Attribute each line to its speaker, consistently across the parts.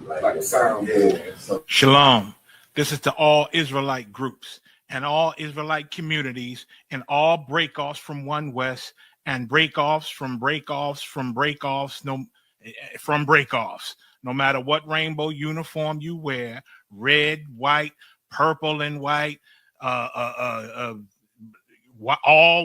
Speaker 1: like a soundboard.
Speaker 2: Shalom. This is to all Israelite groups and all Israelite communities and all breakoffs from One West and breakoffs from breakoffs from breakoffs from breakoffs. No matter what rainbow uniform you wear, red, white, purple and white, all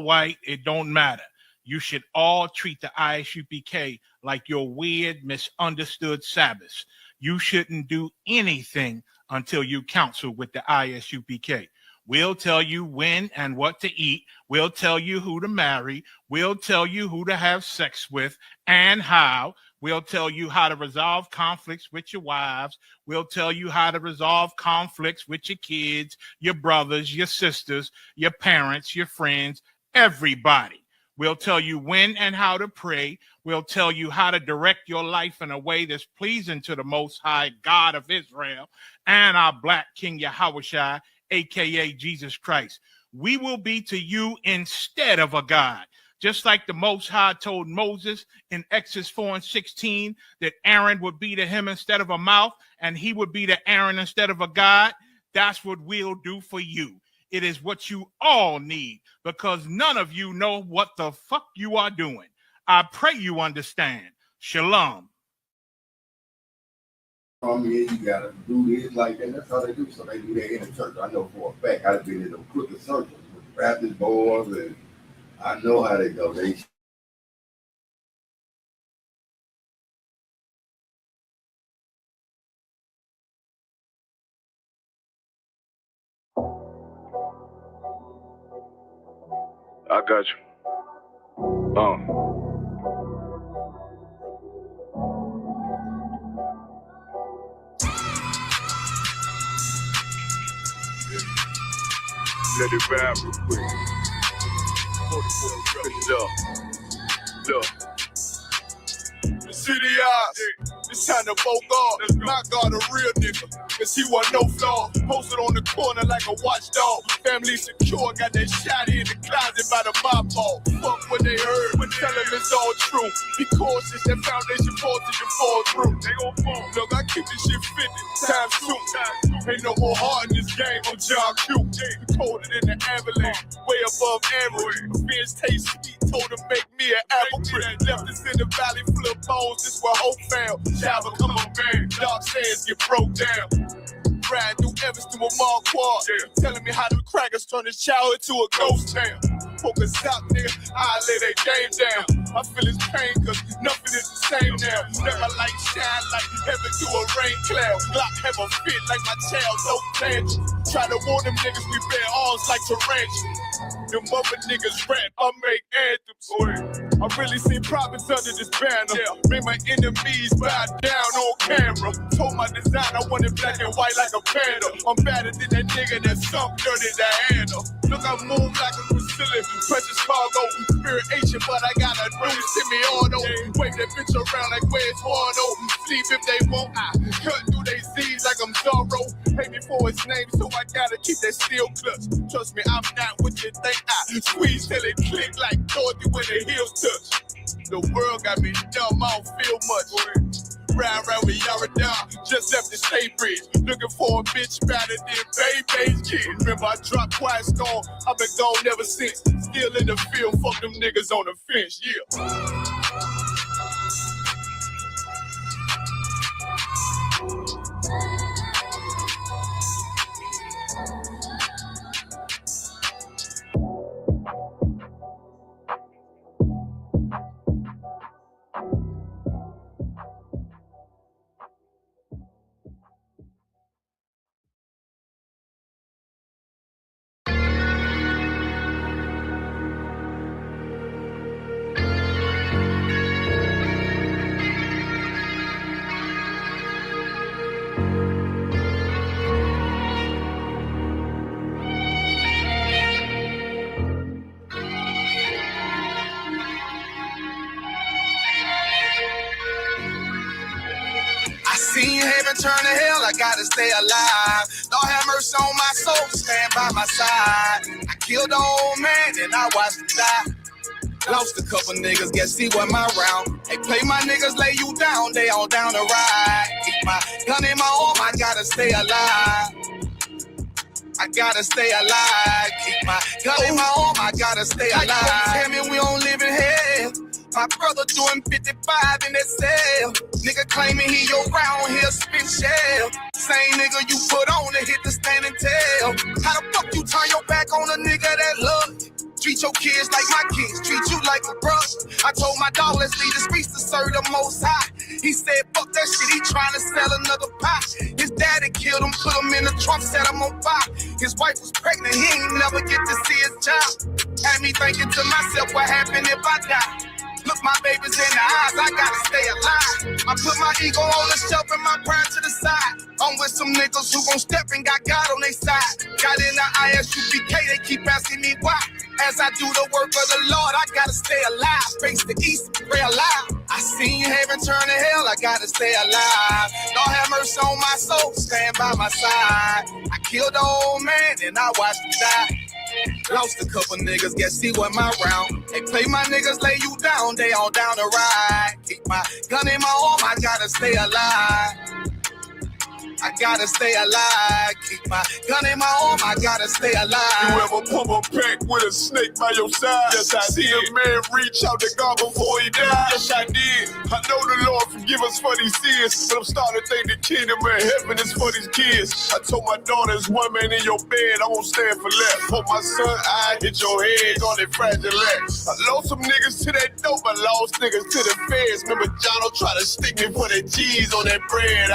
Speaker 2: white, it don't matter. You should all treat the ISUPK like your weird, misunderstood Sabbaths. You shouldn't do anything until you counsel with the ISUPK. We'll tell you when and what to eat. We'll tell you who to marry. We'll tell you who to have sex with and how. We'll tell you how to resolve conflicts with your wives. We'll tell you how to resolve conflicts with your kids, your brothers, your sisters, your parents, your friends, everybody. We'll tell you when and how to pray. We'll tell you how to direct your life in a way that's pleasing to the Most High God of Israel and our Black King Yahushua, a.k.a. Jesus Christ. We will be to you instead of a God. Just like the Most High told Moses in Exodus 4:16 that Aaron would be to him instead of a mouth and he would be to Aaron instead of a God, that's what we'll do for you. It is what you all need because none of you know what the fuck you are doing. I pray you understand. Shalom.
Speaker 1: You gotta do this like that. That's how they do. So they do that in the church. I know for a fact. I've been in them crooked circles with Baptist boys, and I know how they go. They
Speaker 3: I got you. Let it vibe real quick. Look. The city eyes. It's time to vote God. My God, a real nigga. Cause he wasn't no flaw. Posted on the corner like a watchdog. Family secure, got that shot in the closet by the mob ball. Fuck what they heard, but tell them it's all true. Be cautious, that foundation voltage and fall through. They gon' fall. Look, I keep this shit 50 times 2. Ain't no more heart in this game, I'm John Q. Colder than the avalanche, way above average. Fence taste sweet, told him make me an apple tree. Left us in the valley full of bones, this where hope found. Shabba, come on, man, dark sands get broke down. Riding through Evans to a mall quad. Telling me how them crackers turn this child into a ghost town. Focus out, nigga, I lay that game down. I feel his pain, cause nothing is the same now. Never light shine like heaven through a rain cloud. Glock have a fit like my child, no tangent. Try to warn them niggas, we bear arms like tarantulas. Them other niggas rap, I make anthems. I really seen prophets under this banner. Made my enemies bow down on camera. Told my design I wanted black and white like a panda. I'm better than that nigga that sunk dirty to handle. Look, I move like a Brazilian, precious cargo, spirit ancient, but I got a new semi-auto. Wave that bitch around like where's Wardo. Sleep if they won't, I cut through they Z's like I'm Zorro. Pay me for his name, so I gotta keep that steel clutch. Trust me, I'm not what you think. I squeeze till it click like Dorothy when the heels touch. The world got me dumb, I don't feel much. Round with Yaradon, just left the state bridge. Looking for a bitch better than Baby's kid. Remember I dropped Quiet Storm, I've been gone ever since. Still in the field, fuck them niggas on the fence, yeah.
Speaker 4: Turn to hell, I gotta stay alive. Lord have mercy on my soul, stand by my side. I killed the old man and I watched him die. Lost a couple niggas, guess he wasn't my round. Hey, play my niggas, lay you down, they all down to ride. Keep my gun in my arm, I gotta stay alive. I gotta stay alive. Keep my gun in my arm, I gotta stay alive. Tell me we don't live in hell. My brother doing 55 in that cell. Nigga claiming he your round here spin shell. Same nigga you put on to hit the stand and tell. How the fuck you turn your back on a nigga that love you? Treat your kids like my kids, treat you like a brother. I told my dog, let's leave the streets to serve the most high. He said, fuck that shit, he trying to sell another pie. His daddy killed him, put him in the trunk, set him on fire. His wife was pregnant, he ain't never get to see his child. Had me thinking to myself, what happened if I die? Look my babies in the eyes, I gotta stay alive. I put my ego on the shelf and my pride to the side. I'm with some niggas who gon' step and got God on their side. Got in the ISUPK, they keep asking me why. As I do the work of the Lord, I gotta stay alive. Face the east, pray alive. I seen heaven turn to hell, I gotta stay alive. Lord have mercy on my soul, stand by my side. I killed the old man and I watched him die. Lost a couple niggas, guess he wasn't my round. Hey, play my niggas, lay you down, they all down to ride. Keep my gun in my arm, I gotta stay alive. I gotta stay alive. Keep my gun in my arm, I gotta stay alive.
Speaker 3: You ever pump a pack with a snake by your side? Yes, I see a man reach out to God before he died. Yes, I did. I know the Lord forgive us for these sins, but I'm starting to think the kingdom of heaven is for these kids. I told my daughter, there's one man in your bed, I won't stand for less. Hope my son, I hit your head on that fragile legs. I lost some niggas to that dope, I lost niggas to the feds. Remember Jono tried to stick me for that cheese on that bread,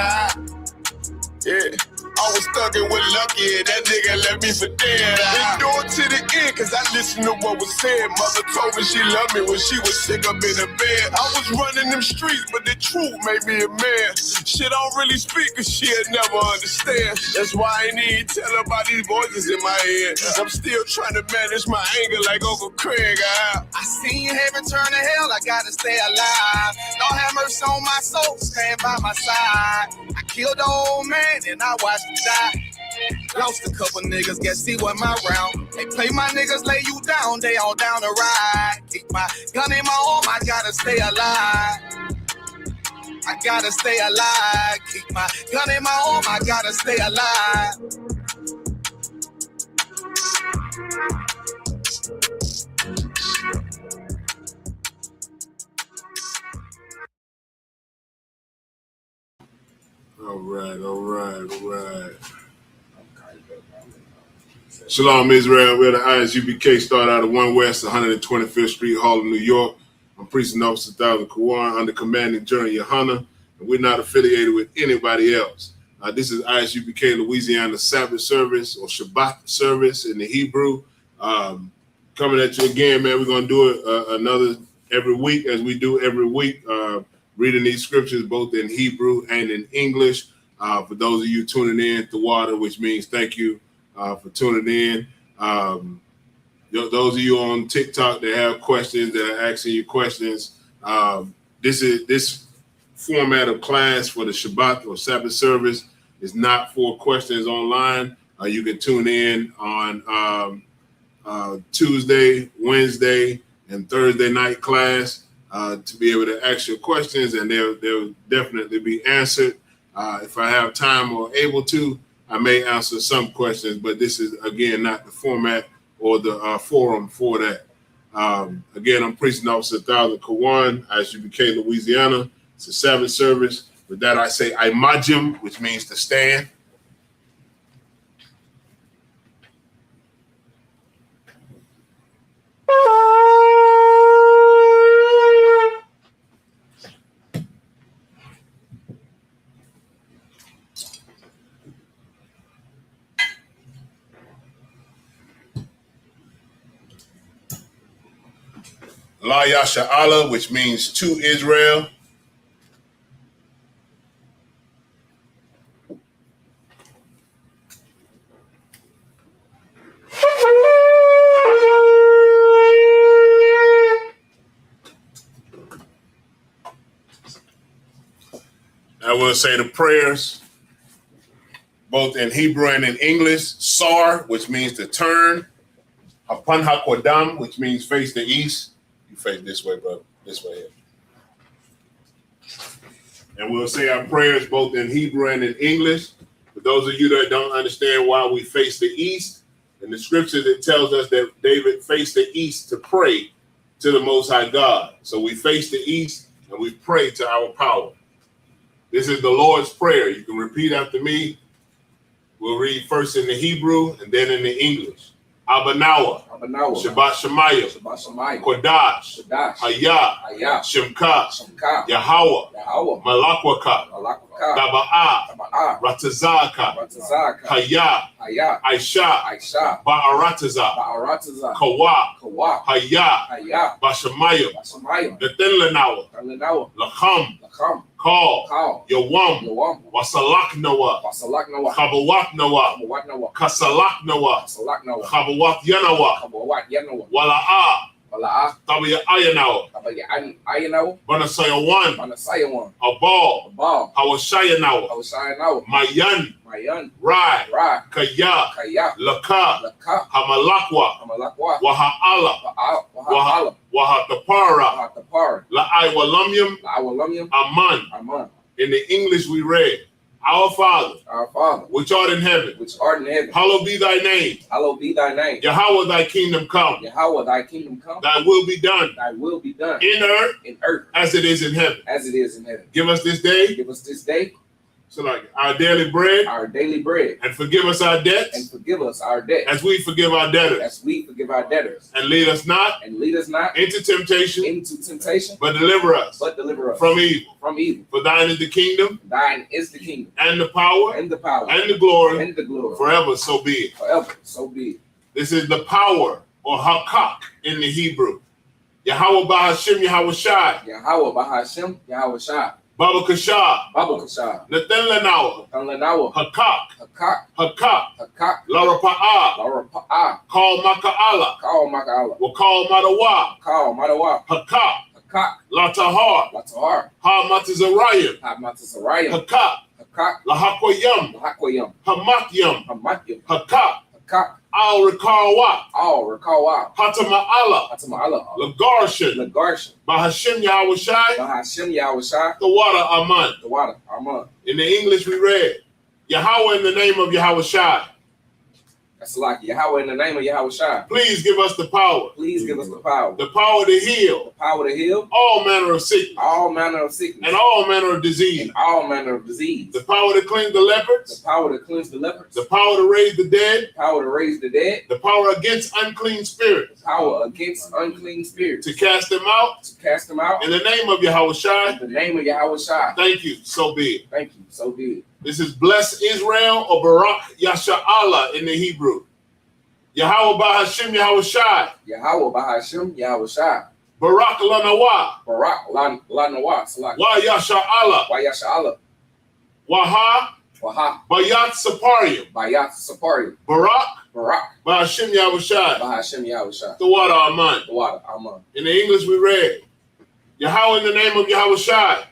Speaker 3: yeah, I was thugging with Lucky and that nigga left me for dead. Endured to the end cause I listened to what was said. Mother told me she loved me when she was sick up in the bed. I was running them streets but the truth made me a man. Shit I don't really speak cause she'll never understand. That's why I ain't need to tell her about these voices in my head. I'm still trying to manage my anger like Uncle Craig.
Speaker 4: I seen heaven turn to hell, I gotta stay alive. Lord have mercy on my soul, stand by my side. I killed the old man and I watched him die. Lost a couple niggas, guess he wasn't my round. Hey, play my niggas, lay you down, they all down to ride. Keep my gun in my arm, I gotta stay alive. I gotta stay alive. Keep my gun in my arm, I gotta stay alive.
Speaker 5: All right. Shalom, Israel. We're the ISUPK, start out of 1 West, 125th Street, Harlem, New York. I'm Precinct Officer 1000 Kawan, under Commanding General Yohana, and we're not affiliated with anybody else. This is ISUPK Louisiana Sabbath service, or Shabbat service in the Hebrew. Coming at you again, man. We're going to do it another every week, as we do every week, reading these scriptures both in Hebrew and in English. For those of you tuning in to water, which means thank you for tuning in. Those of you on TikTok that have questions, that are asking you questions, this format of class for the Shabbat or Sabbath service is not for questions online. You can tune in on Tuesday, Wednesday, and Thursday night class to be able to ask your questions, and they'll definitely be answered. If I have time or able to, I may answer some questions, but this is, again, not the format or the forum for that. Again, I'm Precinct Officer 1000 Kawan, ISUPK, Louisiana. It's a Sabbath service. With that, I say Imajim, which means to stand. La Yasha Allah, which means to Israel. I will say the prayers, both in Hebrew and in English. Sar, which means to turn. Hapan HaKodam, which means face the east. You face this way, brother. This way here. And we'll say our prayers both in Hebrew and in English. For those of you that don't understand why we face the east, in the scriptures it tells us that David faced the east to pray to the Most High God. So we face the east and we pray to our power. This is the Lord's Prayer. You can repeat after me. We'll read first in the Hebrew and then in the English. Abanawa, Shabbat Shemayim, Kodash, Hayah, Shemka, Yahweh, Malakwaka, Daba'ah, Ratazaka, Hayah, Aisha, Ba'arataza, Kawa, Hayah, Bashamayim, Natenlanawa, Lacham, Call, Yawam, Wasalak Noah, Kabawat Noah, Kasalak Noah, Kabawat Yanawa, Wala'ah, Tabiya Ayanawa, Banasayawan, Abal, Hawashayanawa, Mayan, Rai, Kaya, Laka, Hamalakwa, Waha'ala, Wahatapara, La'ai Aman. In the English we read, Our Father, which art in heaven, hallowed be thy name. Yahweh, thy kingdom come. Thy will be done. In earth, as it is in heaven. Give us this day. So like our daily bread, and forgive us our debts, as we forgive our debtors, and lead us not into temptation, but deliver us from evil. For thine is the kingdom, and the power, and the glory, forever. So be it. This is the power or hakak in the Hebrew. Yahweh Bahashim Yahweh Shai. Baba Kashah, Nathan Lanawa, Hakak, Lara Pa'ah, Call Maka'ala, will call Madawa, Hakak, Latahar, Ha Matazarayim, Hakak, Lahakwayam, Hamakyam, Hakak, Al Rikawa, Hatama'ala, Lagarshan, Bahashim Yahweh Shai, the water Aman. In the English we read, Yahweh in the name of Yahweh Shai.
Speaker 6: That's like Yahweh in the name of Yahweh Shai.
Speaker 5: Please give us the power. The power to heal. All manner of sickness. And all manner of disease. The power to cleanse the lepers. The power to raise the dead. The power against unclean spirits. To cast them out. In the name of Yahweh Shai. Thank you. So be it. This is bless Israel or Barak Yasha'Allah in the Hebrew. Yahweh Bahashim Yahweh Shai. Barak Lanawa. Wa Yasha'Allah. Waha. Bayat Saparium. Barak. Bahashim Yahweh Shai. The water Aman. In the English we read, Yahweh in the name of Yahweh Shai.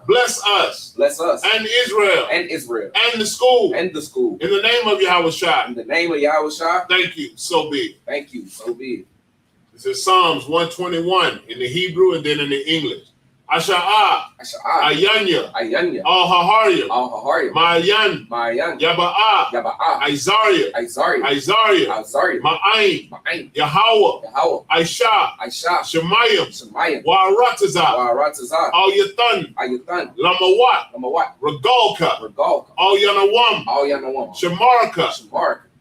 Speaker 5: Bless us. And Israel. And the school. In the name of Yahweh Shai. Thank you. So be it. This is Psalms 121 in the Hebrew and then in the English. Asha'ah, Ayanya, Al-Haharyam, Ma'ayan, Yaba'ah, Isaiah, Ma'ayin, Yahweh, Aisha, Shemayim, Wa'aratazah, Al-Yatan, Lamawat, Regalka, Al-Yanawam, Shemarka,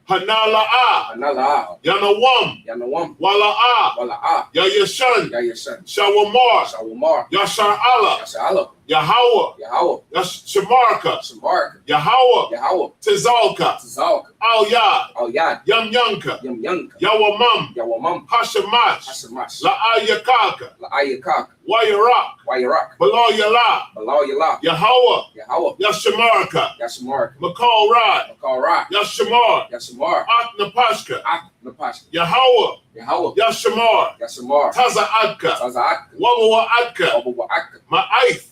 Speaker 5: Hanala'ah, Yanawam, Wala'ah, Yayashan, Shawamar, Yasha'Allah, Yahweh, Shamarka, Yahweh, Tizalka, Al-Yad, Yamyanka, Yawamam, Hashamash, La'ayakaka, Wayarak, Below Yala, Yahweh, Yashamarka, Makal Rad, Yashamar, Aknapashka, Yahweh, Yashamar, Taza'adka, Wawa'adka, Ma'aith,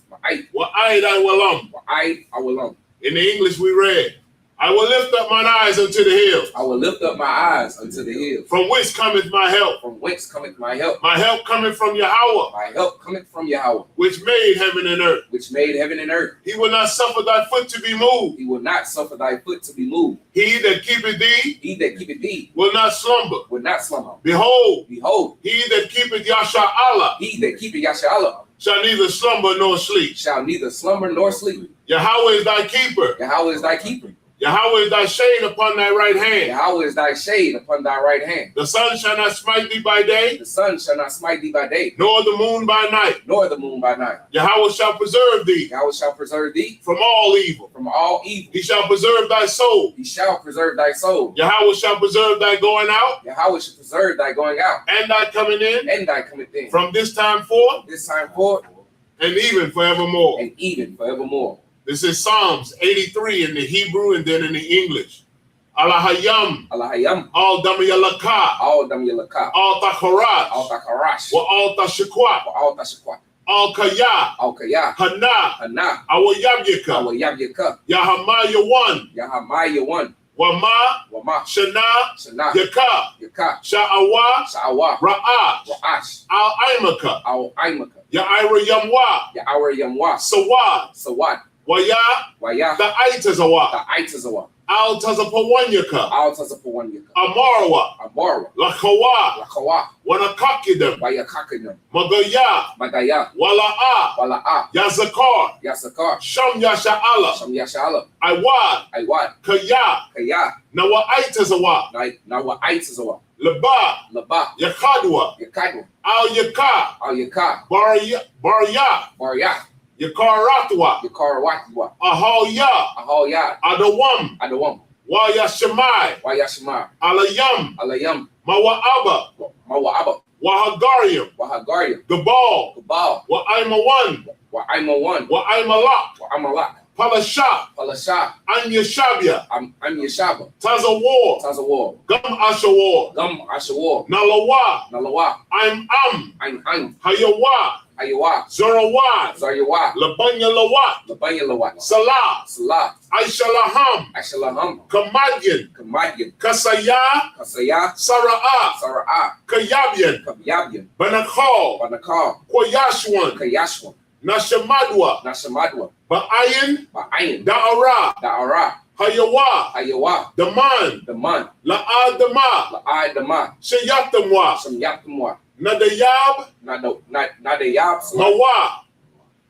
Speaker 5: Wa'aid I Walam. In the English we read, I will lift up mine eyes unto the hills.
Speaker 6: I will lift up my eyes unto the hills.
Speaker 5: From whence cometh my help?
Speaker 6: From whence cometh my help?
Speaker 5: My help cometh from Yahweh,
Speaker 6: My help cometh from Yahweh,
Speaker 5: which made heaven and earth.
Speaker 6: which made heaven and earth.
Speaker 5: He will not suffer thy foot to be moved.
Speaker 6: He will not suffer thy foot to be moved.
Speaker 5: He that keepeth thee
Speaker 6: He that keepeth thee
Speaker 5: will not slumber.
Speaker 6: will not slumber.
Speaker 5: Behold,
Speaker 6: Behold,
Speaker 5: he that keepeth Yasha'Allah
Speaker 6: he that keepeth Yasha'Allah
Speaker 5: shall neither slumber nor sleep.
Speaker 6: shall neither slumber nor sleep.
Speaker 5: Yahweh is thy keeper.
Speaker 6: Yahweh is thy keeper.
Speaker 5: Yahweh is thy shade upon thy right hand.
Speaker 6: Yahweh is thy shade upon thy right hand.
Speaker 5: The sun shall not smite thee by day,
Speaker 6: The sun shall not smite thee by day,
Speaker 5: nor the moon by night.
Speaker 6: nor the moon by night.
Speaker 5: Yahweh shall preserve thee
Speaker 6: Yahweh shall preserve thee
Speaker 5: from all evil.
Speaker 6: from all evil.
Speaker 5: He shall preserve thy soul.
Speaker 6: He shall preserve thy soul.
Speaker 5: Yahweh shall preserve thy going out
Speaker 6: Yahweh shall preserve thy going out
Speaker 5: and thy coming in
Speaker 6: and thy coming in.
Speaker 5: from this time forth
Speaker 6: This time forth
Speaker 5: and even forevermore.
Speaker 6: and even forevermore.
Speaker 5: This is Psalms 83 in the Hebrew and then in the English. Alahayam,
Speaker 6: Allahayam,
Speaker 5: al damiyalaka,
Speaker 6: all dam yalaka,
Speaker 5: al takharat,
Speaker 6: all takarash,
Speaker 5: wa al tashikwat,
Speaker 6: all tashakwat,
Speaker 5: al kaya,
Speaker 6: all kaya,
Speaker 5: hana,
Speaker 6: hana,
Speaker 5: awayabyaka,
Speaker 6: our yabyaka,
Speaker 5: yahamaya one,
Speaker 6: Yahamaya one,
Speaker 5: wama,
Speaker 6: Wama,
Speaker 5: shana,
Speaker 6: Shana,
Speaker 5: yaka,
Speaker 6: Yaka,
Speaker 5: sha'awa,
Speaker 6: Sha'awa,
Speaker 5: ra'ash,
Speaker 6: Ra'ash,
Speaker 5: al aimaka,
Speaker 6: our Aimaka,
Speaker 5: ya'ira yamwa,
Speaker 6: Ya'awar Yamwa,
Speaker 5: sawad,
Speaker 6: Sawad,
Speaker 5: waya,
Speaker 6: Waya,
Speaker 5: the aitazawa,
Speaker 6: the Aitazawa,
Speaker 5: al tazapawanyaka,
Speaker 6: all Tazapawan Yaka,
Speaker 5: amarwa,
Speaker 6: Amora,
Speaker 5: lakawa,
Speaker 6: Lakawa,
Speaker 5: wanakakidam,
Speaker 6: Wayakakinam,
Speaker 5: magaya,
Speaker 6: Magaya,
Speaker 5: wala'a,
Speaker 6: Wala'a,
Speaker 5: yazakar,
Speaker 6: Yasakar,
Speaker 5: sham yasha'ala,
Speaker 6: Sham Yashala,
Speaker 5: iwad,
Speaker 6: Iwad,
Speaker 5: kaya,
Speaker 6: Kaya,
Speaker 5: nawa aitazawa,
Speaker 6: Nawa Aitazawa,
Speaker 5: laba,
Speaker 6: Laba,
Speaker 5: yakadwa,
Speaker 6: Yakadwa,
Speaker 5: al yaka,
Speaker 6: Al Yaka,
Speaker 5: barya,
Speaker 6: Barya,
Speaker 5: yakaratwa,
Speaker 6: Yakarawatwa,
Speaker 5: ahoya,
Speaker 6: Ahoya,
Speaker 5: adawam,
Speaker 6: Adawam,
Speaker 5: wa yashamai,
Speaker 6: Wayashma,
Speaker 5: alayam,
Speaker 6: Alayam,
Speaker 5: mawa'aba,
Speaker 6: Mawa'aba,
Speaker 5: wahagarium,
Speaker 6: Wahagaria,
Speaker 5: gabal,
Speaker 6: Gabal,
Speaker 5: wa aimawan,
Speaker 6: Wa Aimawan,
Speaker 5: wa aimalak,
Speaker 6: Wa Amalak,
Speaker 5: palasha,
Speaker 6: Palasha,
Speaker 5: anyashabia,
Speaker 6: I'm Yashaba,
Speaker 5: tazawar,
Speaker 6: Tazawar,
Speaker 5: gum ashawar,
Speaker 6: Gum Ashawar,
Speaker 5: nalawa,
Speaker 6: Nalawa,
Speaker 5: I'm
Speaker 6: I'm
Speaker 5: hayawa,
Speaker 6: Ayawa,
Speaker 5: zorawad,
Speaker 6: Zaryawa,
Speaker 5: labanya lawat,
Speaker 6: Labanya Lawat,
Speaker 5: salah,
Speaker 6: Salah,
Speaker 5: aishalaham,
Speaker 6: Ashalaham,
Speaker 5: kamadyan,
Speaker 6: Kamadyan,
Speaker 5: kasaya,
Speaker 6: Kasaya,
Speaker 5: sara'a,
Speaker 6: Sara'a,
Speaker 5: kayabyan,
Speaker 6: Kabyabyan,
Speaker 5: banakal,
Speaker 6: Banakar,
Speaker 5: kwayashwan,
Speaker 6: Kayashwan,
Speaker 5: nashamadwa,
Speaker 6: Nashamadwa,
Speaker 5: ba'ayin,
Speaker 6: Ba'ayin,
Speaker 5: da'ara,
Speaker 6: Da'ara,
Speaker 5: hayawa,
Speaker 6: Ayawa,
Speaker 5: daman,
Speaker 6: Daman,
Speaker 5: la'adama,
Speaker 6: La'ai Dama,
Speaker 5: shayatamwa,
Speaker 6: Some Yaptamwa,
Speaker 5: nadayab,
Speaker 6: Nadayab,
Speaker 5: mawa,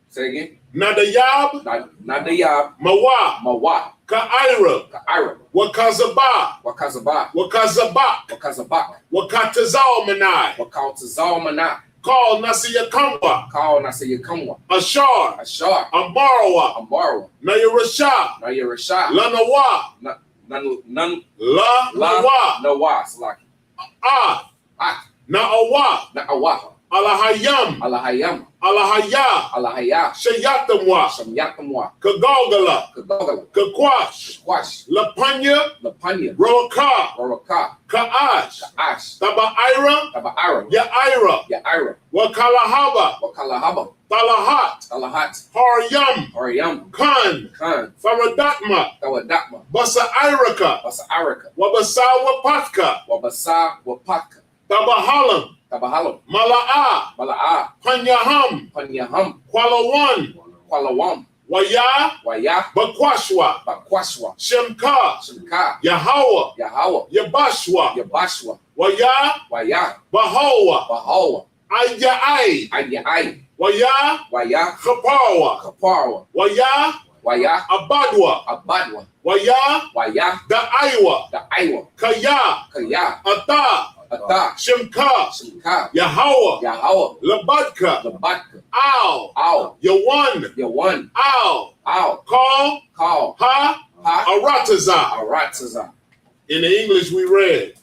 Speaker 6: say again,
Speaker 5: nadayab,
Speaker 6: Nadayab,
Speaker 5: mawa,
Speaker 6: Mawa,
Speaker 5: ka'ira,
Speaker 6: Ka'ira,
Speaker 5: wakazaba,
Speaker 6: Wakazaba,
Speaker 5: wakazabak,
Speaker 6: Wakazabak,
Speaker 5: wakatazalmanai,
Speaker 6: Wakatazalmana,
Speaker 5: call nasiyakamwa,
Speaker 6: Call Nasayakamwa,
Speaker 5: ashar,
Speaker 6: Ashar,
Speaker 5: ambarwa,
Speaker 6: Ambarwa,
Speaker 5: nayarasha,
Speaker 6: Nayarasha,
Speaker 5: lanawa,
Speaker 6: None,
Speaker 5: la, nawa,
Speaker 6: Nawa, Salaki,
Speaker 5: ah,
Speaker 6: Ah,
Speaker 5: na'awa,
Speaker 6: Na'awa,
Speaker 5: alahayam,
Speaker 6: Alahayam,
Speaker 5: alahaya,
Speaker 6: Alahaya,
Speaker 5: shayatamwa,
Speaker 6: Shamyakamwa,
Speaker 5: kagogala,
Speaker 6: Kagogala,
Speaker 5: kakwash,
Speaker 6: Kwash,
Speaker 5: lapanya,
Speaker 6: Lapanya,
Speaker 5: roka,
Speaker 6: Roraka,
Speaker 5: ka'ash,
Speaker 6: Ash,
Speaker 5: taba'ira,
Speaker 6: Taba'ara,
Speaker 5: ya'ira,
Speaker 6: Ya'ira,
Speaker 5: wakalahaba,
Speaker 6: Wakalahaba,
Speaker 5: talahat,
Speaker 6: Talahat,
Speaker 5: haryam,
Speaker 6: Haryam,
Speaker 5: kan,
Speaker 6: Khan,
Speaker 5: faradatma,
Speaker 6: Tawadakma,
Speaker 5: basa'iraka,
Speaker 6: Basa Araka,
Speaker 5: wabasawapatka,
Speaker 6: Wabasa, Wapaka,
Speaker 5: tabahalam,
Speaker 6: Tabahalam,
Speaker 5: mala'a,
Speaker 6: Mala'a,
Speaker 5: panyaham,
Speaker 6: Panyaham,
Speaker 5: kwalawan,
Speaker 6: Kwalawam,
Speaker 5: waya,
Speaker 6: Waya,
Speaker 5: bakwashwa,
Speaker 6: Bakwashwa,
Speaker 5: shemka,
Speaker 6: Shimka,
Speaker 5: yahawa,
Speaker 6: Yahawa,
Speaker 5: yabashwa,
Speaker 6: Yabashwa,
Speaker 5: waya,
Speaker 6: Waya,
Speaker 5: bahawa,
Speaker 6: Bahawa,
Speaker 5: ayai,
Speaker 6: Ayai,
Speaker 5: waya,
Speaker 6: Waya,
Speaker 5: kapawa,
Speaker 6: Kaparwa,
Speaker 5: waya,
Speaker 6: Waya,
Speaker 5: abadwa,
Speaker 6: Abadwa,
Speaker 5: waya,
Speaker 6: Waya,
Speaker 5: da'aiwa,
Speaker 6: the Aiwa,
Speaker 5: kaya,
Speaker 6: Kaya,
Speaker 5: ata,
Speaker 6: Ata,
Speaker 5: shemka,
Speaker 6: Shimka,
Speaker 5: yahawa,
Speaker 6: Yahawa,
Speaker 5: labadka,
Speaker 6: Labatka,
Speaker 5: ow,
Speaker 6: Ow,
Speaker 5: yawan,
Speaker 6: Yawan,
Speaker 5: ow,
Speaker 6: Ow,
Speaker 5: call,
Speaker 6: Call,
Speaker 5: ha,
Speaker 6: Ha,
Speaker 5: arataza.
Speaker 6: Arataza.
Speaker 5: In the English we read,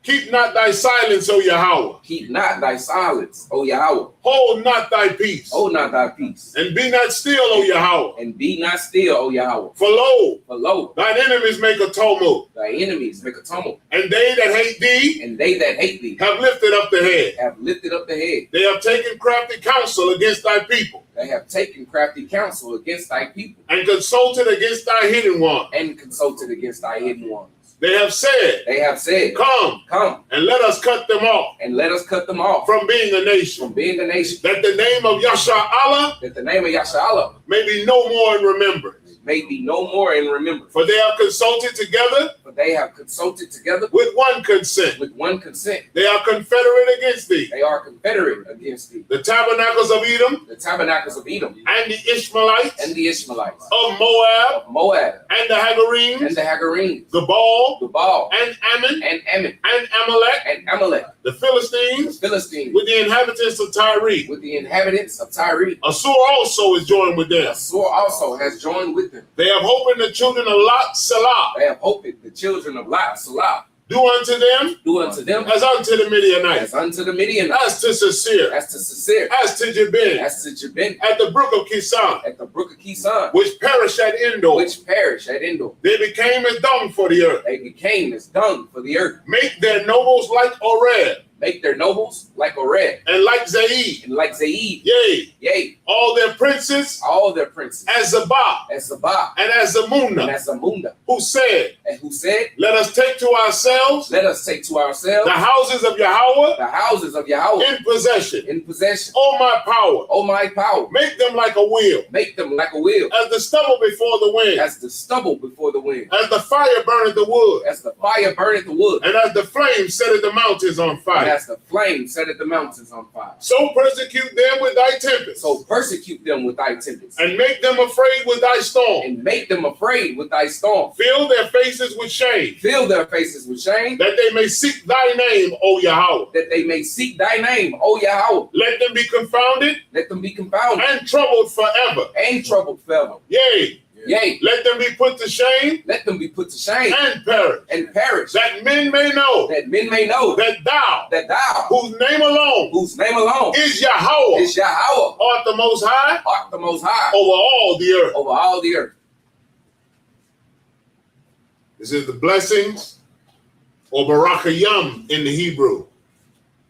Speaker 5: Keep not thy silence, O Yahweh.
Speaker 6: Keep not thy silence, O Yahweh.
Speaker 5: Hold not thy peace.
Speaker 6: Hold not thy peace.
Speaker 5: And be not still, O Yahweh.
Speaker 6: And be not still, O Yahweh.
Speaker 5: For lo,
Speaker 6: For lo,
Speaker 5: thine enemies make a tumult,
Speaker 6: thy enemies make a tumult,
Speaker 5: and they that hate thee
Speaker 6: and they that hate thee
Speaker 5: have lifted up the head.
Speaker 6: have lifted up the head.
Speaker 5: They have taken crafty counsel against thy people,
Speaker 6: They have taken crafty counsel against thy people,
Speaker 5: and consulted against thy hidden one.
Speaker 6: and consulted against thy hidden ones.
Speaker 5: They have said,
Speaker 6: They have said,
Speaker 5: Come,
Speaker 6: come,
Speaker 5: and let us cut them off
Speaker 6: and let us cut them off
Speaker 5: from being a nation,
Speaker 6: from being a nation,
Speaker 5: that the name of Yasha Allah
Speaker 6: that the name of Yasha
Speaker 5: may be no more in remembrance.
Speaker 6: may be no more in remembrance.
Speaker 5: For they have consulted together
Speaker 6: For they have consulted together
Speaker 5: with one consent.
Speaker 6: with one consent.
Speaker 5: They are confederate against thee.
Speaker 6: They are confederate against thee.
Speaker 5: The tabernacles of Edom
Speaker 6: The tabernacles of Edom
Speaker 5: and the Ishmaelites
Speaker 6: and the Ishmaelites,
Speaker 5: of Moab
Speaker 6: of Moab
Speaker 5: and the Hagarenes,
Speaker 6: and the Hagarenes,
Speaker 5: the Baal
Speaker 6: the Baal
Speaker 5: and Ammon
Speaker 6: and Ammon
Speaker 5: and Amalek,
Speaker 6: and Amalek,
Speaker 5: the
Speaker 6: the
Speaker 5: Philistines
Speaker 6: Philistines,
Speaker 5: with the inhabitants of Tyre.
Speaker 6: with the inhabitants of Tyre.
Speaker 5: Assur also is joined with them.
Speaker 6: Assur also has joined with them.
Speaker 5: They have opened the children of Lot Salah.
Speaker 6: They have hoped the children of Lot Salah
Speaker 5: Do unto them
Speaker 6: do unto them
Speaker 5: as unto the Midianites,
Speaker 6: as unto the Midianites,
Speaker 5: as to Sisir,
Speaker 6: as to Sisir,
Speaker 5: as to Jabin,
Speaker 6: as to Jabin,
Speaker 5: at the brook of Kisan,
Speaker 6: at the brook of Kisan,
Speaker 5: which perished at Endor.
Speaker 6: which perished at Endor.
Speaker 5: They became as dung for the earth.
Speaker 6: They became as dung for the earth.
Speaker 5: Make their nobles like Oreb,
Speaker 6: Make their nobles like Oreb,
Speaker 5: and like Zaid.
Speaker 6: and like Zaid,
Speaker 5: Yea,
Speaker 6: yea,
Speaker 5: all their princes
Speaker 6: all their princes,
Speaker 5: as Zabah
Speaker 6: as Zabah,
Speaker 5: and as
Speaker 6: and
Speaker 5: Zamuna,
Speaker 6: as Zamunda,
Speaker 5: who said,
Speaker 6: and who said,
Speaker 5: Let us take to ourselves
Speaker 6: let us take to ourselves
Speaker 5: the houses of Yahweh
Speaker 6: the houses of Yahweh
Speaker 5: in possession.
Speaker 6: in possession.
Speaker 5: O my power,
Speaker 6: O my power,
Speaker 5: make them like a wheel,
Speaker 6: make them like a wheel,
Speaker 5: as the stubble before the wind,
Speaker 6: as the stubble before the wind,
Speaker 5: as the fire burneth the wood,
Speaker 6: as the fire burneth the wood,
Speaker 5: and as the flame setteth the mountains on
Speaker 6: and
Speaker 5: fire.
Speaker 6: as the flame setteth the mountains on fire.
Speaker 5: So persecute them with thy tempest,
Speaker 6: So persecute them with thy tempests,
Speaker 5: and make them afraid with thy storm.
Speaker 6: and make them afraid with thy storm.
Speaker 5: Fill their faces with shame,
Speaker 6: Fill their faces with shame,
Speaker 5: that they may seek thy name, O Yahweh.
Speaker 6: that they may seek thy name, O Yahweh.
Speaker 5: Let them be confounded
Speaker 6: Let them be confounded
Speaker 5: and troubled forever.
Speaker 6: and troubled forever.
Speaker 5: Yea,
Speaker 6: Yea,
Speaker 5: let them be put to shame
Speaker 6: let them be put to shame
Speaker 5: and perish,
Speaker 6: that
Speaker 5: men may know
Speaker 6: men may know
Speaker 5: that thou,
Speaker 6: that thou,
Speaker 5: whose name alone
Speaker 6: whose name alone
Speaker 5: is Yahweh,
Speaker 6: is Yahweh,
Speaker 5: art the most high
Speaker 6: art the most high
Speaker 5: over all the earth.
Speaker 6: over all the earth.
Speaker 5: This is the blessings, or Barakayam in the Hebrew.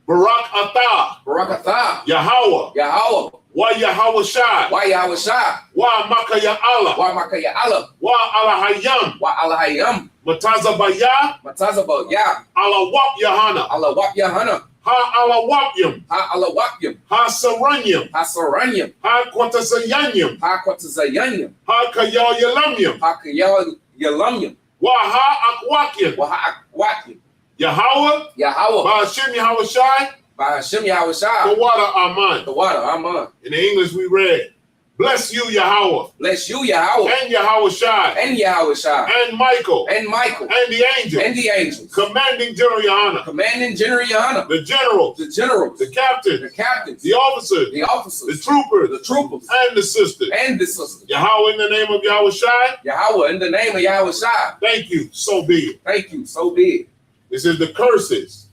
Speaker 5: Barak Atah,
Speaker 6: Barak atah,
Speaker 5: Yahweh,
Speaker 6: Yahweh,
Speaker 5: Wa Yahweh Shai,
Speaker 6: Wa Yahweh Shai,
Speaker 5: Wa Makaya Allah,
Speaker 6: Wa Makaya Allah,
Speaker 5: Wa Alahayam,
Speaker 6: Wa Alahayam,
Speaker 5: Matazabaya,
Speaker 6: Matazaba Yah,
Speaker 5: Allah Wap Yahana,
Speaker 6: Allah Wap Yahana,
Speaker 5: Ha Allah Wapyam,
Speaker 6: Ha Allah Wapyam,
Speaker 5: Ha Saranyam,
Speaker 6: Ha Saranyam,
Speaker 5: Ha Quatasayanyam,
Speaker 6: Ha Quatazayanyam,
Speaker 5: Ha Kayal Yalamyam,
Speaker 6: Ha Kayal Yalamyam,
Speaker 5: Wa Ha Akwakyam,
Speaker 6: Wa Ha Akwakyam,
Speaker 5: Yahweh,
Speaker 6: Yahweh,
Speaker 5: Ba'ashem Yahweh Shai,
Speaker 6: by Hashem Yahweh Shai,
Speaker 5: the water Aman.
Speaker 6: the water, Aman.
Speaker 5: In the English we read, bless you Yahweh,
Speaker 6: Bless you, Yahweh,
Speaker 5: and Yahweh Shai,
Speaker 6: and Yahweh Shai,
Speaker 5: and Michael,
Speaker 6: and Michael,
Speaker 5: and the angel,
Speaker 6: and the angels,
Speaker 5: commanding General Yahana,
Speaker 6: commanding General Yahana,
Speaker 5: the generals,
Speaker 6: the generals,
Speaker 5: the captains,
Speaker 6: the captains,
Speaker 5: the officers,
Speaker 6: the
Speaker 5: the
Speaker 6: officers,
Speaker 5: troopers,
Speaker 6: the troopers,
Speaker 5: and the sisters.
Speaker 6: and the sisters.
Speaker 5: Yahweh, in the name of Yahweh Shai,
Speaker 6: Yahweh, in the name of Yahweh Shai,
Speaker 5: thank you, so be it.
Speaker 6: thank you, so be it.
Speaker 5: This is the curses.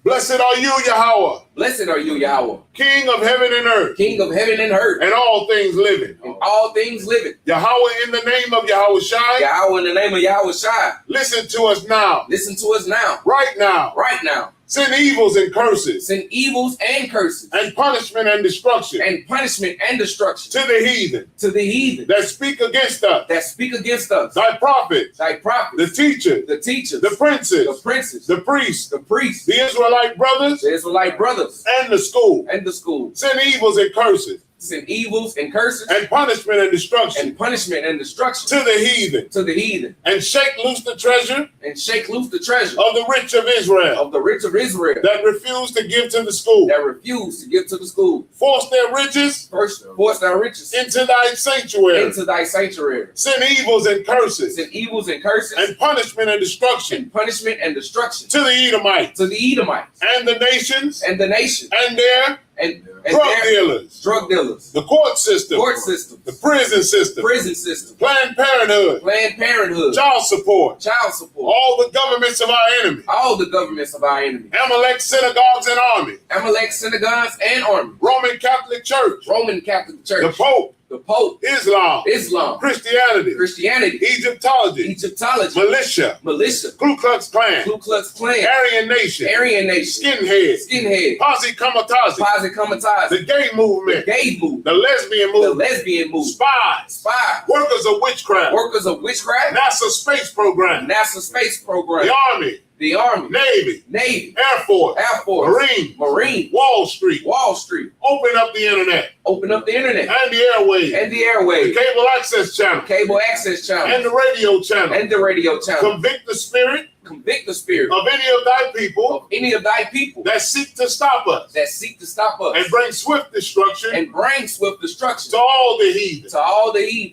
Speaker 5: Blessed are you, Yahweh,
Speaker 6: Blessed are you, Yahweh,
Speaker 5: King of heaven and earth,
Speaker 6: King of heaven and earth,
Speaker 5: and all things living.
Speaker 6: and all things living.
Speaker 5: Yahweh, in the name of Yahweh Shai,
Speaker 6: Yahweh, in the name of Yahweh Shai,
Speaker 5: listen to us now,
Speaker 6: listen to us now,
Speaker 5: right now.
Speaker 6: right now.
Speaker 5: Send evils and curses,
Speaker 6: Send evils and curses,
Speaker 5: and punishment and destruction
Speaker 6: and punishment and destruction
Speaker 5: to the heathen
Speaker 6: to the heathen
Speaker 5: that speak against us,
Speaker 6: that speak against us,
Speaker 5: thy prophets,
Speaker 6: thy
Speaker 5: the
Speaker 6: prophets,
Speaker 5: teachers,
Speaker 6: the teachers,
Speaker 5: the princes,
Speaker 6: the princes,
Speaker 5: the priests,
Speaker 6: the priests,
Speaker 5: the Israelite brothers,
Speaker 6: the Israelite brothers,
Speaker 5: and the school.
Speaker 6: and the school.
Speaker 5: Send evils and curses,
Speaker 6: Send evils and curses,
Speaker 5: and punishment and destruction
Speaker 6: and punishment and destruction
Speaker 5: to the heathen,
Speaker 6: to the heathen,
Speaker 5: and shake loose the treasure
Speaker 6: and shake loose the treasure
Speaker 5: of the rich of Israel
Speaker 6: of the rich of Israel
Speaker 5: that refuse to give to the school.
Speaker 6: that refuse to give to the school.
Speaker 5: Force their riches
Speaker 6: First, force thy riches
Speaker 5: into thy sanctuary.
Speaker 6: into thy sanctuary.
Speaker 5: Send evils and curses,
Speaker 6: Send evils and curses,
Speaker 5: and punishment and destruction
Speaker 6: and punishment and destruction
Speaker 5: to the Edomites,
Speaker 6: to the Edomites,
Speaker 5: and the nations,
Speaker 6: and the nations,
Speaker 5: and their
Speaker 6: and
Speaker 5: drug dealers,
Speaker 6: drug dealers,
Speaker 5: the court system, the prison system, Planned Parenthood, child support, all the governments of our enemy, Amalek synagogues and army, Roman Catholic Church, the Pope, Islam, Christianity, Egyptology, militia, Ku Klux Klan, Aryan Nation, skinhead, posse comitatus, the gay movement, the lesbian movement, spies, workers of witchcraft, NASA space program, the Army, Navy, Air Force, Marine, Wall Street, open up the internet, and the airwaves, the cable access channel, and the radio channel, convict the spirit of any of thy people that seek to stop us and bring swift destruction to all the heathen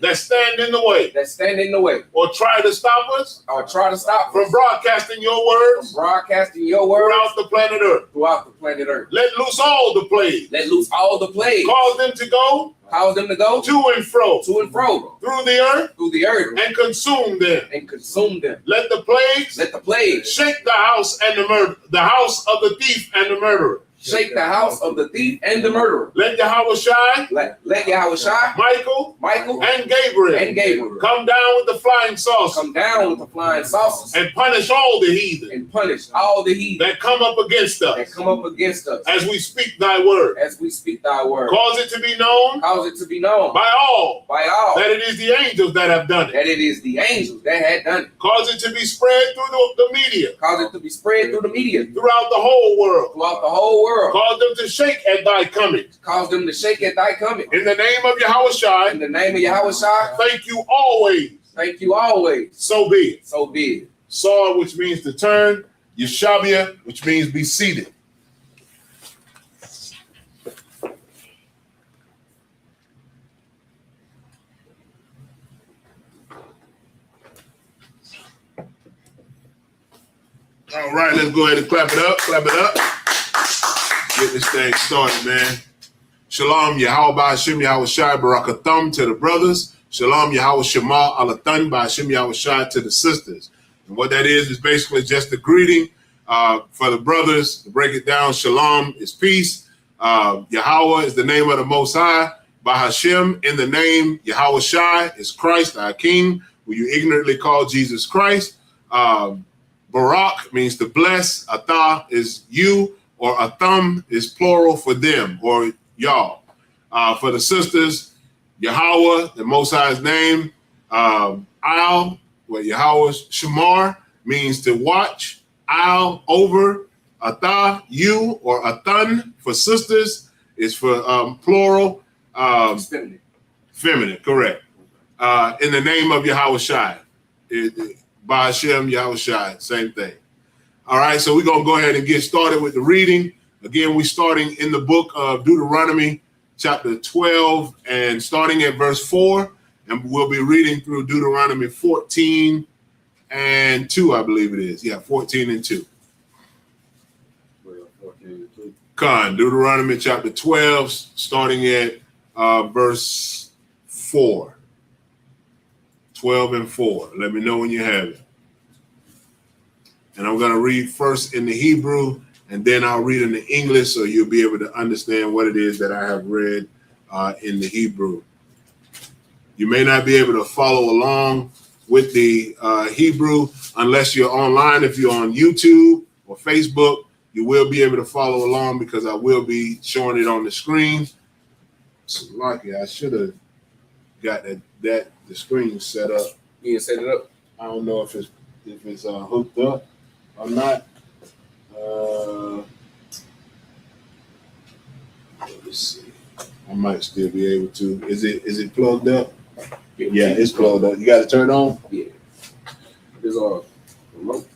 Speaker 5: that stand in the way or try to stop us from broadcasting your words throughout the planet Earth. Let loose all the plagues. Cause them to go to and fro through the earth and consume them. Let the plagues shake the house and the house of the thief and the murderer. Let Yahushua, Michael, and Gabriel come down with the flying saucers and punish all the heathen that come up against us as we speak thy word. Cause it to be known by all that it is the angels that have done it. Cause it to be spread through the media throughout the whole world. Cause them to shake at thy coming. In the name of Yahushua. Thank you always. So be it. Saw, which means to turn. Yeshabia, which means be seated. All right, let's go ahead and clap it up. Get this thing started, man. Shalom, Yahweh Ba'Hashem Yahushai Barakathum to the brothers. Shalom, Yahweh Shema Alathan Ba'Hashem Yahushai to the sisters. And what that is basically just a greeting for the brothers. To break it down, Shalom is peace. Yahweh is the name of the Most High. Ba'Hashem, in the name Yahushai, is Christ, our King, who you ignorantly call Jesus Christ. Barak means to bless. Atah is you. Or Atham is plural for them or y'all. For the sisters, Yahweh, the Most High's name. Al, where Yahweh Shamar means to watch. Al, over. Atah, you, or Athan for sisters is for plural. Feminine, correct. In the name of Yahushai. Ba'Hashem Yahushai, same thing. All right, so we're going to go ahead and get started with the reading. Again, we're starting in the book of Deuteronomy, chapter 12, and starting at verse 4. And we'll be reading through Deuteronomy 14 and 2, I believe it is. Yeah, 14 and 2.
Speaker 1: 14 and 2.
Speaker 5: Deuteronomy chapter 12, starting at verse 4. 12 and 4. Let me know when you have it. And I'm going to read first in the Hebrew, and then I'll read in the English, so you'll be able to understand what it is that I have read in the Hebrew. You may not be able to follow along with the Hebrew unless you're online. If you're on YouTube or Facebook, you will be able to follow along because I will be showing it on the screen. So lucky, I should have got the screen set up.
Speaker 6: You didn't set it up?
Speaker 5: I don't know if it's hooked up or not. Let me see. I might still be able to. Is it plugged up? Yeah, it's plugged up. You got to turn it on?
Speaker 6: Yeah. There's a remote.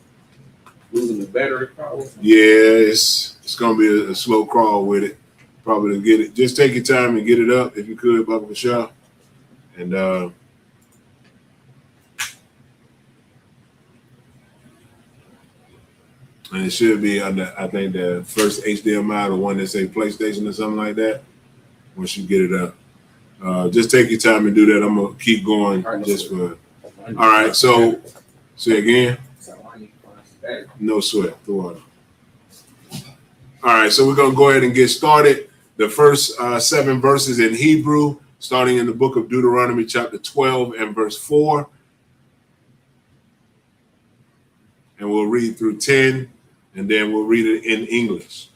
Speaker 6: Losing the battery power.
Speaker 5: Yeah, it's gonna be a slow crawl with it. Probably to get it. Just take your time and get it up if you could, Baba Michelle. And And it should be under, I think, the first HDMI, the one that say PlayStation or something like that. Once you get it up, just take your time and do that. I'm gonna keep going just for. All right, so say again. No sweat. The water. All right, so we're gonna go ahead and get started. The first 7 verses in Hebrew, starting in the book of Deuteronomy, chapter 12 and verse 4, and we'll read through 10, and then we'll read it in English.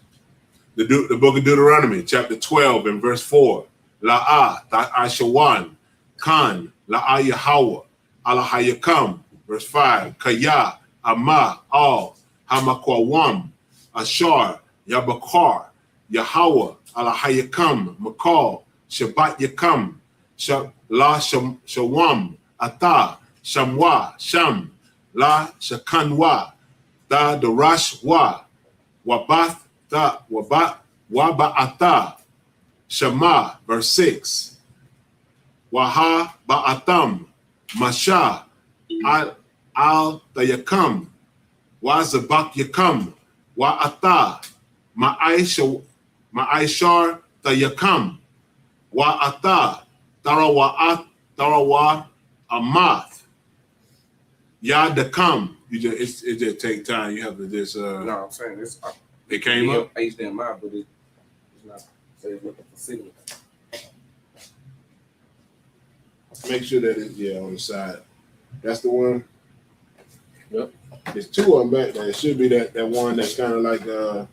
Speaker 5: The book of Deuteronomy, chapter 12 and verse 4. La'ah ta'ashawan, kan la'ah Yahweh, alahayakam. Verse 5. Kaya, ama, al, hamakwawam, ashar, yabakar, Yahweh, alahayakam, makal, Shabbat yakam, la shawam, ata, shamwa, sham, la shakanwa, da darash wa, wabath, da waba'ata, shama, verse 6. Waha ba'atam, masha, al dayakam, wa zabak yakam, wa'ata, ma'aishar dayakam, wa'ata, tarawa amath, yadakam. It just take time. You have to just
Speaker 6: No, I'm saying this.
Speaker 5: It came up.
Speaker 6: HDMI, but it's not. Say it's looking for signal.
Speaker 5: Make sure that it's on the side. That's the one.
Speaker 6: Yep.
Speaker 5: There's 2 of them back there. It should be that one that's kind of like that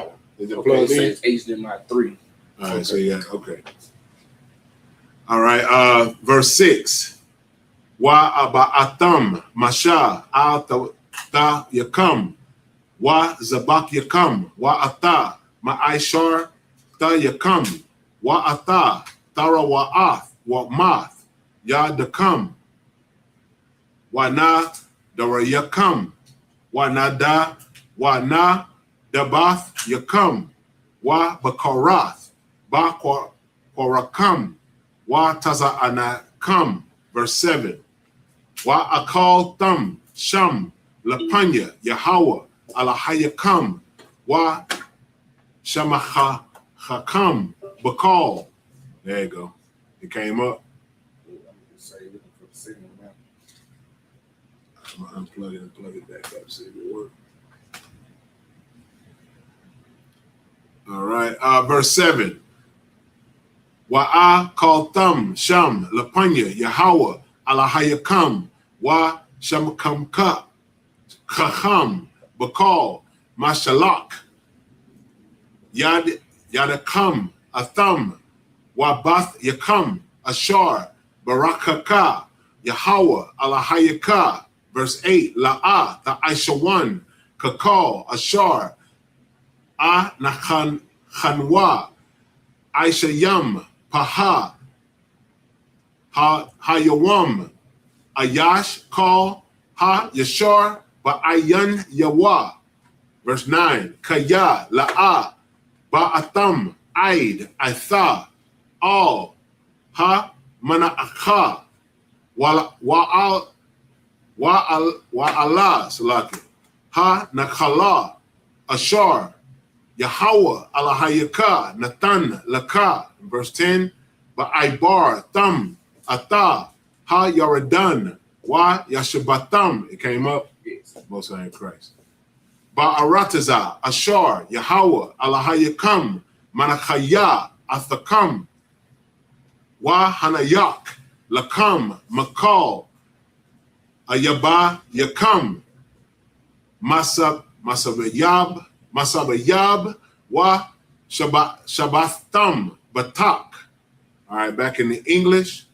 Speaker 5: one. Is it plugged in?
Speaker 6: It says HDMI 3.
Speaker 5: All right, so okay. All right, verse 6. Wa aba'atam masha al ta yakam, wa zabak yakam, wa ata ma'aishar ta yakam, wa ata tara wa'ath wa math ya dakam, wa na dara yakam, wa na dabath yakam, wa bakarath ba kwarakam, wa taza'anakam. Verse 7. Wa akal tam sham lapanya Yahweh alahayakam, wa shamachakam bakal. There you go. It came up.
Speaker 6: I'm just saying looking for the signal now.
Speaker 5: I'm gonna unplug it and plug it back up, see if it works. All right, verse 7. Wa akal tam sham lapanya Yahweh alahayakam, wa shamakam kacham bakal mashalak yadakam atham, wa bath yakam ashar barakaka Yahweh alahayaka. Verse 8. La'ah ta'aishawan kakal ashar nakhan khanwa aishayam paha hayawam ayash call ha yashar ba'ayan yawa. Verse 9. Kaya la'a ba'atam aid aitha al ha mana'akha wa'ala salaki ha nakhala ashar Yahweh alahayaka Nathan laka. Verse 10. Ba'aibar tam ata ha yaradan wa yashabatam. It came up.
Speaker 6: Yes.
Speaker 5: Most High in Christ. Ba'arataza ashar Yahweh alahayakam manachaya athakam wa hanayak lakam makal ayaba yakam masabayab wa shabatham batak. All right, back in the English.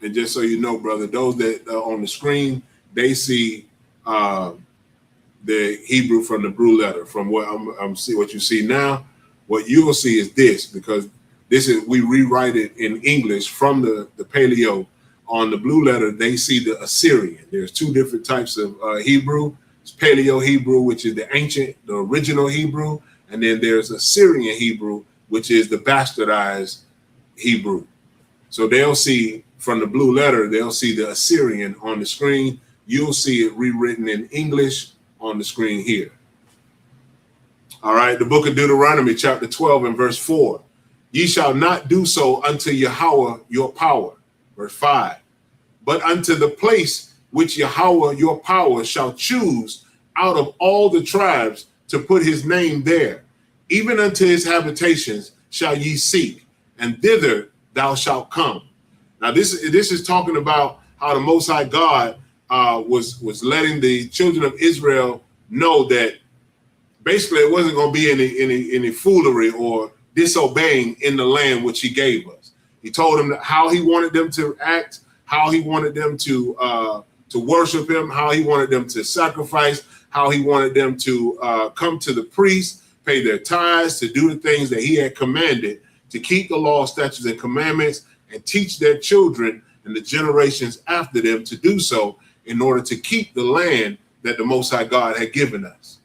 Speaker 5: And just so you know, brother, those that are on the screen, they see the Hebrew from the blue letter. From what I'm see what you see now, what you will see is this, because this is, we rewrite it in English from the Paleo. On the blue letter, they see the Assyrian. There's 2 different types of Hebrew. It's Paleo Hebrew, which is the ancient, the original Hebrew, and then there's Assyrian Hebrew, which is the bastardized Hebrew. So they'll see from the blue letter, they'll see the Assyrian on the screen. you'll see it rewritten in English on the screen here. All right, the book of Deuteronomy, chapter 12 and verse 4. Ye shall not do so unto Yahweh your power. Verse 5. But unto the place which Yahweh your power shall choose out of all the tribes to put his name there, even unto his habitations shall ye seek, and thither thou shalt come. Now this is talking about how the Most High God was letting the children of Israel know that basically it wasn't going to be any foolery or disobeying in the land which he gave us. He told them how he wanted them to act, how he wanted them to worship him, how he wanted them to sacrifice, how he wanted them to come to the priest, pay their tithes, to do the things that he had commanded, to keep the law, statutes, and commandments, and teach their children and the generations after them to do so in order to keep the land that the Most High God had given us.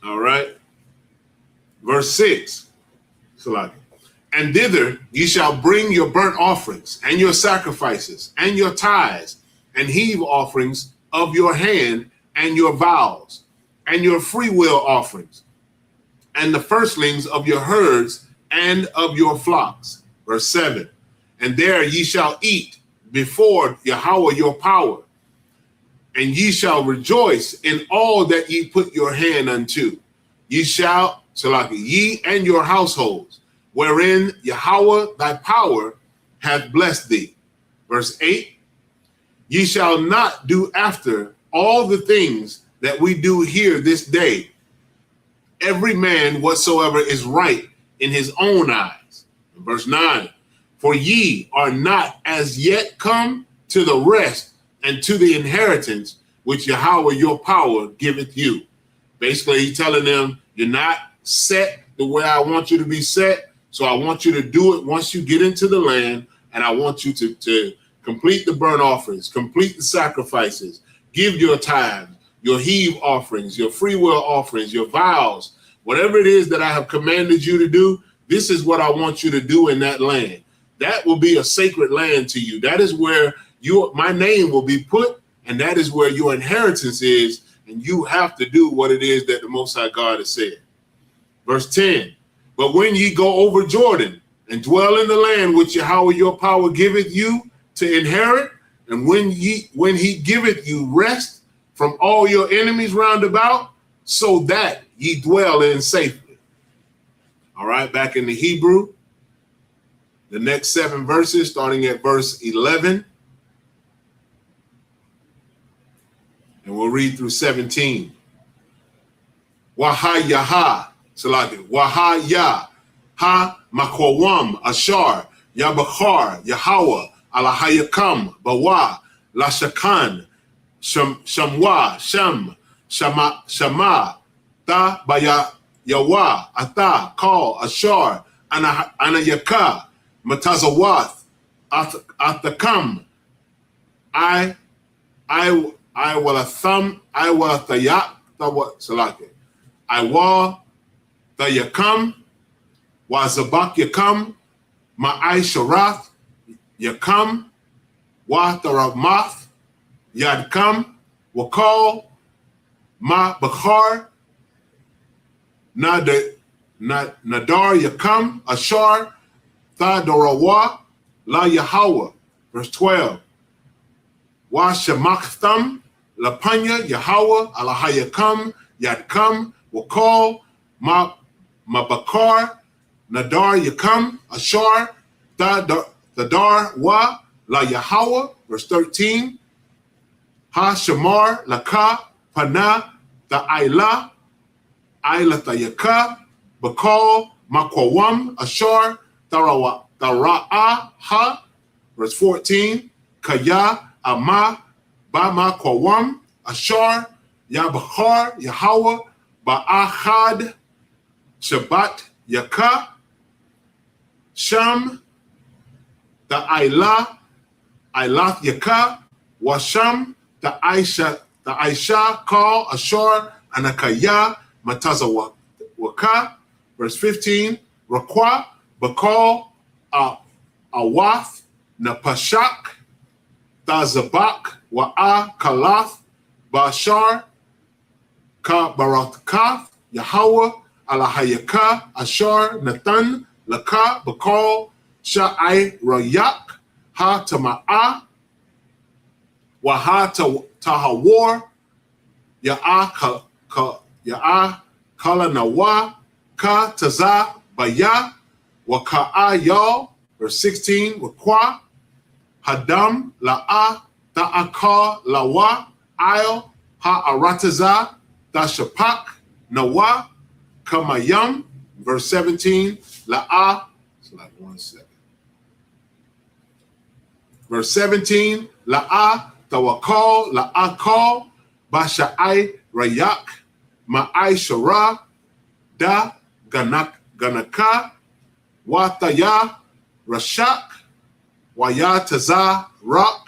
Speaker 5: All right. Verse 6. And thither ye shall bring your burnt offerings and your sacrifices and your tithes and heave offerings of your hand and your vows and your free will offerings and the firstlings of your herds and of your flocks. Verse 7. And there ye shall eat before Yahweh your power, and ye shall rejoice in all that ye put your hand unto. Ye shall, ye and your households, wherein Yahweh thy power hath blessed thee. Verse 8. Ye shall not do after all the things that we do here this day, every man whatsoever is right in his own eyes. Verse 9. For ye are not as yet come to the rest and to the inheritance which Yahweh your power giveth you. Basically, he's telling them, you're not set the way I want you to be set. So I want you to do it once you get into the land, and I want you to complete the burnt offerings, complete the sacrifices, give your tithes, your heave offerings, your free will offerings, your vows, whatever it is that I have commanded you to do. This is what I want you to do in that land. That will be a sacred land to you. That is where my name will be put, and that is where your inheritance is, and you have to do what it is that the Most High God has said. Verse 10, but when ye go over Jordan and dwell in the land which Yahweh your power giveth you to inherit, and when he giveth you rest from all your enemies round about, so that ye dwell in safely. All right, back in the Hebrew, the next 7 verses, starting at verse 11. And we'll read through 17. Wahayaha, Salaki, Wahaya, Ha Makwawam, Ashar, Yabachar, Yahweh, Alahayakam, Bawa, Lashakan, Shamwa, Shama, Ta Baya Yawa, Ata, Kal, Ashar, Anayaka, Matazawath, Athakam, I will a thumb, I will the yak, the what Salaki. I will the yakam, Wazabak yakam, Ma'ai Sharath, yakam, Wa the Ramath, Yadkam, Wakal, Ma Bakhar, Nadar yakam, Ashar, Thadarawa, La Yahweh. Verse 12. Wa Shemaktham, Lapanya, Yahweh, Alahayakam, Yadkam, Wakal, Mabakar, Nadar Yakam, Ashar, Thadar Wa, La Yahweh. Verse 13. Ha Shamar, Laka, Pana, Ta'ila, Tayaka, Bakal, Makwawam, Ashar, Tara'a, Ha. Verse 14. Kaya, Ama, Bama Kwawam, Ashar, Yabachar, Yahweh, Ba'achad, Shabbat, Yaka, Sham, the Ilath Yaka, Washam, the Aisha, Kal, Ashar, Anakaya, Matazawaka. Verse 15, Rakwa, Bakal, Awath, Napashak, Tazabak Wa'a Kalath Bashar Ka Barakath Yahweh Alahayaka Ashar Nathan Laka Bakal Sha'ai Rayak Ha Tama'a Waha Tahawar Ya'a Kala Nawa Ka Taza Baya Waka'a Yal. Verse 16, Wakwa Hadam La'a Ta'aka Lawa Ail Ha'arataza Tashapak Nawa Kamayam. Verse 17, La'a. It's like 1 second. Verse 17, La'a Tawakal La'a Kal Basha'ai Rayak Ma'ai Shara Da Ganaka Wataya Rashak Wayataza Rak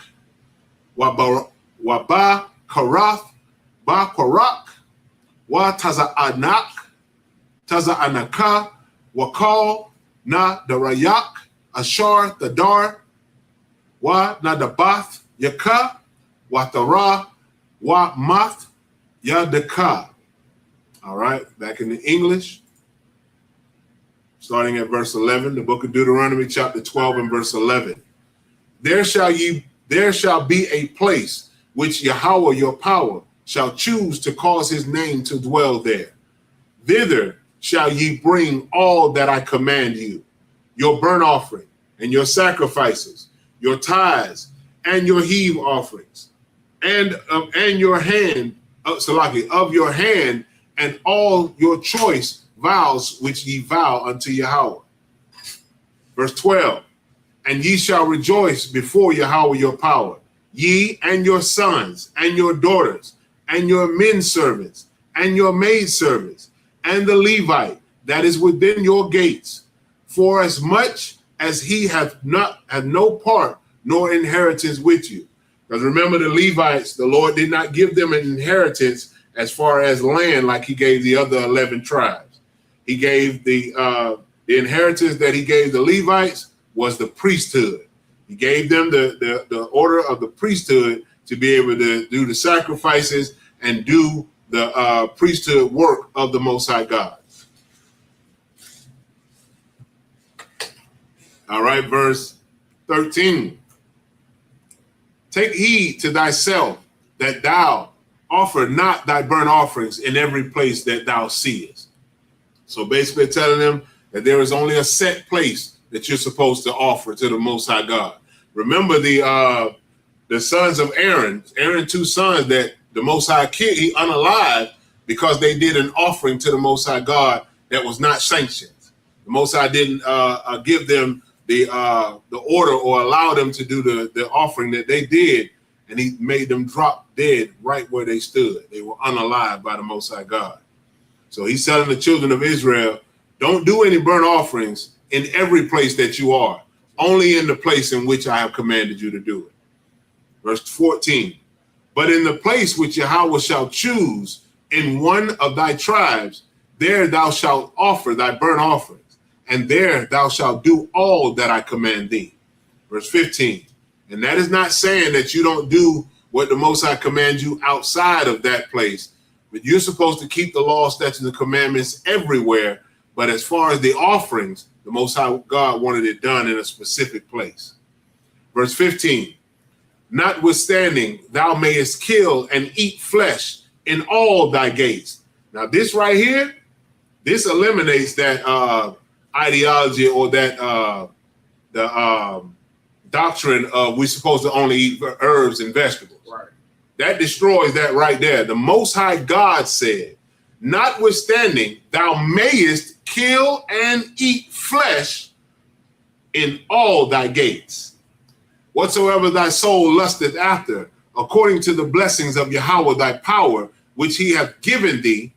Speaker 5: Waba Karath Bakwarak Wataza Anak Taza Anaka Wakal Na Darayak Ashar Tadar Wa Nadabath Yaka Watara Wa Math Yadaka. All right, back in the English. Starting at verse 11, the book of Deuteronomy, chapter 12 and verse 11. There shall be a place which Yahweh your power shall choose to cause his name to dwell there. Thither shall ye bring all that I command you, your burnt offering and your sacrifices, your tithes and your heave offerings, and your hand, of your hand, and all your choice vows which ye vow unto Yahweh. Verse 12, and ye shall rejoice before Yahweh your power, ye and your sons and your daughters and your men servants and your maid servants and the Levite that is within your gates, for as much as he hath no part nor inheritance with you. Because remember, the Levites, the Lord did not give them an inheritance as far as land like he gave the other 11 tribes. He gave the inheritance that he gave the Levites was the priesthood. He gave them the order of the priesthood to be able to do the sacrifices and do the priesthood work of the Most High God. All right, verse 13. Take heed to thyself that thou offer not thy burnt offerings in every place that thou seest. So basically telling them that there is only a set place that you're supposed to offer to the Most High God. Remember the sons of Aaron's 2 sons that the Most High killed, he unalived because they did an offering to the Most High God that was not sanctioned. The Most High didn't give them the order or allow them to do the offering that they did, and he made them drop dead right where they stood. They were unalived by the Most High God. So he's telling the children of Israel, don't do any burnt offerings in every place that you are, only in the place in which I have commanded you to do it. Verse 14, but in the place which Yahweh shall choose in one of thy tribes, there thou shalt offer thy burnt offerings, and there thou shalt do all that I command thee. Verse 15, and that is not saying that you don't do what the Most High commands you outside of that place, but you're supposed to keep the law, statutes, and commandments everywhere. But as far as the offerings, the Most High God wanted it done in a specific place. Verse 15, notwithstanding, thou mayest kill and eat flesh in all thy gates. Now this right here, this eliminates that ideology or that doctrine of we're supposed to only eat herbs and vegetables. Right. That destroys that right there. The Most High God said, notwithstanding, thou mayest kill and eat flesh in all thy gates. Whatsoever thy soul lusteth after, according to the blessings of Yahweh thy power, which he hath given thee,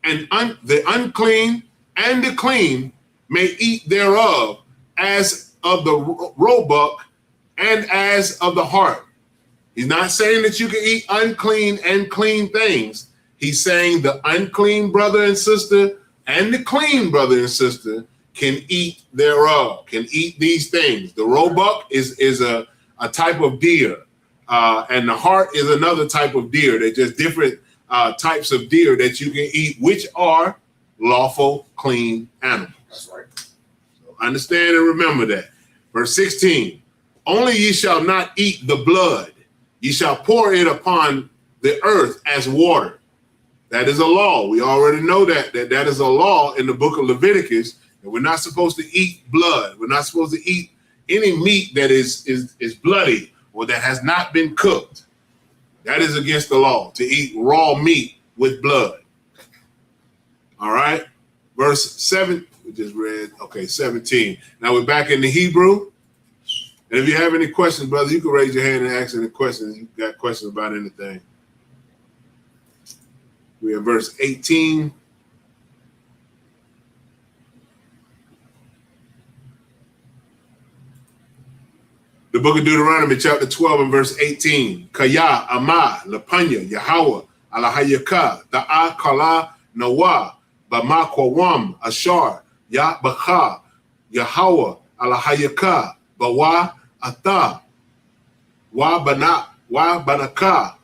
Speaker 5: and the unclean and the clean may eat thereof, as of the roebuck and as of the hart. He's not saying that you can eat unclean and clean things. He's saying the unclean brother and sister and the clean brother and sister can eat thereof, can eat these things. The roebuck is a type of deer. And the hart is another type of deer. They're just different types of deer that you can eat, which are lawful, clean animals.
Speaker 6: That's right.
Speaker 5: So understand and remember that. Verse 16, only ye shall not eat the blood. Ye shall pour it upon the earth as water. That is a law. We already know that is a law in the book of Leviticus. And we're not supposed to eat blood. We're not supposed to eat any meat that is bloody or that has not been cooked. That is against the law, to eat raw meat with blood. All right. Verse 7, we just read, okay, 17. Now we're back in the Hebrew. And if you have any questions, brother, you can raise your hand and ask any questions. You got questions about anything. We are verse 18. The book of Deuteronomy, chapter 12 and verse 18. Kaya, Ama, Lapanya, Yahweh, Alahayaka, Da'a, Kala, Nawa, Bama, Kwawam, Ashar, Ya, Bakha, Yahweh, Alahayaka, Bawa, Ata, Wa Banaka,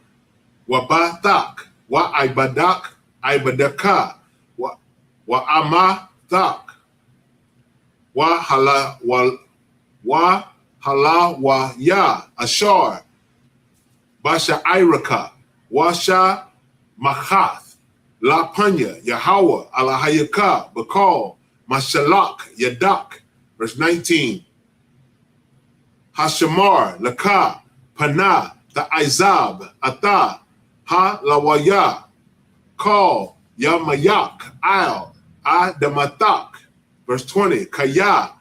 Speaker 5: Wa Batak, Wa Ibadaka, Wa Amatak, Wa Hala ya Ashar, Basha Iraka, Washa Machath, La Panya, Yahweh, Alahayaka, Bakal, Mashalak, Yadak. Verse 19. Hashamar, Laka, Pana, the Izab, Ata, Ha Lawaya, Call, Yamayak, Al, Adamatak. Verse 20. Kaya,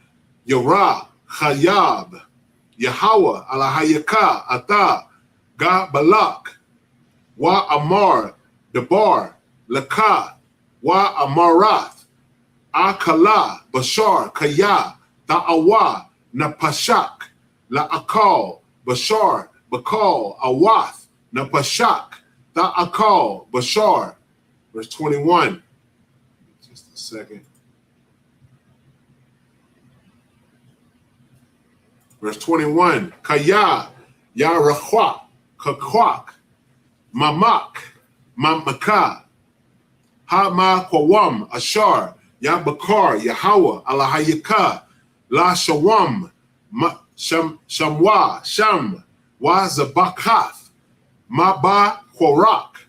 Speaker 5: Yara, Chayab, Yahweh, Alahayaka, Ata, Ga Balak, Wa Amar, Debar, Laka, Wa Amarath, Akala, Bashar, Kaya, Ta'awa, Napashak, La'akal, Bashar, Bakal, Awath, Napashak, Ta'akal, Bashar. Verse 21. Just a second. Verse 21, Kaya, Yarachwa, Kakwak, Mamak, Mamaka, Hama Kwawam, Ashar, Yabakar, Yahweh, Alahayaka, La Shawam, Shamwa, Sham, Wa Zabakath, Maba Kwarak,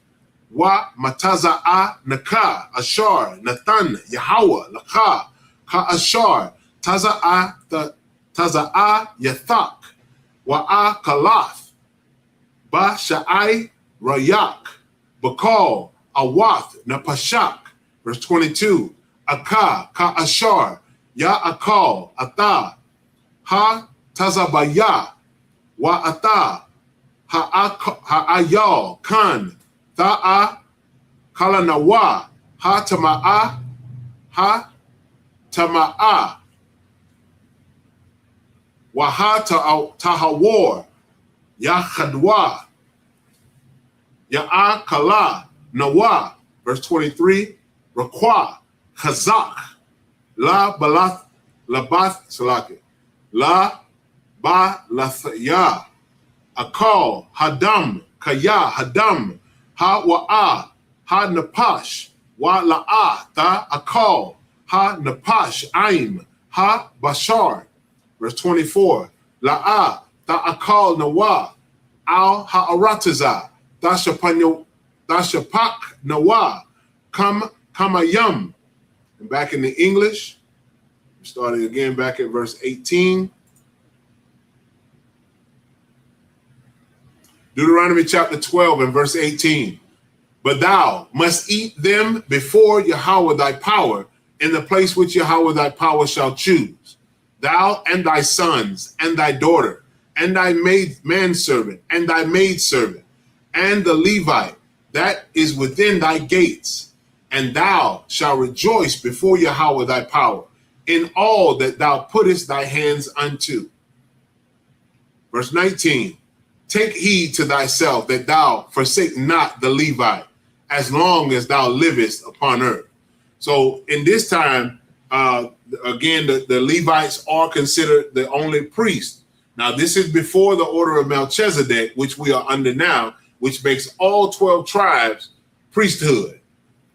Speaker 5: Wa Mataza'a Naka, Ashar, Nathan, Yahweh, Laka, Ka Ashar, Taza'a Yathak, Wa'a Kalath, Ba Sha'ai Rayak, Bakal, Awath, Napashak. Verse 22, Aka, Ka Ashar, Ya Akal, Ata, Ha Tazabaya, Wa Ata, Ha'ayal, Kan, Ta'a, Kalanawa, Ha Tama'a, Ha Tama'a, Waha Tahawar, Ya Khadwa, Ya Kala, Nawa. Verse 23, Rakwa, Khazak, La Balath, Labath Salaki, La Balathya, Akal, Hadam, Kaya, Hadam, Ha Wa'a, Ha Napash, Wa La'a, Ta Akal, Ha Napash, Aim, Ha Bashar. Verse 24, La'a, Ta'akal Nawa, Al Ha'arataza, Dashapak Nawa, Kamayam. And back in the English, we started again back at verse 18. Deuteronomy chapter 12 and verse 18. But thou must eat them before Yahweh thy power, in the place which Yahweh thy power shall choose. Thou and thy sons, and thy daughter, and thy manservant, and thy maidservant, and the Levite that is within thy gates, and thou shalt rejoice before Yahweh thy power in all that thou puttest thy hands unto. Verse 19, take heed to thyself that thou forsake not the Levite as long as thou livest upon earth. So in this time, again, the Levites are considered the only priests Now, this is before the order of Melchizedek, which we are under now, which makes all 12 tribes priesthood.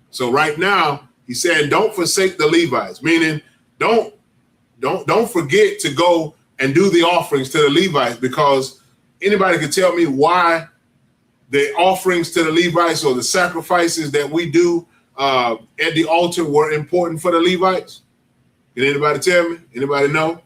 Speaker 5: So right now, he's saying, don't forsake the Levites, meaning don't forget to go and do the offerings to the Levites, because anybody can tell me why the offerings to the Levites or the sacrifices that we do at the altar were important for the Levites? Can anybody tell me? Anybody know?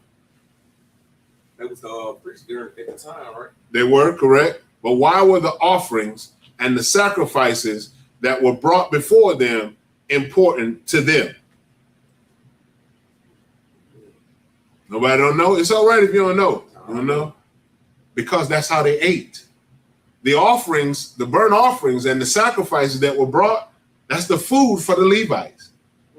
Speaker 6: That was the priest there at the time, right?
Speaker 5: They were, correct. But why were the offerings and the sacrifices that were brought before them important to them? Nobody don't know? It's all right if you don't know. You don't know? Because that's how they ate. The offerings, the burnt offerings and the sacrifices that were brought, that's the food for the Levites.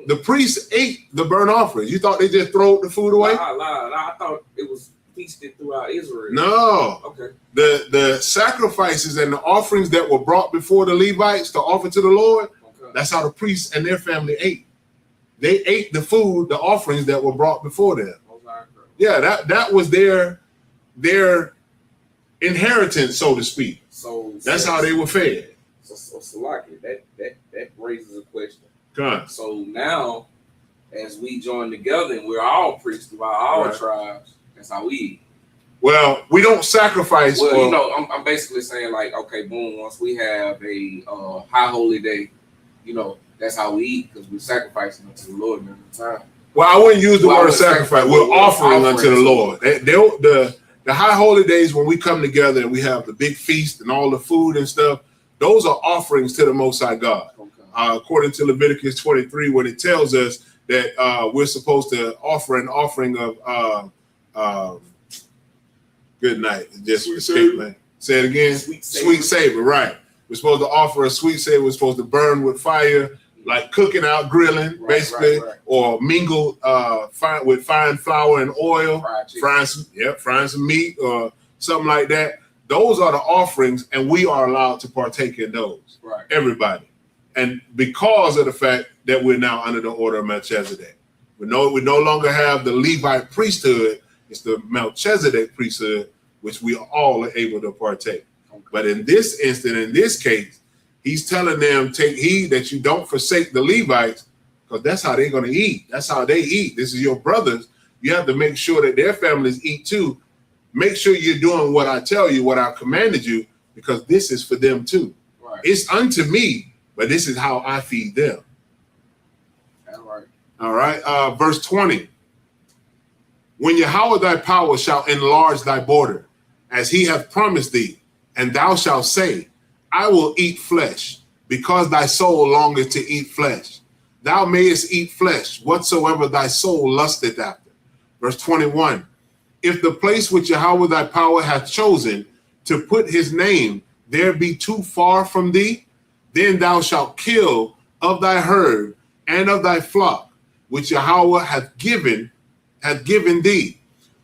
Speaker 5: The priests ate the burnt offerings. You thought they just throw the food away?
Speaker 6: I thought it was feasted throughout Israel.
Speaker 5: No.
Speaker 6: Okay.
Speaker 5: The sacrifices and the offerings that were brought before the Levites to offer to the Lord, that's how the priests and their family ate. They ate the food, the offerings that were brought before them. Yeah, that was their inheritance, so to speak.
Speaker 6: So
Speaker 5: that's how they were fed.
Speaker 6: So Salaki, that raises a question.
Speaker 5: God.
Speaker 6: So now, as we join together and we're all priests throughout all tribes, that's how we eat.
Speaker 5: Well, we don't sacrifice.
Speaker 6: Well, you know, I'm basically saying, like, okay, boom, once we have a high holy day, you know, that's how we eat, because we're sacrificing unto the Lord every time.
Speaker 5: Well, I wouldn't use the word sacrifice. We're offering unto the Lord. The high holy days when we come together and we have the big feast and all the food and stuff, those are offerings to the Most High God. According to Leviticus 23, when it tells us that we're supposed to offer an offering of good night. Just escaped me. Say it again. Sweet savor, right. We're supposed to offer a sweet savor. We're supposed to burn with fire, like cooking out, grilling, basically, or mingle with fine flour and oil, frying some meat or something like that. Those are the offerings, and we are allowed to partake in those.
Speaker 6: Right.
Speaker 5: Everybody. And because of the fact that we're now under the order of Melchizedek, we no longer have the Levite priesthood. It's the Melchizedek priesthood, which we all are able to partake. Okay. But in this instant, in this case, he's telling them, take heed that you don't forsake the Levites, because that's how they're going to eat. That's how they eat. This is your brothers. You have to make sure that their families eat too. Make sure you're doing what I tell you, what I commanded you, because this is for them too. Right. It's unto me, but this is how I feed them. All right. Verse 20. When Yahweh thy power shall enlarge thy border, as he hath promised thee, and thou shalt say, I will eat flesh, because thy soul longeth to eat flesh. Thou mayest eat flesh, whatsoever thy soul lusteth after. Verse 21. If the place which Yahweh thy power hath chosen to put his name there be too far from thee, then thou shalt kill of thy herd and of thy flock, which Yahweh hath given thee,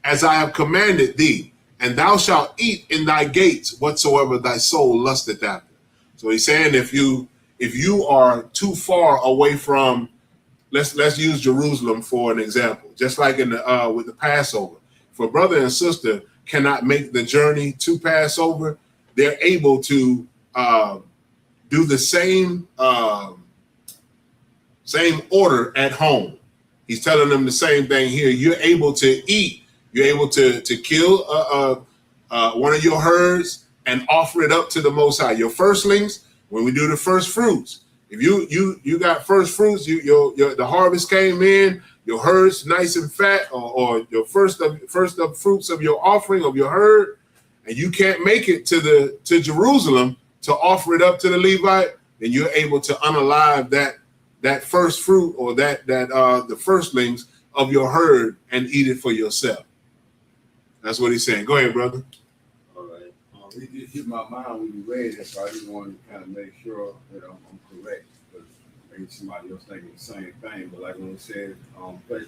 Speaker 5: as I have commanded thee, and thou shalt eat in thy gates whatsoever thy soul lusteth after. So he's saying if you are too far away from, let's use Jerusalem for an example, just like in the with the Passover. If a brother and sister cannot make the journey to Passover, they're able to do the same order at home. He's telling them the same thing here. You're able to eat. You're able to kill one of your herds and offer it up to the Most High. Your firstlings, when we do the first fruits, if you got first fruits, the harvest came in, your herd's nice and fat, or your first of fruits of your offering of your herd, and you can't make it to Jerusalem to offer it up to the Levite, then you're able to unalive that first fruit or the firstlings of your herd and eat it for yourself. That's what he's saying. Go ahead, brother.
Speaker 1: All right. It just hit my mind when you read it, so I just wanted to kind of make sure that I'm correct, because maybe somebody else thinking the same thing. But like when it says, flesh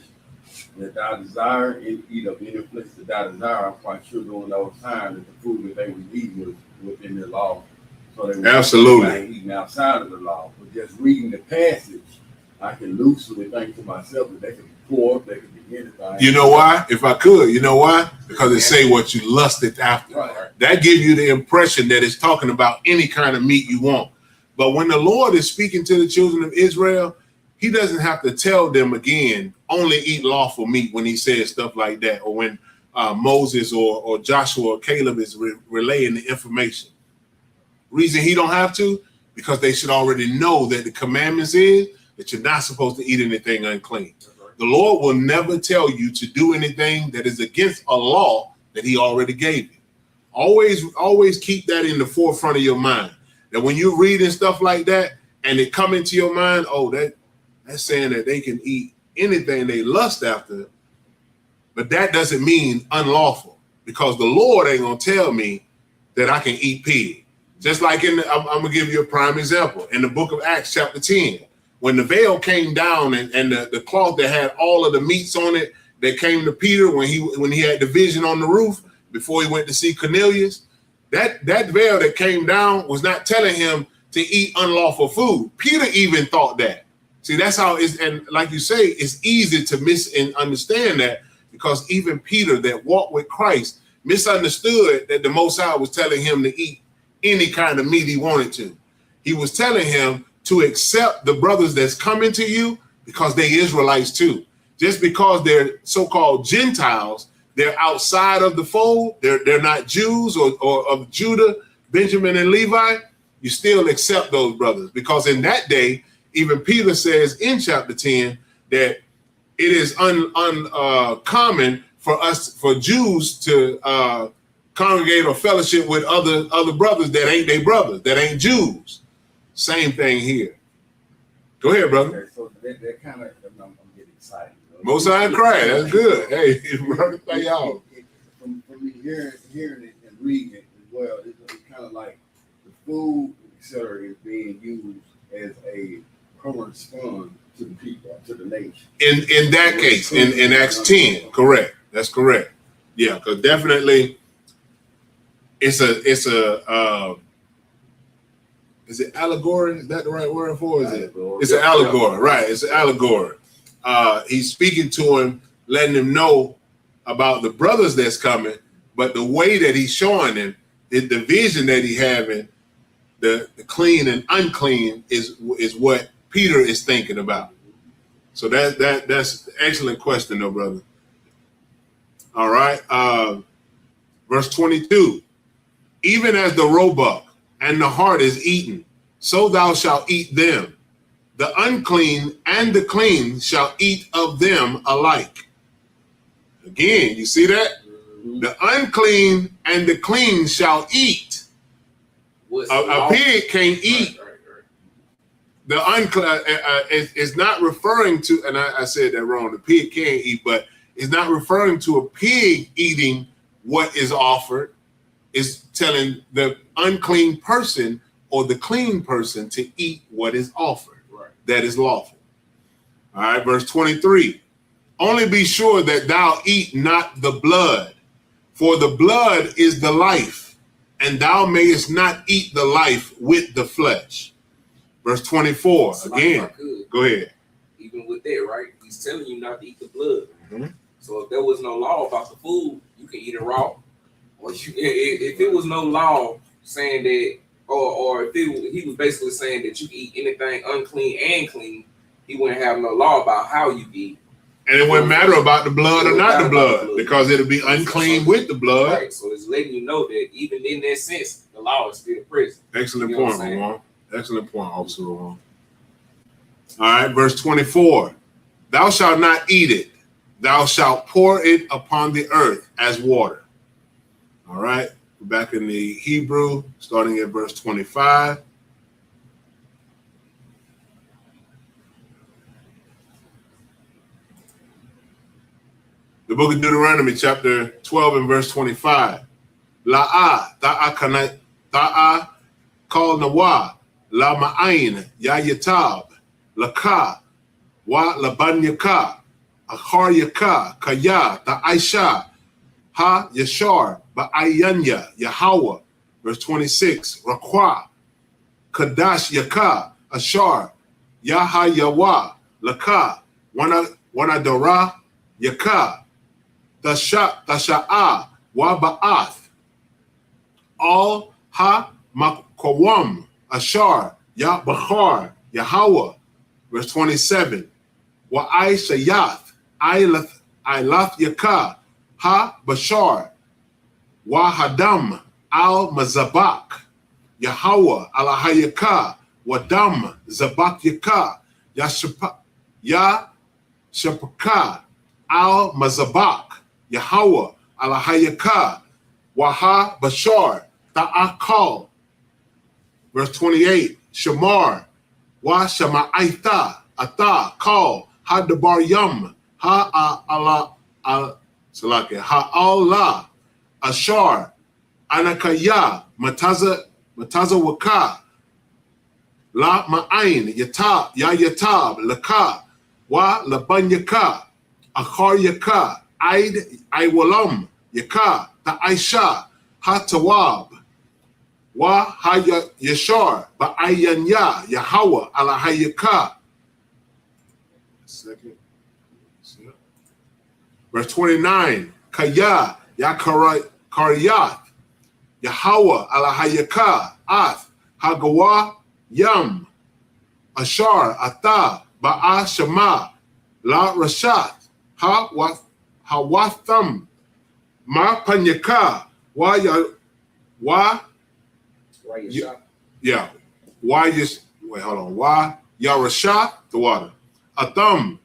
Speaker 1: that thou desire and eat of any flesh that thou desire, I'm quite sure during those times that the food that they would eat was within the law. So they were eating outside of the law. But just reading the passage, I can loosely think to myself that they could pork, they could be anything.
Speaker 5: You know why? If I could, you know why? Because it say what you lusted after.
Speaker 1: Right.
Speaker 5: That gives you the impression that it's talking about any kind of meat you want. But when the Lord is speaking to the children of Israel, he doesn't have to tell them again, only eat lawful meat when he says stuff like that, or when Moses or Joshua or Caleb is relaying the information. Reason he don't have to, because they should already know that the commandments is that you're not supposed to eat anything unclean. The Lord will never tell you to do anything that is against a law that he already gave you. Always keep that in the forefront of your mind. That when you're reading stuff like that and it come into your mind, oh, that's saying that they can eat anything they lust after, but that doesn't mean unlawful, because the Lord ain't gonna tell me that I can eat pig. Just like I'm gonna give you a prime example in the book of Acts chapter 10, when the veil came down and the cloth that had all of the meats on it that came to Peter when he had the vision on the roof before he went to see Cornelius, that veil that came down was not telling him to eat unlawful food. Peter even thought that. See, that's how it's, and like you say, it's easy to miss and understand that, because even Peter that walked with Christ misunderstood that the Most High was telling him to eat any kind of meat he wanted to. He was telling him to accept the brothers that's coming to you because they Israelites too. Just because they're so-called Gentiles, they're outside of the fold, they're not Jews or of Judah, Benjamin, and Levi, you still accept those brothers. Because in that day, even Peter says in chapter 10 that it is uncommon for Jews to congregate or fellowship with other brothers that ain't their brothers, that ain't Jews. Same thing here. Go ahead, brother.
Speaker 1: Okay, so they're kind of, I'm getting excited.
Speaker 5: Most I cry. That's good. Hey, brother, thank y'all.
Speaker 1: From me hearing it and reading it as well, it's kind of like the food, etc., is being used as a correspond to the people, to the nation.
Speaker 5: In that case, in Acts 10, correct. That's correct. Yeah, because definitely it's a is it allegory? Is that the right word for it? Is it? It's an allegory, right? It's an allegory. He's speaking to him, letting him know about the brothers that's coming, but the way that he's showing him, the vision that he having, the clean and unclean is what Peter is thinking about. So that's an excellent question, though, brother. All right. Verse 22. Even as the roebuck and the hart is eaten, so thou shalt eat them. The unclean and the clean shall eat of them alike. Again, you see that? Mm-hmm. The unclean and the clean shall eat. A pig can't eat. Right. The unclean is not referring to, and I said that wrong. The pig can't eat, but it's not referring to a pig eating what is offered. It's telling the unclean person or the clean person to eat what is offered. Right. That is lawful. All right, verse 23. Only be sure that thou eat not the blood, for the blood is the life, and thou mayest not eat the life with the flesh. Verse 24, so again, go ahead.
Speaker 6: Even with that, right? He's telling you not to eat the blood. Mm-hmm. So if there was no law about the food, you can eat it raw. Or if it was no law saying that, or if he was basically saying that you can eat anything unclean and clean, he wouldn't have no law about how you eat.
Speaker 5: And it wouldn't matter about the blood or not the blood, because it'll be unclean with the blood.
Speaker 6: Right. So it's letting you know that even in that sense, the law is still present.
Speaker 5: Excellent point, Ramon. Excellent point, Officer Ramon. All right, verse 24. Thou shalt not eat it. Thou shalt pour it upon the earth as water. All right, we're back in the Hebrew, starting at verse 25. The book of Deuteronomy, chapter 12 and verse 25. Ta'a kal nawa la ma'ain ya yatab laka wa labanyaka akhar yaka kaya ta'aisha ha yashar ba'ayanya Yahweh. Verse 26. Rakwa kadash yaka ashar yaha yawa laka Wanadora Yaka, Tasha'a, Waba'ath, All Ha Makwam, Ashar, Ya Bachar, Yahweh. Verse 27. Wa'ai Shayath, Ilath Yaka, Ha Bashar, Wahadam, Al Mazabak, Yahweh, Alahayaka, Wadam, Zabak Yaka, Ya Shapaka, Al Mazabak, Yahweh, Alahayaka, Waha Bashar, Ta'akal. Verse 28. Shamar, Wa Shama'aita, Ata, Kal, Hadabar Yum, Ha Allah, Ashar, Anakaya, Mataza Waka, La Ma'ain, Yatab, Ya Yatab, Laka, Wa Laban Yaka, Akhar Yaka, Aid Iwalam, Yaka, Ta'aisha, Hatawab, Wa Haya Yashar, Ba'ayanya, Yahweh, Alahayaka. Second. Verse 29. Kaya, Yakaryath, Yahweh, Alahayaka, Ath, Hagawa, Yam, Ashar, Ata, Ba'a Shema, La Rashat, Hawatham, Ma Panyaka, yeah. Why just wait, hold on. Why Yarashah, the water. Atham.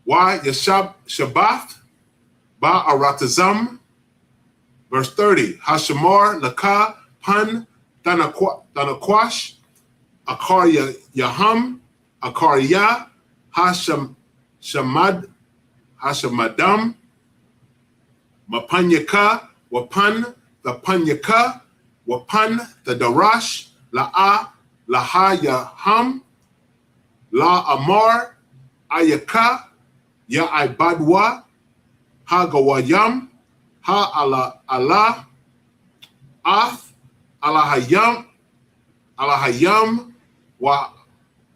Speaker 5: Why Shabbath? Ba Aratazam. Verse 30. Hashamar Laka Pan Tanakwash. Akar Yaham. Akar Ya. Hashamadam. Mapanyaka. Wapan the Panyaka. Wapan the Darash, La'a, Laha Yaham, La Amar, Ayaka, Ya Ibadwa, Ha Gawayam, Ha Allah, Ath, Alahayam,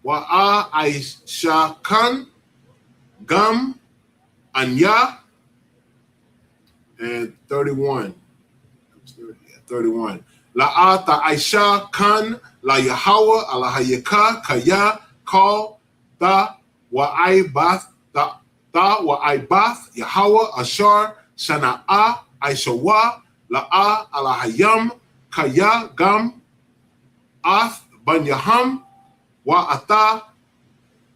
Speaker 5: Wa'a Aishakan, Gam, Anya, and 31. 31. La'ata Aisha Khan La Yahweh Alahayaka Kaya Kal Ta Wa'aibath Yahweh Ashar Shana'a Aishawa La'a Alahayam Kaya Gam Ath Ban Yaham Wa'ata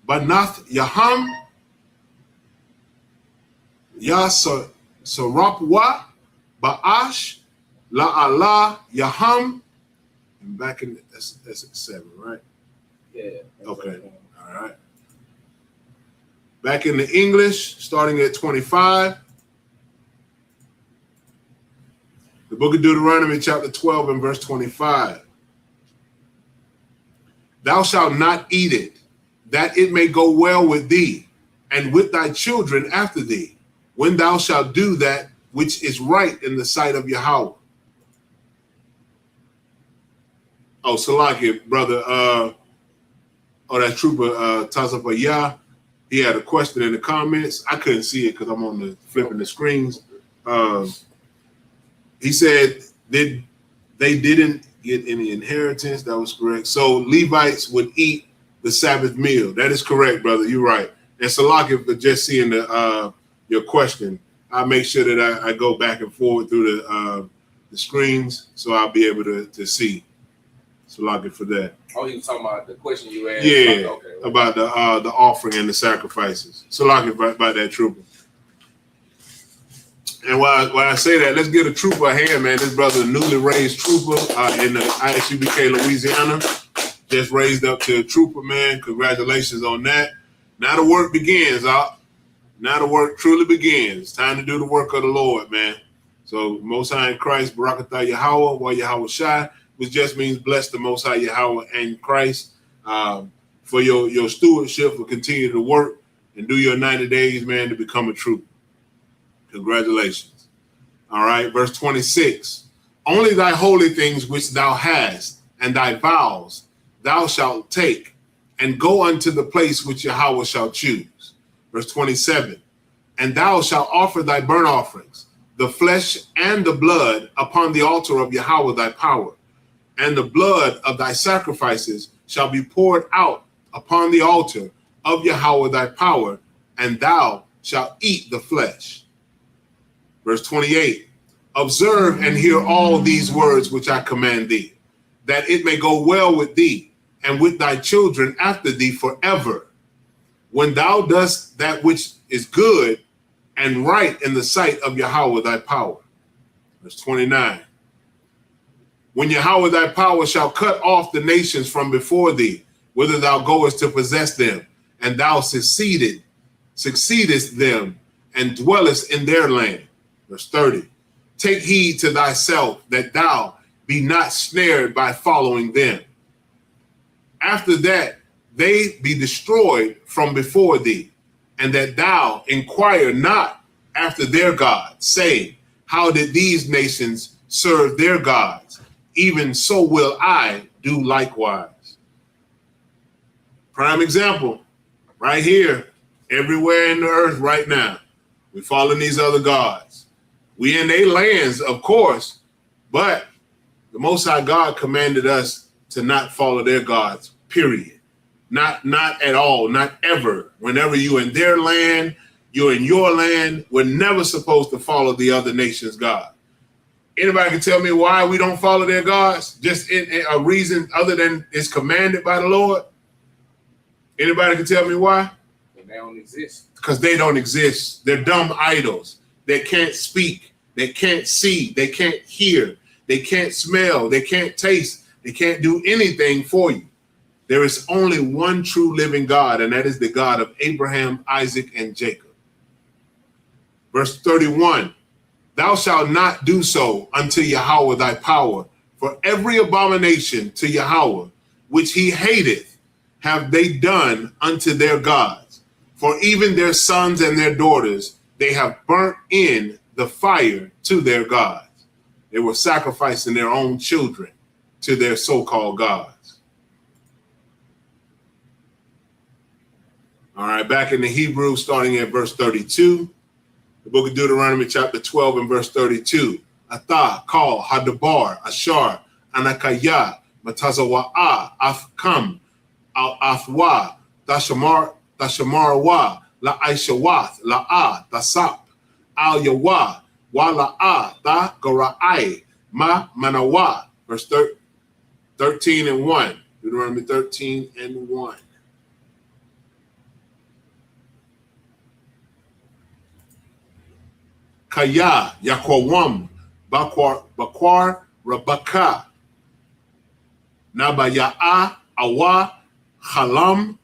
Speaker 5: Banath Yaham Ya Sarapwa Ba'ash La Allah Yaham, and back in that's 7, right?
Speaker 6: Yeah.
Speaker 5: Okay. All right. Back in the English, starting at 25. The book of Deuteronomy, chapter 12, and verse 25. Thou shalt not eat it, that it may go well with thee, and with thy children after thee, when thou shalt do that which is right in the sight of Yahweh. Oh, Salaki, brother, that trooper, Tazapaya, he had a question in the comments. I couldn't see it because I'm on the flipping the screens. He said they didn't get any inheritance. That was correct. So Levites would eat the Sabbath meal. That is correct, brother. You're right. And Salaki, for just seeing your question, I'll make sure that I go back and forward through the screens so I'll be able to see. So lock it for that.
Speaker 6: Oh, you talking about the question you asked?
Speaker 5: Yeah,
Speaker 6: okay.
Speaker 5: About the offering and the sacrifices. So lock it about that trooper. And while I say that, let's give a trooper a hand, man. This brother, newly raised trooper in the ISUPK, Louisiana, just raised up to a trooper, man. Congratulations on that. Now the work begins, Now the work truly begins. It's time to do the work of the Lord, man. So Most High in Christ, Barakatah Yahweh, while Yahweh Shai, which just means bless the Most High Yahweh and Christ for your stewardship, for continue to work and do your 90 days, man, to become a trooper. Congratulations. All right, verse 26. Only thy holy things which thou hast and thy vows thou shalt take and go unto the place which Yahweh shall choose. Verse 27, and thou shalt offer thy burnt offerings, the flesh and the blood upon the altar of Yahweh thy power, and the blood of thy sacrifices shall be poured out upon the altar of Yahweh thy power, and thou shalt eat the flesh. Verse 28, observe and hear all these words which I command thee, that it may go well with thee and with thy children after thee forever, when thou dost that which is good and right in the sight of Yahweh thy power. Verse 29, when Yahweh thy power shall cut off the nations from before thee, whither thou goest to possess them, and thou succeedest them and dwellest in their land. Verse 30, take heed to thyself that thou be not snared by following them. After that, they be destroyed from before thee, and that thou inquire not after their gods, saying, how did these nations serve their gods? Even so will I do likewise. Prime example, right here, everywhere in the earth right now, we following these other gods. We in their lands, of course, but the Most High God commanded us to not follow their gods, period. Not at all, not ever. Whenever you in their land, you're in your land. We're never supposed to follow the other nation's God. Anybody can tell me why we don't follow their gods? Just in a reason other than it's commanded by the Lord? Anybody can tell me why?
Speaker 6: They don't exist.
Speaker 5: Because they don't exist. They're dumb idols. They can't speak. They can't see. They can't hear. They can't smell. They can't taste. They can't do anything for you. There is only one true living God, and that is the God of Abraham, Isaac, and Jacob. Verse 31, thou shalt not do so unto Yahweh thy power, for every abomination to Yahweh, which he hateth, have they done unto their gods. For even their sons and their daughters, they have burnt in the fire to their gods. They were sacrificing their own children to their so-called gods. All right, back in the Hebrew, starting at verse 32, the book of Deuteronomy, chapter 12 and verse 32. Atah, Kal, Hadabar, Ashar, Anakaya, Matazawa'a, Afkam, Al-Athwa, Tashamarwa, La Aishawath, La'a, Tasap, Al-Yawa, Wa La'a, Ta Gara'ai, Ma Manawa. Verse 13 and 1. Deuteronomy 13 and 1. Kaya, Yakwawam, Bakwar, Rabaka, Nabaya'a, Awa, Halam,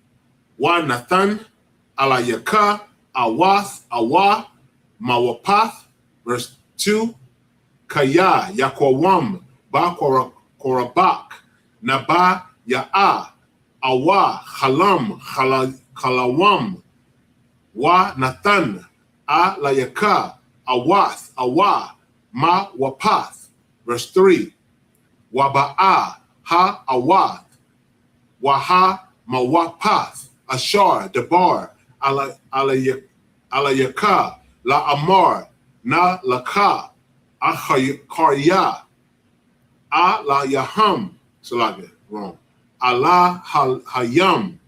Speaker 5: Wa Nathan, Alayaka, Awath, Awa, Mawapath. Verse 2, Kaya, Yakwawam, Bakorabak, Naba, Ya'a, Awa, Halam, Halawam, Wa Nathan, Alayaka, Awath, Awa, Ma Wapath. Verse 3, Waba'a, Ha Awath, Waha Mawapath, Ashar, Debar, Alayaka, La Amar, Na Laka, Akarya, A La Yaham, Salaga, wrong. Allah Hayam,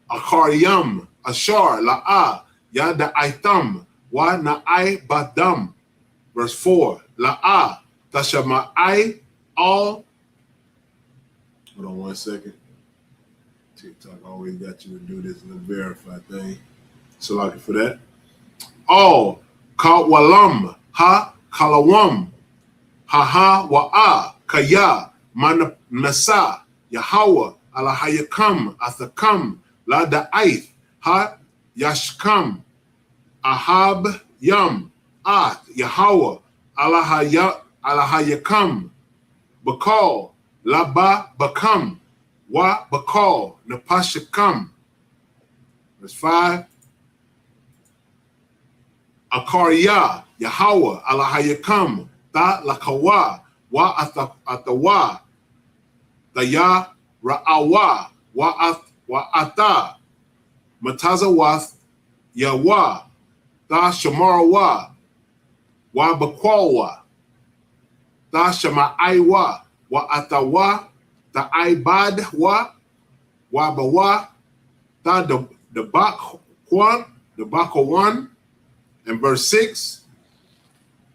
Speaker 5: Akaryam, Ashar, La'a, Yada Aitam, Wa Na'ai Badam. Verse 4, La'a, Tashama'ai, all. Hold on 1 second. TikTok always got you to do this little verify thing. So like for that. All Kawalam, Ha Kalawam, Ha Wa'a, Kaya, Manasa, Yahweh, Alahayakam, Athakam, La Da'aith, Ha Yashkam, Ahab Yam, At, Yahweh, Alahayakam, Bakal, Laba Bakam, Wa Bakal, Napashakam. Verse 5. Akarya, Yahweh, Alahayakam, Ta Lakawa, Wa Atawa, Daya Ra'awa, Wa Ata, Matazawath, Yawa, Da Shamarawa, Wa Bakwawa, Da Shama Aiwa, Wa Atawa, Da Aibad Wa, Wa Bawa, Da the Bakwan, the Bakawan, and verse 6,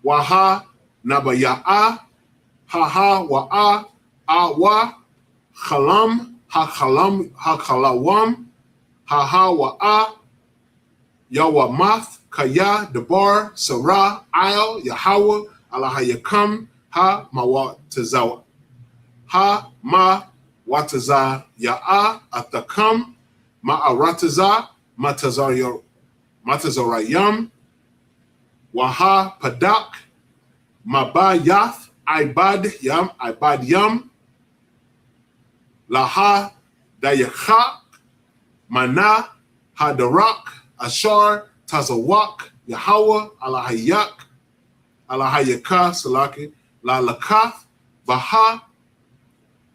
Speaker 5: Waha Nabaya'a, Haha Wa'a, Awa, Khalam, Hakhalam, Hakhalawam, Haha Wa'a, Yawamath, Kaya, Debar, Sarah, Isle, Yahweh, Allahayakam, Ha Mawatazawa, Ha Ma Wataza Ya'a, Atakam, Ma'arataza, Matazarayam, Waha Padak, Mabayath, Ibad Yam, Laha Dayakha, Mana, Hadarak, Ashar, Tazawak, Yahweh, Alahayak, Alahayaka, Salaki, La Lakath, Baha,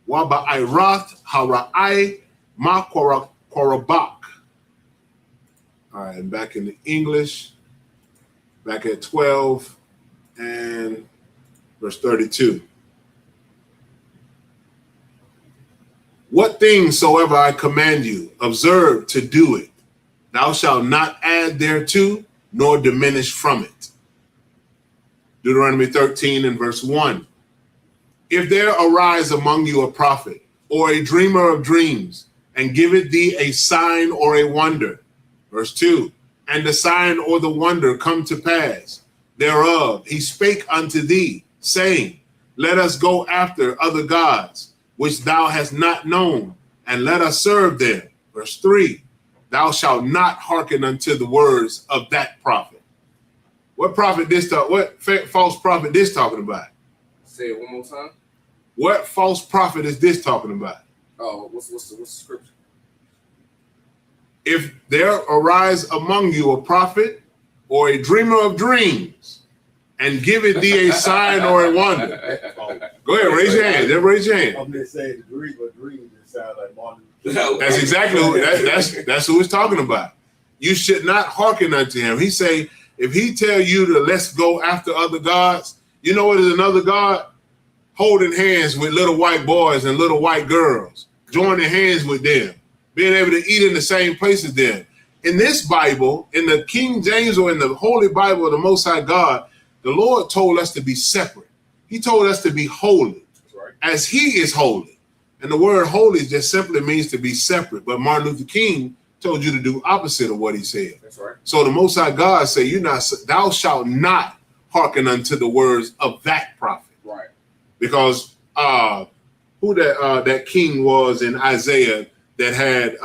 Speaker 5: Waba Irath, Hara'ai, Ma Korabak. All right, and back in the English, back at 12 and verse 32. What things soever I command you, observe to do it. Thou shalt not add thereto, nor diminish from it. Deuteronomy 13 and verse 1. If there arise among you a prophet or a dreamer of dreams, and giveth thee a sign or a wonder. Verse 2. And the sign or the wonder come to pass thereof, he spake unto thee, saying, let us go after other gods, which thou hast not known, and let us serve them. Verse 3. Thou shalt not hearken unto the words of that prophet. What prophet this talk? What false prophet this talking about?
Speaker 6: Say it one more time.
Speaker 5: What false prophet is this talking about?
Speaker 6: Oh, what's the scripture?
Speaker 5: If there arise among you a prophet or a dreamer of dreams, and giveth thee a sign or a wonder. Go ahead, raise your hand. Just raise your hand.
Speaker 1: I'm just saying, the dream of dreams, it sounds like Martin.
Speaker 5: That's exactly that's who it's talking about. You should not hearken unto him. He say, if he tell you to let's go after other gods, you know what is another god? Holding hands with little white boys and little white girls, joining hands with them, being able to eat in the same place as them. In this Bible, in the King James or in the Holy Bible of the Most High God, the Lord told us to be separate. He told us to be holy, right, as he is holy. And the word holy just simply means to be separate. But Martin Luther King told you to do opposite of what he said. That's right. So the Most High God said, thou shalt not hearken unto the words of that prophet. Right. Because who that king was in Isaiah that had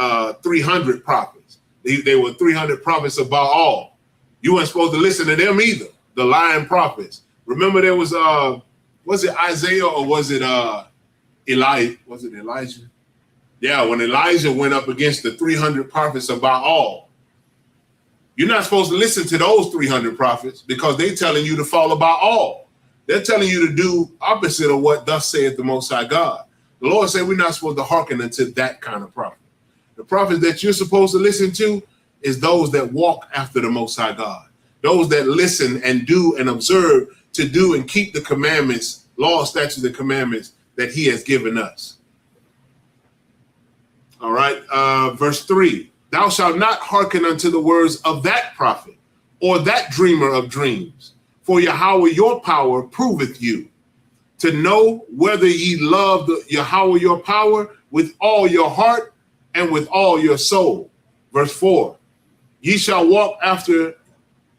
Speaker 5: 300 prophets. They were 300 prophets of Baal. You weren't supposed to listen to them either. The lying prophets. Remember there was it Isaiah or was it Elijah? Was it Elijah? Yeah, when Elijah went up against the 300 prophets of Baal, you're not supposed to listen to those 300 prophets because they're telling you to follow Baal. They're telling you to do opposite of what thus saith the Most High God. The Lord said we're not supposed to hearken unto that kind of prophet. The prophets that you're supposed to listen to is those that walk after the Most High God. Those that listen and do and observe to do and keep the commandments, law, statutes, and commandments that he has given us. All right, verse 3. Thou shalt not hearken unto the words of that prophet or that dreamer of dreams, for Yahweh your power proveth you, to know whether ye love Yahweh your power with all your heart and with all your soul. Verse 4. Ye shall walk after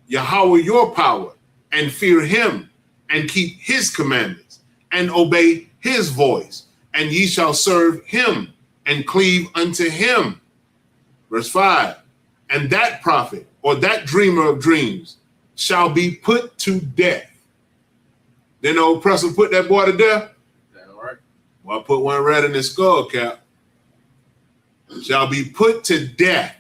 Speaker 5: Yahweh your power and fear him and keep his commandments and obey his voice, and ye shall serve him and cleave unto him. Verse 5. And that prophet or that dreamer of dreams shall be put to death. Then the oppressor put that boy to death. All right. Well, I put one right in his skull cap. Shall be put to death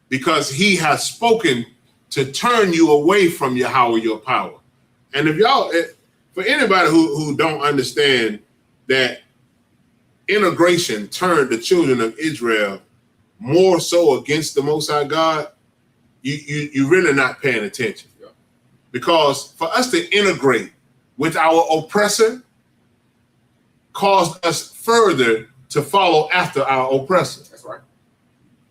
Speaker 5: because he has spoken to turn you away from Yahweh your power. And if y'all, for anybody who don't understand that integration turned the children of Israel more so against the Most High God, you're really not paying attention. Because for us to integrate with our oppressor caused us further to follow after our oppressor.
Speaker 6: That's right.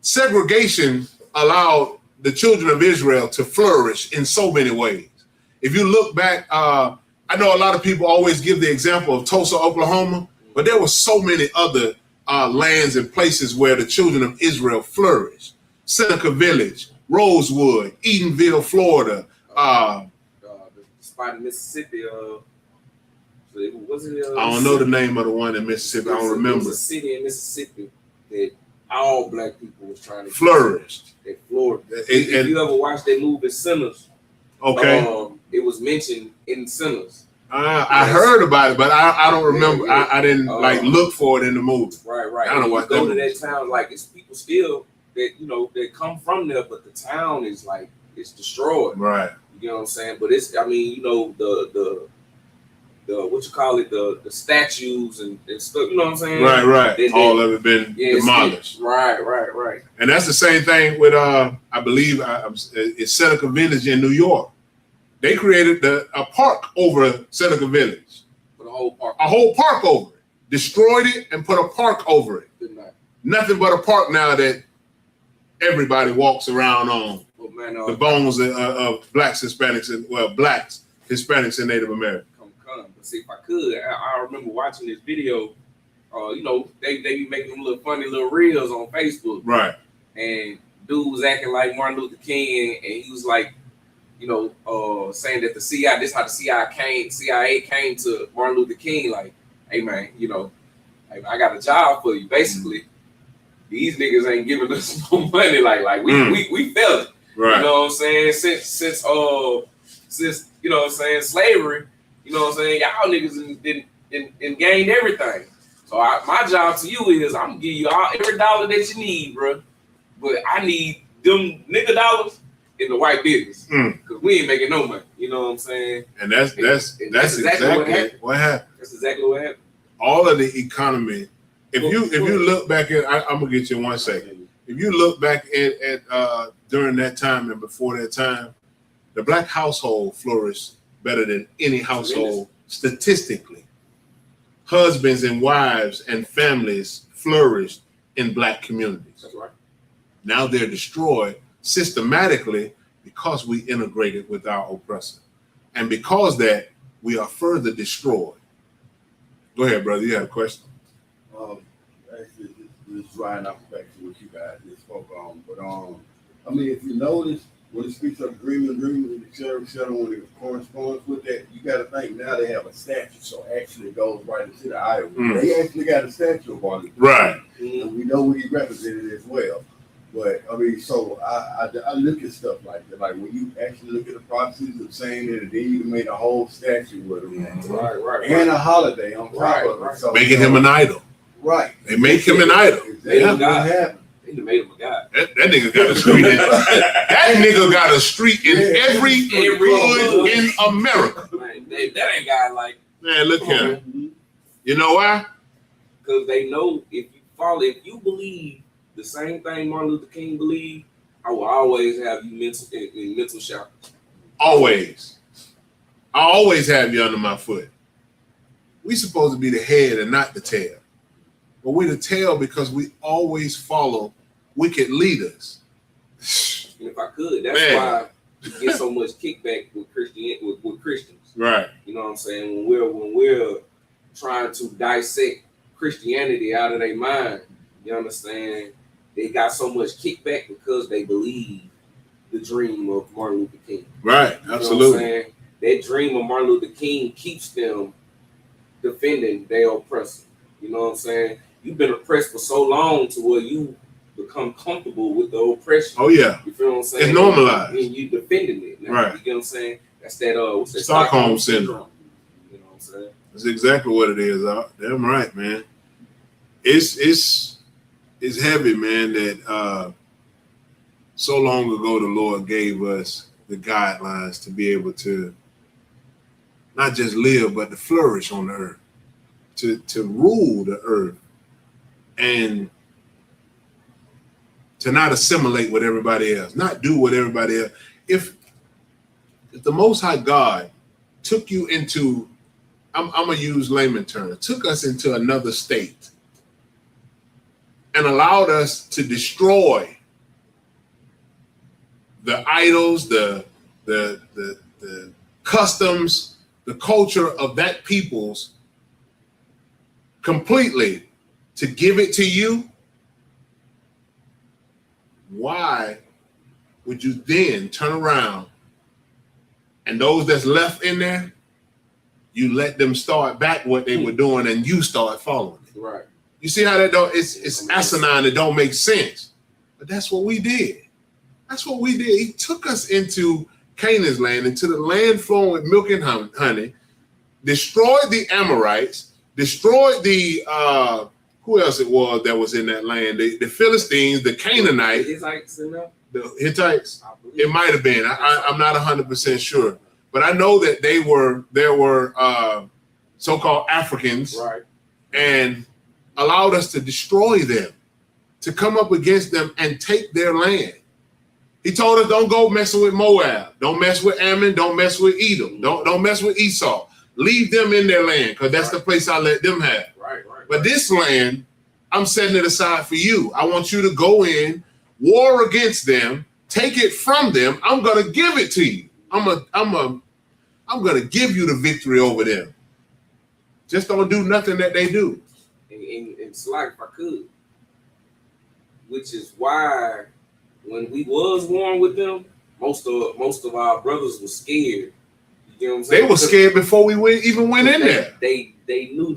Speaker 5: Segregation allowed the children of Israel to flourish in so many ways. If you look back, I know a lot of people always give the example of Tulsa, Oklahoma, but there were so many other lands and places where the children of Israel flourished. Seneca Village, Rosewood, Edenville, Florida.
Speaker 6: The spot in Mississippi. Was it?
Speaker 5: I don't know the name of the one in Mississippi. I don't remember.
Speaker 6: It was a city in Mississippi that all black people was trying to
Speaker 5: flourished.
Speaker 6: They flourished. If you ever watched that movie Sinners,
Speaker 5: okay,
Speaker 6: it was mentioned in Sinners.
Speaker 5: I heard about it, but I don't remember. I didn't like look for it in the movie.
Speaker 6: Right.
Speaker 5: I don't know what
Speaker 6: go to that town. Like it's people still that that come from there, but the town is like it's destroyed.
Speaker 5: Right.
Speaker 6: You know what I'm saying? But it's the what you call it, the statues and stuff, you know what I'm saying?
Speaker 5: Right. All of it been demolished.
Speaker 6: Right.
Speaker 5: And that's the same thing with I believe it's Seneca Village in New York. They created a park over Seneca Village.
Speaker 6: Put a whole park
Speaker 5: over it. Destroyed it and put a park over it. Nothing but a park now that everybody walks around on.
Speaker 6: Oh, man,
Speaker 5: the bones of blacks, Hispanics, blacks, Hispanics, and Native Americans.
Speaker 6: But see, if I could, I remember watching this video. They be making them little funny little reels on Facebook.
Speaker 5: Right.
Speaker 6: And dude was acting like Martin Luther King, and he was like, saying that the CIA, this is how the CIA came to Martin Luther King, like, hey man, I got a job for you. Basically, these niggas ain't giving us no money. Like we felt it.
Speaker 5: Right.
Speaker 6: You know what I'm saying? Since you know what I'm saying, slavery, you know what I'm saying, y'all niggas didn't gained everything. So my job to you is I'm gonna give you every dollar that you need, bro. But I need them nigga dollars in the white business. Because we ain't making no money. You know what I'm saying?
Speaker 5: And that's exactly what happened.
Speaker 6: That's exactly what happened.
Speaker 5: All of the economy, if you look back at, I'm gonna get you in 1 second. If you look back at during that time and before that time, the black household flourished better than any household statistically. Husbands and wives and families flourished in black communities.
Speaker 6: That's right.
Speaker 5: Now they're destroyed systematically because we integrated with our oppressor. And because that, we are further destroyed. Go ahead, brother. You have a question?
Speaker 1: Actually, this is right off back to what you guys just spoke on. But I mean, if you notice, when it speaks of agreement, etc., when it corresponds with that, you got to think now they have a statue, so actually it goes right into the Iowa. They actually got a statue of Martin.
Speaker 5: Right.
Speaker 1: And we know we represented as well. But I mean, so I look at stuff like that. Like when you actually look at the processes of saying it, and then you made a whole statue with him,
Speaker 6: Right.
Speaker 1: and a holiday on top of it, so,
Speaker 5: making him an idol.
Speaker 1: Right.
Speaker 5: They make him an idol.
Speaker 1: Exactly what happened.
Speaker 6: They made him a guy.
Speaker 5: That nigga got a street. That nigga got a street in every hood in America.
Speaker 6: Man, that ain't guy like.
Speaker 5: Man, look here. You know why?
Speaker 6: Because they know if you believe the same thing Martin Luther King believed, I will always have you in mental shock.
Speaker 5: Always. I always have you under my foot. We supposed to be the head and not the tail. But we're the tail because we always follow wicked leaders.
Speaker 6: And if I could, that's why we get so much kickback with Christians.
Speaker 5: Right.
Speaker 6: You know what I'm saying? When we're trying to dissect Christianity out of their mind, you understand? They got so much kickback because they believe the dream of Martin Luther King.
Speaker 5: Right,
Speaker 6: you know
Speaker 5: absolutely.
Speaker 6: What I'm saying? That dream of Martin Luther King keeps them defending their oppressor. You know what I'm saying? You've been oppressed for so long to where you become comfortable with the oppression.
Speaker 5: Oh yeah.
Speaker 6: You feel what I'm saying?
Speaker 5: It's normalized.
Speaker 6: And you defending it. Now,
Speaker 5: right.
Speaker 6: You get what I'm saying? That's that what's that?
Speaker 5: Stockholm syndrome.
Speaker 6: You know what I'm saying?
Speaker 5: That's exactly what it is. Damn right, man. It's heavy, man, that so long ago the Lord gave us the guidelines to be able to not just live, but to flourish on the earth, to rule the earth, and to not assimilate with everybody else, not do what everybody else. If the Most High God took you into, I'm gonna use layman terms, took us into another state and allowed us to destroy the idols, the customs, the culture of that people's completely, to give it to you, why would you then turn around and those that's left in there, you let them start back what they were doing and you start following it?
Speaker 6: Right.
Speaker 5: You see how that don't, it's asinine, it don't make sense. But that's what we did. That's what we did. He took us into Canaan's land, into the land flowing with milk and honey, destroyed the Amorites, destroyed the who else it was that was in that land? The Philistines, the Canaanites, the Hittites. It might have been. I'm not 100% sure, but I know that there were so-called Africans,
Speaker 6: right,
Speaker 5: and allowed us to destroy them, to come up against them and take their land. He told us, don't go messing with Moab, don't mess with Ammon, don't mess with Edom, don't mess with Esau. Leave them in their land, because that's the place I let them have.
Speaker 6: Right.
Speaker 5: But this land, I'm setting it aside for you. I want you to go in, war against them, take it from them. I'm gonna give it to you. I'm gonna give you the victory over them. Just don't do nothing that they do.
Speaker 6: And Slack, if I could, which is why when we was warring with them, most of our brothers were scared. You know what I'm saying?
Speaker 5: They were scared before we even went in there.
Speaker 6: They knew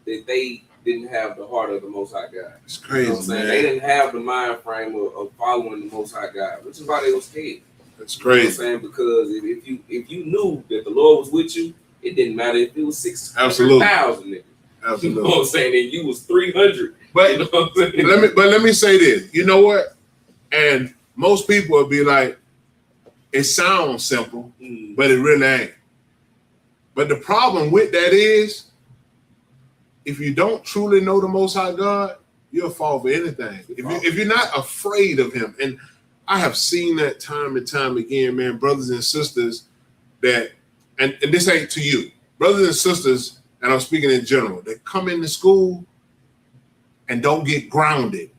Speaker 6: that they didn't have the heart of the Most High God.
Speaker 5: It's crazy,
Speaker 6: You know what I'm saying?
Speaker 5: man.
Speaker 6: They didn't have the mind frame of following the Most High God, which is why they were scared.
Speaker 5: That's
Speaker 6: You know what I'm
Speaker 5: crazy.
Speaker 6: saying? Because if you knew that the Lord was with you, it didn't matter if it was 600,000 niggas.
Speaker 5: Absolutely.
Speaker 6: You know what I'm saying? And you was 300.
Speaker 5: But
Speaker 6: You know what I'm saying?
Speaker 5: let me say this. You know what? And most people will be like, it sounds simple, but it really ain't. But the problem with that is, if you don't truly know the Most High God, you'll fall for anything. If you're not afraid of him, and I have seen that time and time again, man, brothers and sisters that, and this ain't to you, brothers and sisters, and I'm speaking in general, that come into school and don't get grounded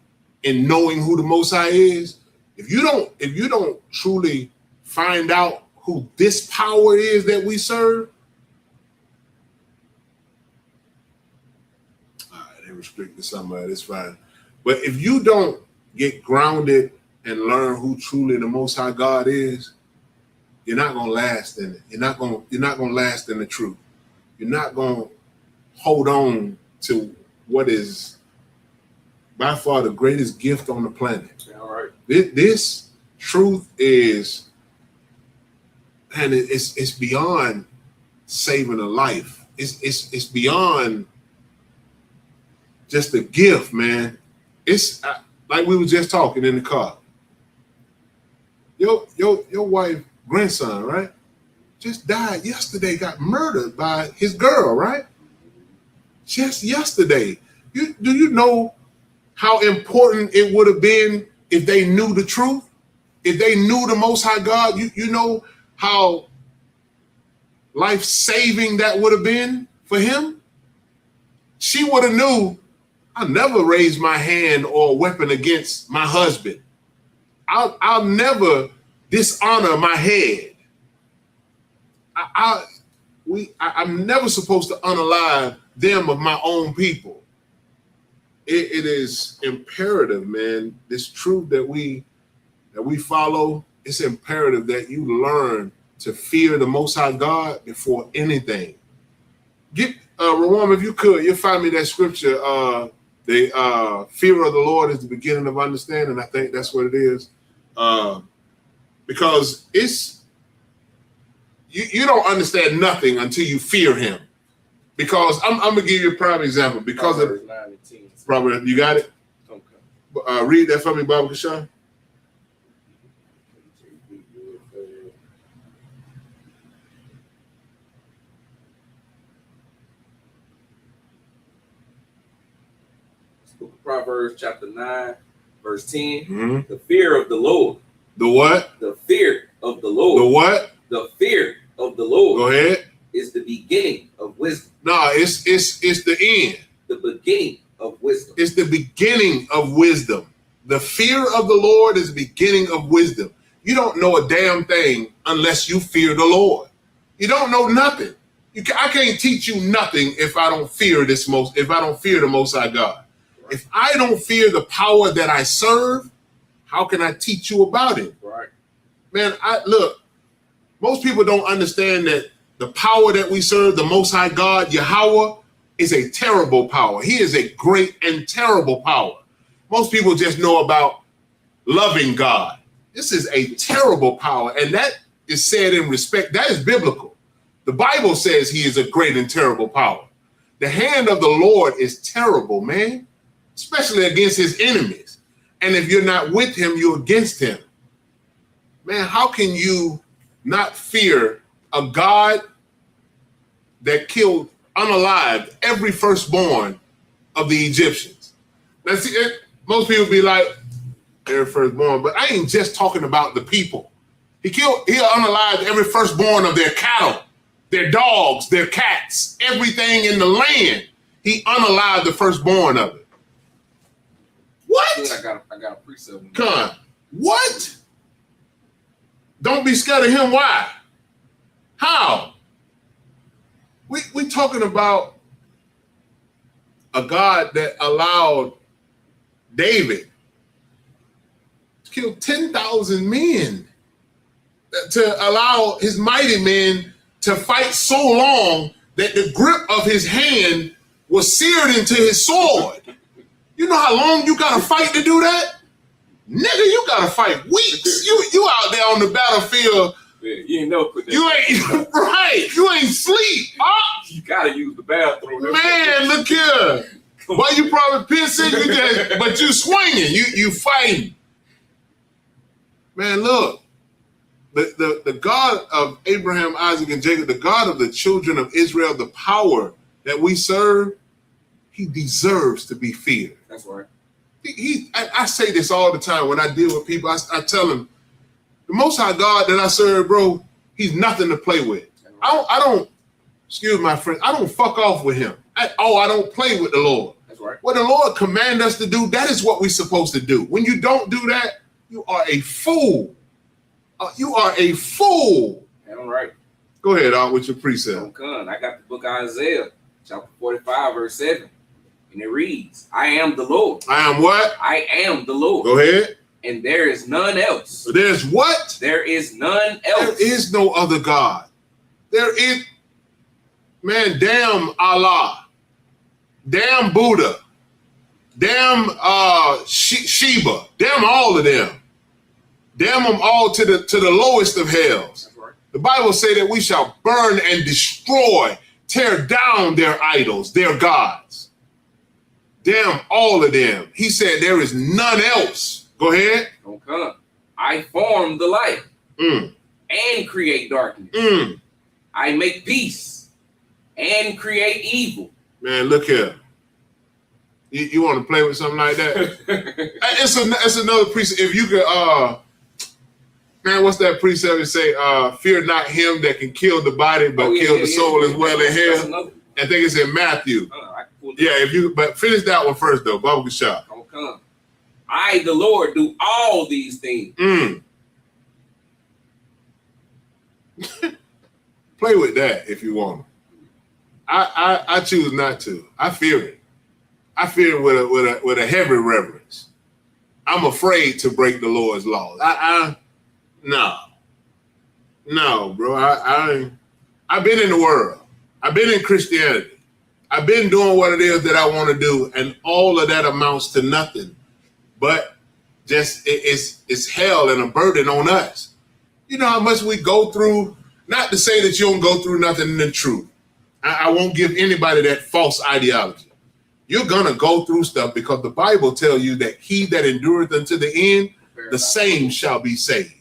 Speaker 5: in knowing who the Most High is. If you don't truly find out who this power is that we serve, they restricted somebody, it's fine. But if you don't get grounded and learn who truly the Most High God is, you're not gonna last in it. You're not gonna last in the truth. You're not gonna hold on to what is by far the greatest gift on the planet.
Speaker 6: All right.
Speaker 5: This truth is, and it's beyond saving a life. It's beyond just a gift, man. It's like we were just talking in the car. Your wife, grandson, right? Just died yesterday, got murdered by his girl, right? Just yesterday. Do you know how important it would have been if they knew the truth? If they knew the Most High God, you know how life-saving that would have been for him? She would have knew, I'll never raise my hand or weapon against my husband. I'll never dishonor my head. I'm never supposed to unalive them of my own people. It is imperative, man. This truth that we follow, it's imperative that you learn to fear the Most High God before anything. Get Rawam, if you could, you'll find me that scripture. The fear of the Lord is the beginning of understanding. I think that's what it is. Because it's you don't understand nothing until you fear him. Because I'm gonna give you a prime example. Because of Proverbs, you got it? Okay. Read that for me, Baba Kashan.
Speaker 6: Book of Proverbs, chapter 9, Verse 10,
Speaker 5: Mm-hmm.
Speaker 6: the fear of the Lord.
Speaker 5: The what?
Speaker 6: The fear of the Lord.
Speaker 5: The what?
Speaker 6: The fear of the Lord.
Speaker 5: Go ahead.
Speaker 6: Is the beginning of wisdom.
Speaker 5: No, it's the end.
Speaker 6: The beginning of wisdom.
Speaker 5: It's the beginning of wisdom. The fear of the Lord is the beginning of wisdom. You don't know a damn thing unless you fear the Lord. You don't know nothing. I can't teach you nothing if I don't fear if I don't fear the Most High God. Right. If I don't fear the power that I serve, how can I teach you about it?
Speaker 6: Right.
Speaker 5: Man, look, most people don't understand that the power that we serve, the Most High God, Yahweh, is a terrible power. He is a great and terrible power. Most people just know about loving God. This is a terrible power, and that is said in respect. That is biblical. The Bible says he is a great and terrible power. The hand of the Lord is terrible, man, especially against his enemies. And if you're not with him, you're against him. Man, how can you not fear a God that killed unalived every firstborn of the Egyptians? Now, see, most people be like, every firstborn, but I ain't just talking about the people. He unalived every firstborn of their cattle, their dogs, their cats, everything in the land. He unalived the firstborn of it. What?
Speaker 6: I got a precept.
Speaker 5: Come on. What? Don't be scared of him. Why? How? We talking about a God that allowed David to kill 10,000 men, to allow his mighty men to fight so long that the grip of his hand was seared into his sword. You know how long you gotta fight to do that? Nigga, you gotta fight weeks. You out there on the battlefield.
Speaker 6: Yeah, you ain't know.
Speaker 5: You ain't right. You ain't sleep.
Speaker 6: You gotta use the bathroom.
Speaker 5: Man, look here. Why you probably pissing? But you swinging. You fighting. Man, look. The God of Abraham, Isaac, and Jacob, the God of the children of Israel, the power that we serve, he deserves to be feared.
Speaker 6: That's right.
Speaker 5: I say this all the time when I deal with people. I tell them, the Most High God that I serve, bro, he's nothing to play with. I don't, excuse my friend, I don't fuck off with him. I don't play with the Lord.
Speaker 6: That's right.
Speaker 5: What the Lord command us to do, that is what we're supposed to do. When you don't do that, you are a fool. You are a fool.
Speaker 6: All right.
Speaker 5: Go ahead, with your precept.
Speaker 6: I got the book of Isaiah, chapter 45, verse 7. And it reads, I am the Lord.
Speaker 5: I am what?
Speaker 6: I am the Lord.
Speaker 5: Go ahead.
Speaker 6: And there is none else.
Speaker 5: There's what?
Speaker 6: There is none else.
Speaker 5: There is no other God. There is, man, damn Allah. Damn Buddha. Damn Shiva. Damn all of them. Damn them all to the lowest of hells.
Speaker 6: Right.
Speaker 5: The Bible say that we shall burn and destroy, tear down their idols, their gods. Damn all of them. He said there is none else. Go ahead.
Speaker 6: Okay. I form the light and create darkness. I make peace and create evil.
Speaker 5: Man, look here. You want to play with something like that? It's another precept. If you could, man, what's that precept that say? Fear not him that can kill the body, but kill the soul as well in hell. I think it's in Matthew. But finish that one first though. Bubble shot.
Speaker 6: Okay. I, the Lord, do all these things.
Speaker 5: Play with that if you want. I choose not to. I fear it. I fear it with a heavy reverence. I'm afraid to break the Lord's laws. No, bro. I've been in the world. I've been in Christianity. I've been doing what it is that I want to do, and all of that amounts to nothing. But just it's hell and a burden on us. You know how much we go through. Not to say that you don't go through nothing in the truth. I won't give anybody that false ideology. You're gonna go through stuff because the Bible tells you that he that endureth unto the end, the same shall be saved.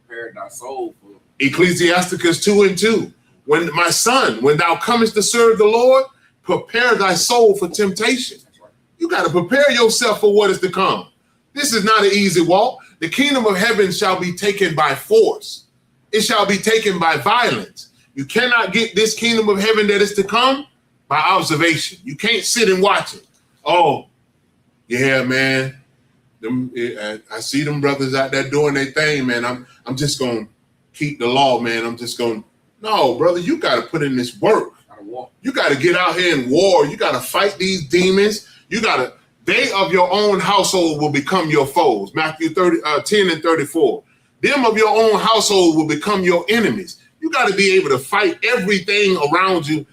Speaker 6: Prepare thy soul for
Speaker 5: Ecclesiasticus 2:2. When my son, when thou comest to serve the Lord, prepare thy soul for temptation. You got to prepare yourself for what is to come. This is not an easy walk. The kingdom of heaven shall be taken by force. It shall be taken by violence. You cannot get this kingdom of heaven that is to come by observation. You can't sit and watch it. Oh, yeah, man. I see them brothers out there doing their thing, man. I'm just gonna keep the law, man. I'm just gonna. No, brother, you gotta put in this work. You gotta get out here and war. You gotta fight these demons. You gotta. They of your own household will become your foes. Matthew 10 and 34. Them of your own household will become your enemies. You got to be able to fight everything around you.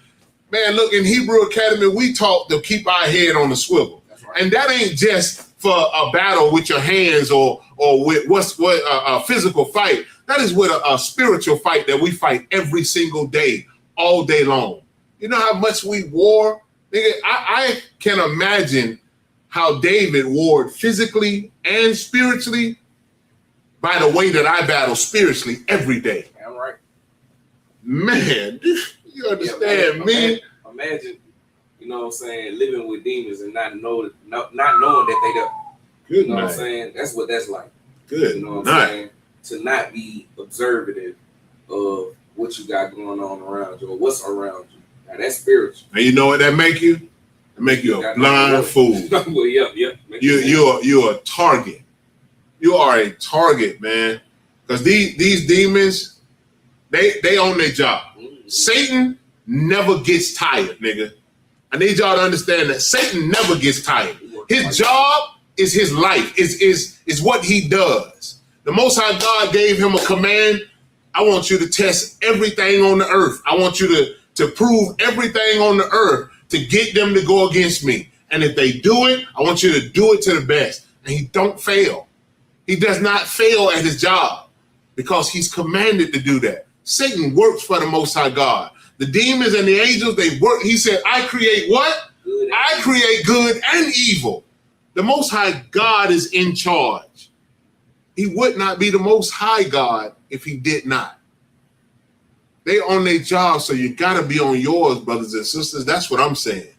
Speaker 5: Man, look, in Hebrew Academy, we taught to keep our head on the swivel. Right. And that ain't just for a battle with your hands or with a physical fight. That is with a spiritual fight that we fight every single day, all day long. You know how much we war? Nigga, I can imagine how David warred physically and spiritually by the way that I battle spiritually every day.
Speaker 6: All right.
Speaker 5: Man, you understand me?
Speaker 6: Imagine, you know what I'm saying, living with demons and not knowing that they there.
Speaker 5: Good
Speaker 6: you know
Speaker 5: night.
Speaker 6: what I'm saying? That's what that's like.
Speaker 5: Good.
Speaker 6: You know what I'm saying? To not be observative of what you got going on around you or what's around you. Now that's spiritual.
Speaker 5: And you know what that make you? It make you a blind fool.
Speaker 6: Well, yep.
Speaker 5: You're a target. You are a target, man. Because these demons, they own their job. Mm-hmm. Satan never gets tired, nigga. I need y'all to understand that Satan never gets tired. His job is his life, is what he does. The Most High God gave him a command. I want you to test everything on the earth. I want you to prove everything on the earth to get them to go against me. And if they do it, I want you to do it to the best. And he don't fail. He does not fail at his job because he's commanded to do that. Satan works for the Most High God. The demons and the angels, they work. He said, I create what? I create good and evil. The Most High God is in charge. He would not be the Most High God if he did not. They on their job, so you got to be on yours, brothers and sisters. That's what I'm saying.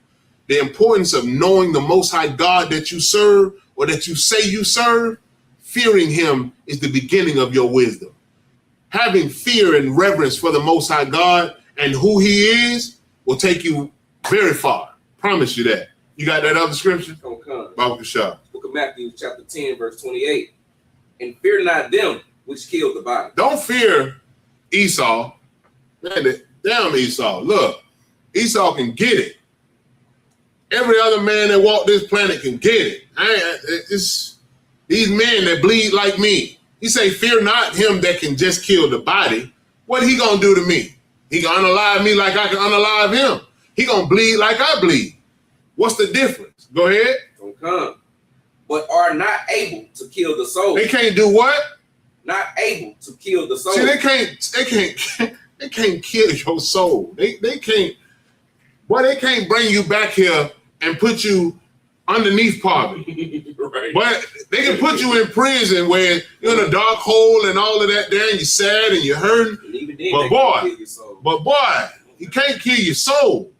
Speaker 5: The importance of knowing the Most High God that you serve or that you say you serve, fearing him is the beginning of your wisdom. Having fear and reverence for the Most High God and who he is will take you very far. Promise you that. You got that other scripture? Bible Shah.
Speaker 6: Book of Matthew, chapter 10, verse 28. And fear not them which killed the body.
Speaker 5: Don't fear Esau. Man, damn Esau. Look, Esau can get it. Every other man that walked this planet can get it. It's these men that bleed like me. He say, fear not him that can just kill the body. What he gonna do to me? He gonna unalive me like I can unalive him. He gonna bleed like I bleed. What's the difference? Go ahead.
Speaker 6: Don't come. But are not able to kill the soul.
Speaker 5: They can't do what?
Speaker 6: Not able to kill the soul.
Speaker 5: See, they can't kill your soul. They can't, boy, they can't bring you back here and put you underneath poverty. Right. But they can put you in prison where you're in a dark hole and all of that there, and you're sad and you're hurting. And even then, but boy, he can't kill your soul.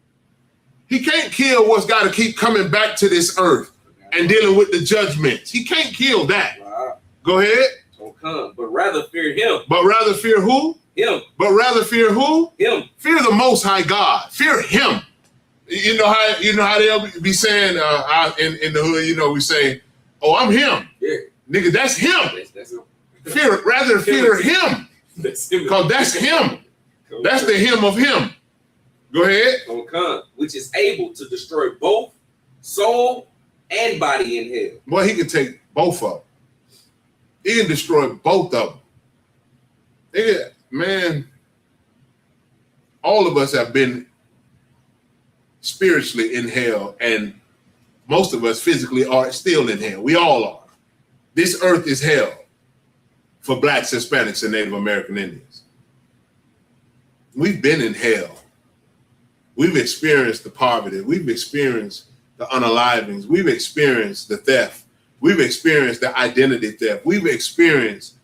Speaker 5: He can't kill what's got to keep coming back to this earth and dealing with the judgments. He can't kill that. Wow. Go ahead.
Speaker 6: Don't come, but rather fear him.
Speaker 5: But rather fear who?
Speaker 6: Him.
Speaker 5: But rather fear who?
Speaker 6: Him.
Speaker 5: Fear the Most High God. Fear him. You know how they'll be saying in the hood, you know, we say, oh, I'm him. Yeah. Nigga, that's him. That's him. Rather fear him. That's him. Because that's him. That's the him of him. Go ahead.
Speaker 6: Don't come, which is able to destroy both soul and body in hell.
Speaker 5: Well, he can take both of them. He can destroy both of them. Man, all of us have been spiritually in hell, and most of us physically are still in hell. We all are. This earth is hell for blacks, Hispanics, and Native American Indians. We've been in hell. We've experienced the poverty. We've experienced the unalivings. We've experienced the theft. We've experienced the identity theft. We've experienced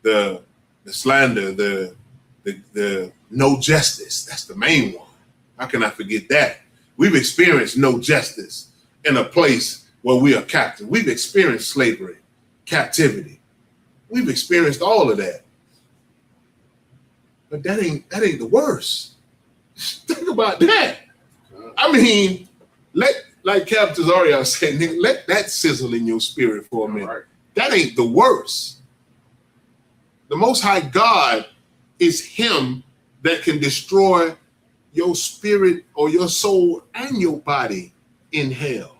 Speaker 5: the slander, the no justice. That's the main one. How can I forget that? We've experienced no justice in a place where we are captive. We've experienced slavery. captivity. We've experienced all of that. But that ain't the worst. Think about that. I mean, like Captain Zario said, nigga, let that sizzle in your spirit for a minute. Right. That ain't the worst. The Most High God is him that can destroy your spirit or your soul and your body in hell.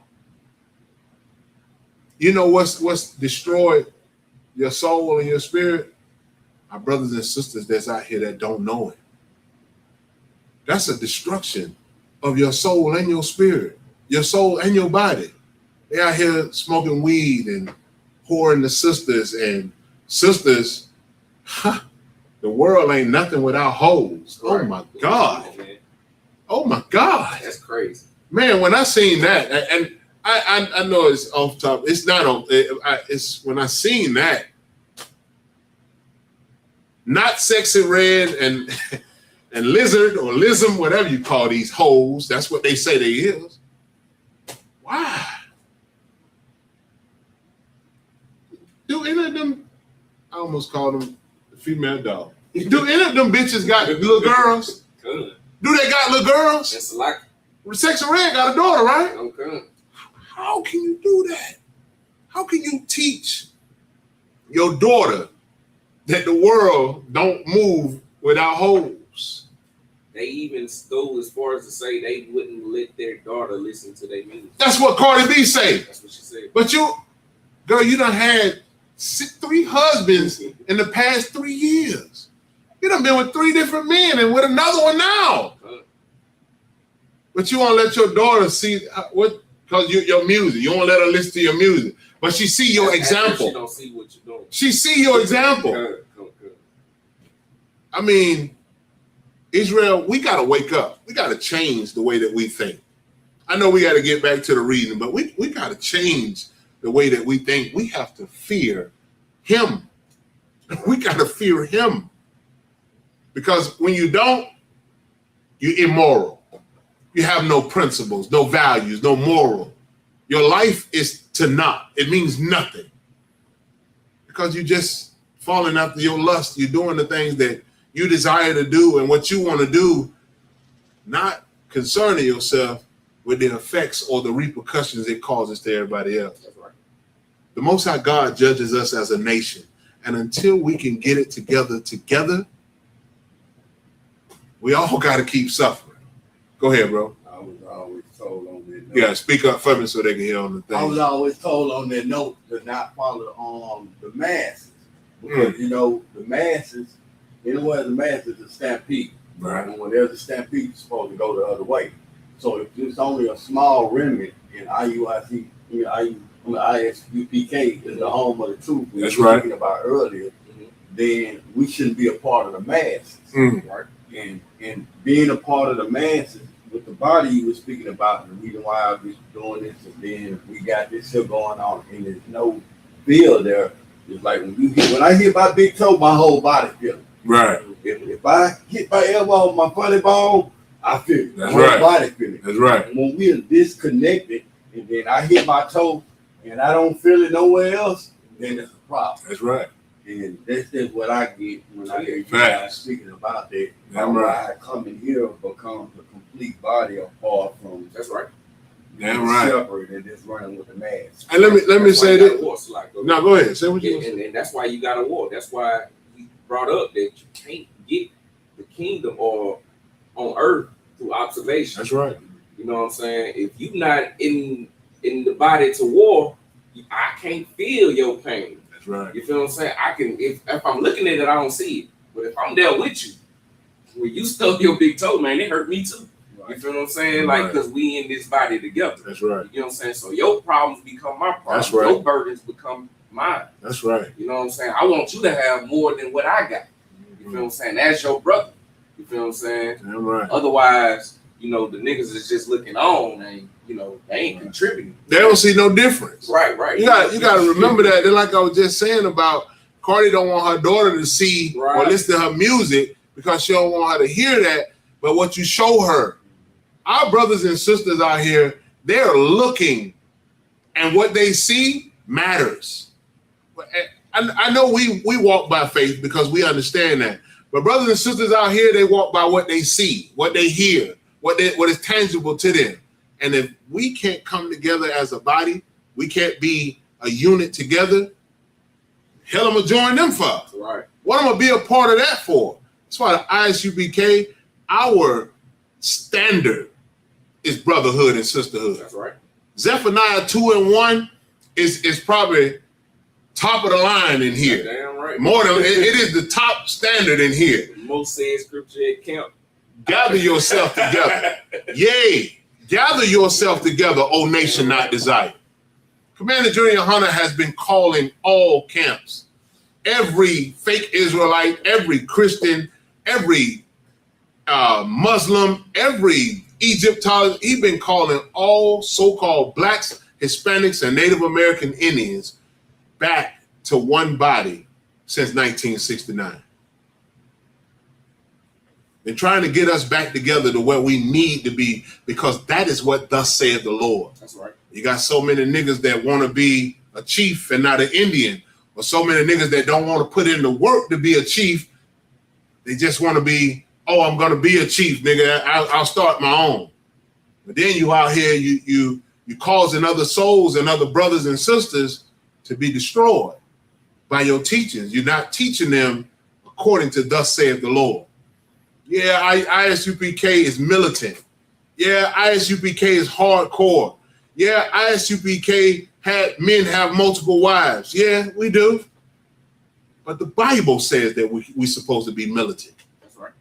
Speaker 5: You know what's destroyed your soul and your spirit? Our brothers and sisters that's out here that don't know it. That's a destruction of your soul and your spirit, your soul and your body. They out here smoking weed and whoring the sisters, and sisters, the world ain't nothing without hoes. Right. Oh my God. Oh my God.
Speaker 6: That's crazy.
Speaker 5: Man, when I seen that, and I know it's off top, it's not on, it's when I seen that, not Sexy Red and Lizard or Lism, whatever you call these hoes, that's what they say they is. Why? Do any of them, I almost called them the female dog. Do any of them bitches got little girls? Good. Do they got little girls?
Speaker 6: It's like
Speaker 5: Sexy Red got a daughter, right?
Speaker 6: Okay.
Speaker 5: How can you do that? How can you teach your daughter that the world don't move without hoes?
Speaker 6: They even go as far as to say they wouldn't let their daughter listen to their music.
Speaker 5: That's what Cardi B say.
Speaker 6: That's what she said.
Speaker 5: But you, girl, you done had 3 husbands in the past 3 years. You done been with 3 different men and with another one now. But you won't let your daughter see what, because your music. You won't let her listen to your music. But she see your example.
Speaker 6: She don't see what you're doing.
Speaker 5: She see your example.
Speaker 6: Good.
Speaker 5: I mean, Israel, we got to wake up. We got to change the way that we think. I know we got to get back to the reading, but we got to change the way that we think. We have to fear him. We got to fear him. Because when you don't, you're immoral. You have no principles, no values, no moral. Your life is to naught. It means nothing. Because you just falling after your lust. You're doing the things that you desire to do and what you want to do, not concerning yourself with the effects or the repercussions it causes to everybody else. That's right. The Most High God judges us as a nation. And until we can get it together, we all got to keep suffering. Go ahead, bro.
Speaker 1: I was always told on that note.
Speaker 5: Yeah, speak up for me so they can hear on the thing.
Speaker 1: I was always told on that note to not follow the masses. Because, you know, the masses, anywhere the masses is a stampede.
Speaker 5: Right.
Speaker 1: And when there's a stampede, you're supposed to go the other way. So if there's only a small remnant in ISUPK is the home of the truth we were talking about earlier, then we shouldn't be a part of the masses. Right? And being a part of the masses with the body you were speaking about, and the reason why I was doing this, and then we got this shit going on, and there's no feel there. It's like when I hit my big toe, my whole body feels it.
Speaker 5: Right.
Speaker 1: If I hit my elbow, my funny bone, I feel it.
Speaker 5: That's
Speaker 1: my
Speaker 5: right.
Speaker 1: whole body feel it.
Speaker 5: That's right.
Speaker 1: And when we're disconnected, and then I hit my toe, and I don't feel it nowhere else, then it's a problem.
Speaker 5: That's right.
Speaker 1: And that's just what I get when I hear you guys speaking about that.
Speaker 5: That's right.
Speaker 1: I come in here becomes a complete body apart from.
Speaker 6: That's right.
Speaker 5: Damn right.
Speaker 1: Separate and just running with the mask.
Speaker 5: And let me say this. No, go ahead. Say what you want.
Speaker 6: And that's why you got a war. That's why we brought up that you can't get the kingdom or on earth through observation.
Speaker 5: That's right.
Speaker 6: You know what I'm saying? If you're not in the body to war, I can't feel your pain.
Speaker 5: That's right.
Speaker 6: You feel what I'm saying? I can if I'm looking at it, I don't see it. But if I'm there with you, when you stubbed your big toe, man, it hurt me too. Right. You feel what I'm saying?
Speaker 5: Right.
Speaker 6: Like, because we in this body together.
Speaker 5: That's right.
Speaker 6: You know what I'm saying? So your problems become my problems.
Speaker 5: That's right.
Speaker 6: Your burdens become mine.
Speaker 5: That's right.
Speaker 6: You know what I'm saying? I want you to have more than what I got. You feel what I'm saying? That's your brother. You feel what I'm saying?
Speaker 5: Damn right.
Speaker 6: Otherwise, you know, the niggas is just looking on and, you know, they ain't contributing.
Speaker 5: They don't see no difference.
Speaker 6: Right.
Speaker 5: You got to remember that. They're like I was just saying about Cardi don't want her daughter to see or listen to her music because she don't want her to hear that. But what you show her, our brothers and sisters out here, they're looking, and what they see matters. I know we walk by faith because we understand that. But brothers and sisters out here, they walk by what they see, what they hear, what is tangible to them. And if we can't come together as a body, we can't be a unit together, hell, I'm going to join them for.
Speaker 6: Right.
Speaker 5: What I'm going to be a part of that for? That's why the ISUPK, our standard is brotherhood and sisterhood.
Speaker 6: That's right.
Speaker 5: Zephaniah 2:1 is probably top of the line in here.
Speaker 6: Damn right.
Speaker 5: More than it is the top standard in here.
Speaker 6: Most said scripture at camp.
Speaker 5: Gather yourself together. Yea, gather yourself together, O nation not desired. Commander Junior Hunter has been calling all camps. Every fake Israelite, every Christian, every Muslim, every Egyptologist, he's been calling all so-called blacks, Hispanics, and Native American Indians back to one body since 1969. They're trying to get us back together to where we need to be, because that is what thus saith the Lord.
Speaker 6: That's right.
Speaker 5: You got so many niggas that want to be a chief and not an Indian, or so many niggas that don't want to put in the work to be a chief. They just want to be, oh, I'm going to be a chief, nigga. I'll start my own. But then you out here, you causing other souls and other brothers and sisters to be destroyed by your teachings. You're not teaching them according to thus saith the Lord. Yeah, ISUPK is militant. Yeah, ISUPK is hardcore. Yeah, ISUPK men have multiple wives. Yeah, we do. But the Bible says that we're supposed to be militant.
Speaker 6: That's right.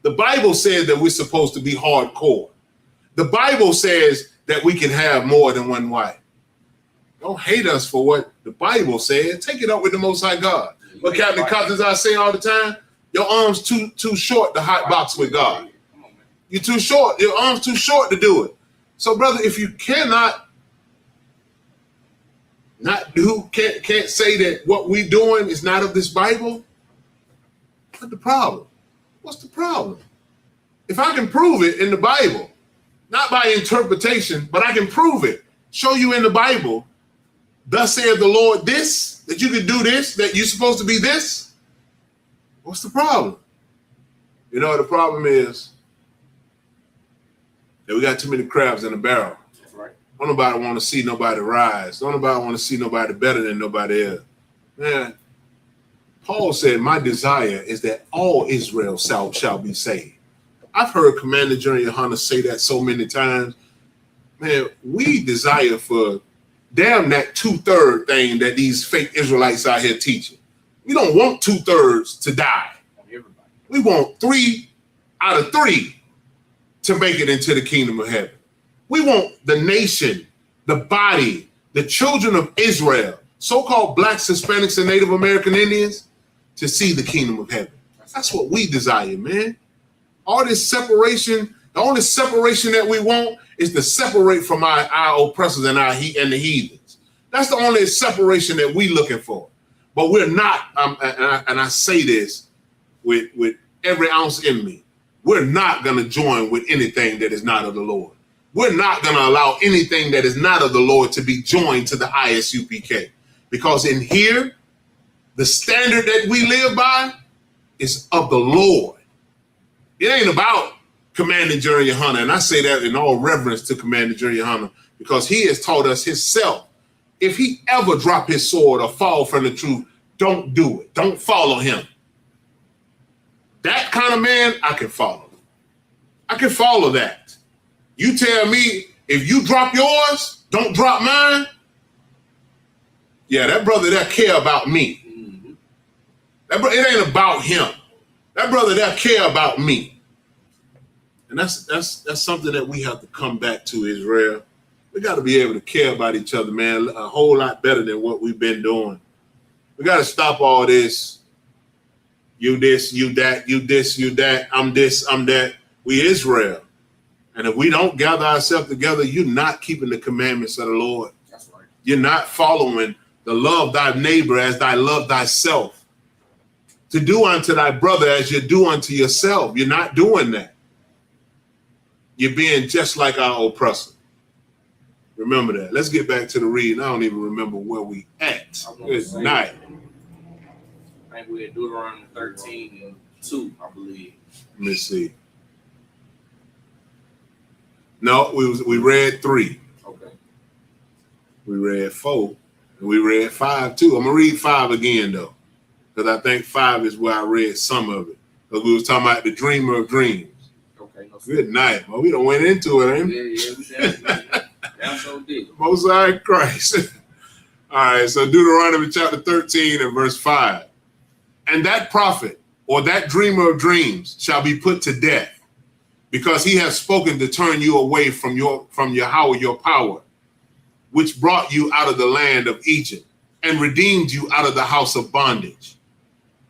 Speaker 5: The Bible says that we're supposed to be hardcore. The Bible says that we can have more than one wife. Don't hate us for what the Bible said. Take it up with the Most High God. But Captain Cousins, I say all the time, your arm's too short to hot box with God.
Speaker 6: Come on, man.
Speaker 5: You're too short. Your arm's too short to do it. So, brother, if you can't say that what we're doing is not of this Bible, what's the problem? What's the problem? If I can prove it in the Bible, not by interpretation, but I can prove it, show you in the Bible, thus saith the Lord this, that you can do this, that you're supposed to be this, what's the problem? You know what the problem is? That we got too many crabs in a barrel.
Speaker 6: That's right.
Speaker 5: Don't nobody want to see nobody rise. Don't nobody want to see nobody better than nobody else. Man, Paul said, my desire is that all Israel shall be saved. I've heard Commander Junior Hunter say that so many times. Man, we desire for damn that 2/3 thing that these fake Israelites out here teaching. We don't want 2/3 to die.
Speaker 6: Everybody.
Speaker 5: We want 3 out of 3 to make it into the kingdom of heaven. We want the nation, the body, the children of Israel, so-called blacks, Hispanics, and Native American Indians, to see the kingdom of heaven. That's what we desire, man. All this separation, the only separation that we want is to separate from our oppressors and the heathens. That's the only separation that we looking for. But we're not, and I say this with every ounce in me, we're not going to join with anything that is not of the Lord. We're not going to allow anything that is not of the Lord to be joined to the ISUPK. Because in here, the standard that we live by is of the Lord. It ain't about Commander Junior Hunter. And I say that in all reverence to Commander Junior Hunter, because he has taught us himself, if he ever drop his sword or fall from the truth, don't do it. Don't follow him. That kind of man, I can follow. I can follow that. You tell me, if you drop yours, don't drop mine. Yeah, that brother that care about me. Mm-hmm. It ain't about him. That brother that care about me. And that's something that we have to come back to, Israel. We got to be able to care about each other, man, a whole lot better than what we've been doing. We got to stop all this. You this, you that, you this, you that, I'm this, I'm that. We Israel. And if we don't gather ourselves together, you're not keeping the commandments of the Lord.
Speaker 6: That's right.
Speaker 5: You're not following the love thy neighbor as thy love thyself. To do unto thy brother as you do unto yourself. You're not doing that. You're being just like our oppressor. Remember that. Let's get back to the reading. I don't even remember where we at. Good night.
Speaker 6: I think we're at Deuteronomy 13:2, I believe.
Speaker 5: Let me see. No, we read 3.
Speaker 6: Okay.
Speaker 5: We read 4. And we read 5 too. I'm gonna read 5 again though, because I think 5 is where I read some of it. Because we was talking about the dreamer of dreams.
Speaker 6: Okay. No,
Speaker 5: Good night, man. We done went into it, ain't we?
Speaker 6: Yeah, we definitely. That's so deep.
Speaker 5: Most High Christ. All right, so Deuteronomy chapter 13 and verse 5. And that prophet or that dreamer of dreams shall be put to death, because he has spoken to turn you away from Yahweh your power, which brought you out of the land of Egypt and redeemed you out of the house of bondage,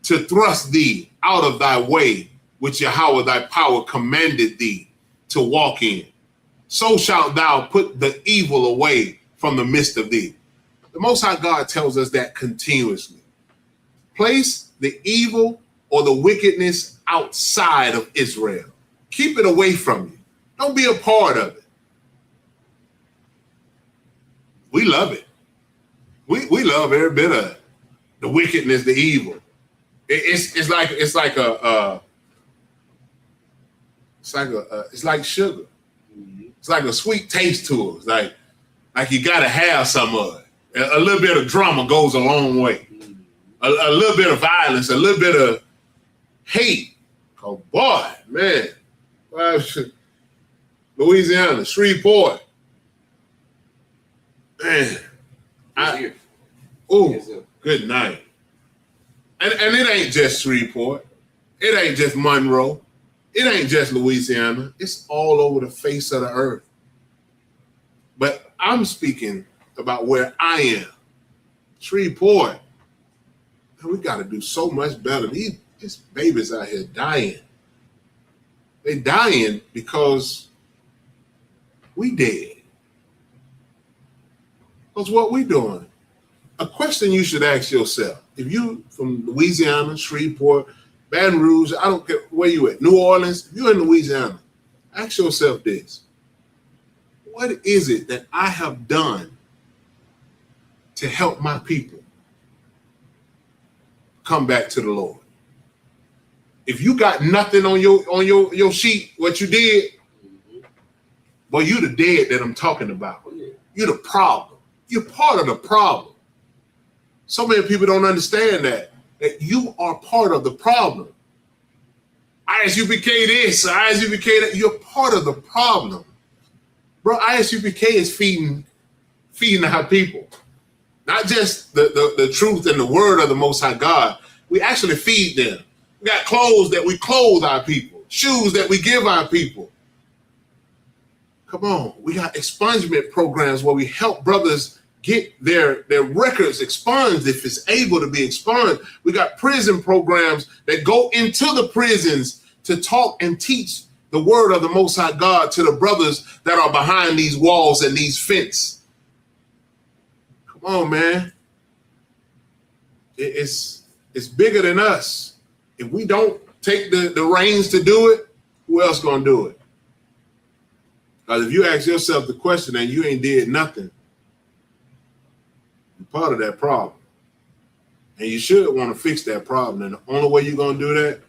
Speaker 5: to thrust thee out of thy way, which Yahweh thy power commanded thee to walk in. So shalt thou put the evil away from the midst of thee. The Most High God tells us that continuously. Place the evil or the wickedness outside of Israel. Keep it away from you. Don't be a part of it. We love it. We love every bit of it. The wickedness, the evil. It's like sugar. It's like a sweet taste to us. Like you gotta have some of it. A little bit of drama goes a long way. A little bit of violence, a little bit of hate. Oh boy, man. Louisiana, Shreveport. Man. Good night. And it ain't just Shreveport. It ain't just Monroe. It ain't just Louisiana. It's all over the face of the earth. But I'm speaking about where I am. Shreveport. Man, we got to do so much better. These babies out here dying. They dying because we dead. That's what we doing. A question you should ask yourself. If you from Louisiana, Shreveport, Baton Rouge, I don't care where you at, New Orleans, if you're in Louisiana, ask yourself this. What is it that I have done to help my people come back to the Lord? If you got nothing on your sheet, what you did, boy, you the dead that I'm talking about. You're the problem. You're part of the problem. So many people don't understand that you are part of the problem. ISUPK this, ISUPK that, you're part of the problem. Bro, ISUPK is feeding our people. Not just the truth and the word of the Most High God. We actually feed them. We got clothes that we clothe our people, shoes that we give our people. Come on, we got expungement programs where we help brothers get their records expunged if it's able to be expunged. We got prison programs that go into the prisons to talk and teach the word of the Most High God to the brothers that are behind these walls and these fences. Come on, man. It's bigger than us. If we don't take the reins to do it, who else gonna do it? Because if you ask yourself the question and you ain't did nothing, you're part of that problem. And you should want to fix that problem. And the only way you're going to do that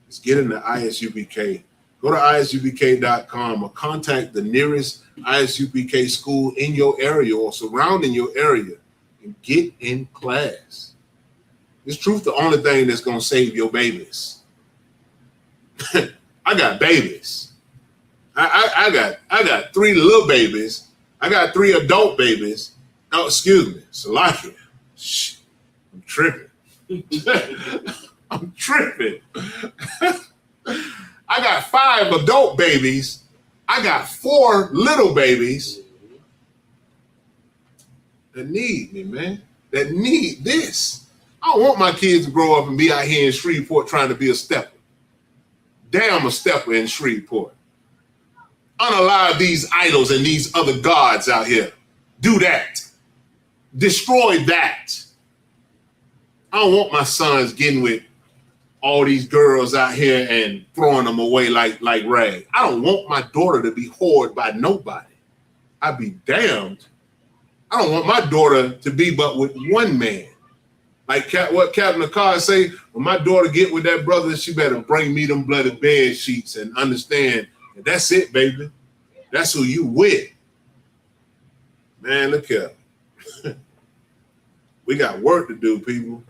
Speaker 5: is get into ISUPK. Go to ISUPK.com or contact the nearest ISUPK school in your area or surrounding your area and get in class. Is truth the only thing that's going to save your babies? I got babies. I got 3 little babies. I got 3 adult babies. Oh, excuse me, Salakia. Shh, I'm tripping. I'm tripping. I got 5 adult babies. I got 4 little babies that need me, man. That need this. I don't want my kids to grow up and be out here in Shreveport trying to be a stepper. Damn a stepper in Shreveport. Unalive these idols and these other gods out here. Do that. Destroy that. I don't want my sons getting with all these girls out here and throwing them away like rags. I don't want my daughter to be whored by nobody. I'd be damned. I don't want my daughter to be but with one man. Like what Captain Akar say, when my daughter get with that brother, she better bring me them bloody bed sheets and understand that that's it, baby. That's who you with. Man, look here. We got work to do, people.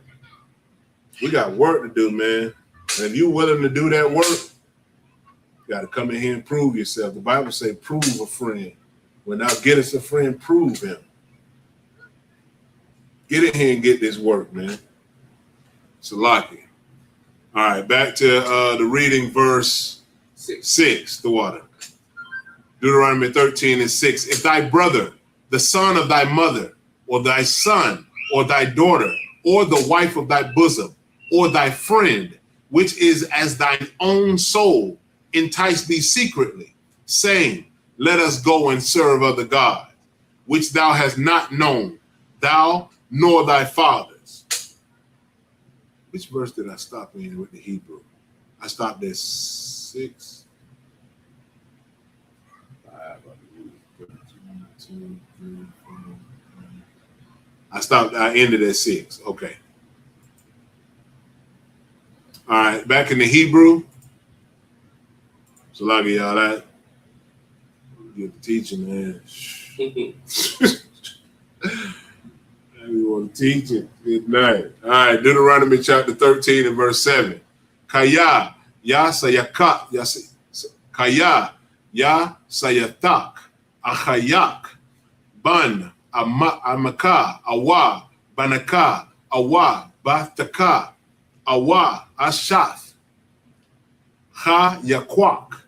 Speaker 5: We got work to do, man. And if you're willing to do that work, you got to come in here and prove yourself. The Bible say, prove a friend. When thou gettest a friend, prove him. Get in here and get this work, man. Salaki. All right, back to the reading, verse 6, the water. Deuteronomy 13:6. If thy brother, the son of thy mother, or thy son, or thy daughter, or the wife of thy bosom, or thy friend, which is as thine own soul, entice thee secretly, saying, let us go and serve other gods, which thou hast not known, thou nor thy fathers. Which verse did I stop in with the Hebrew? I stopped at 6. 5, 2, 3, 4. I ended at 6. Okay. All right, back in the Hebrew. So like y'all that. Get the teaching, man. We want to teach it. Good night. All right, Deuteronomy chapter 13 and verse 7. Kaya, ya sayakat, kaya, ya sayatak, achayak, ban, amaka, awa, banaka, awa, bataka, awa, ashath, ha yakwak,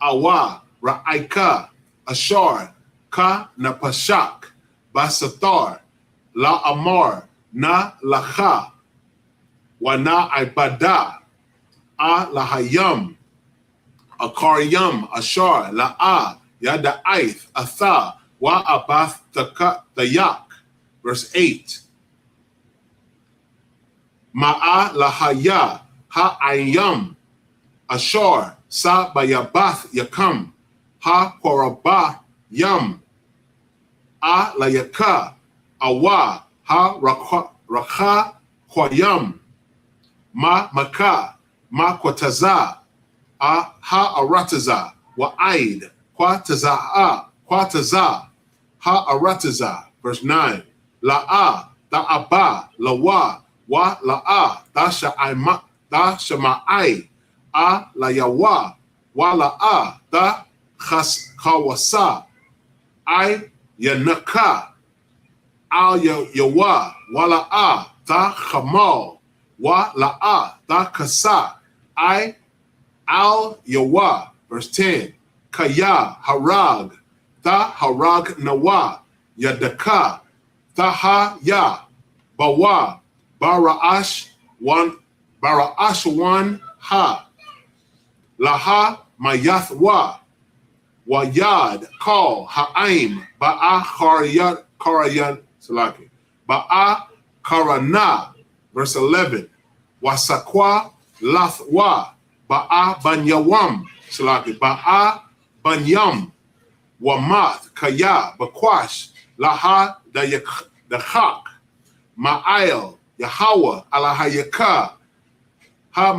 Speaker 5: awa, ra'aika, ashar, ka napashak, basatar, la amar, na lacha, wa na ibada, a lahayam, akaryam, ashar, la'a, yada'aith, atha, wa abath tayak. Verse 8. Ma'a lahaya, ha'ayam, ashar, sa bayabath yakam, ha korabah yam, a layaka, awa, ha rakha kwayam, ma maka, ma kwataza, a ha arataza, wa aid, kwataza, ha arataza. Verse 9. La'a, da'aba, lawa, wa la'a, da shama'ai, a layawa, wa la'a, da kawasa, I yanaka, al yawa, wa la'a, da chamal, wa la'a, da kasa, I al yawa. Verse 10. Kaya harag, da harag nawa, yadaka, da ha ya, bawa, bara'ash one ha, laha mayathwa, wayad call ha'aim, ba'a karayan salaki, ba'a karana. Verse 11. Wasakwa lathwa, ba'a banyawam salaki, ba'a banyam, wamath kaya bakwash, laha dachak, ma'ayel Yahweh alahayaka, ha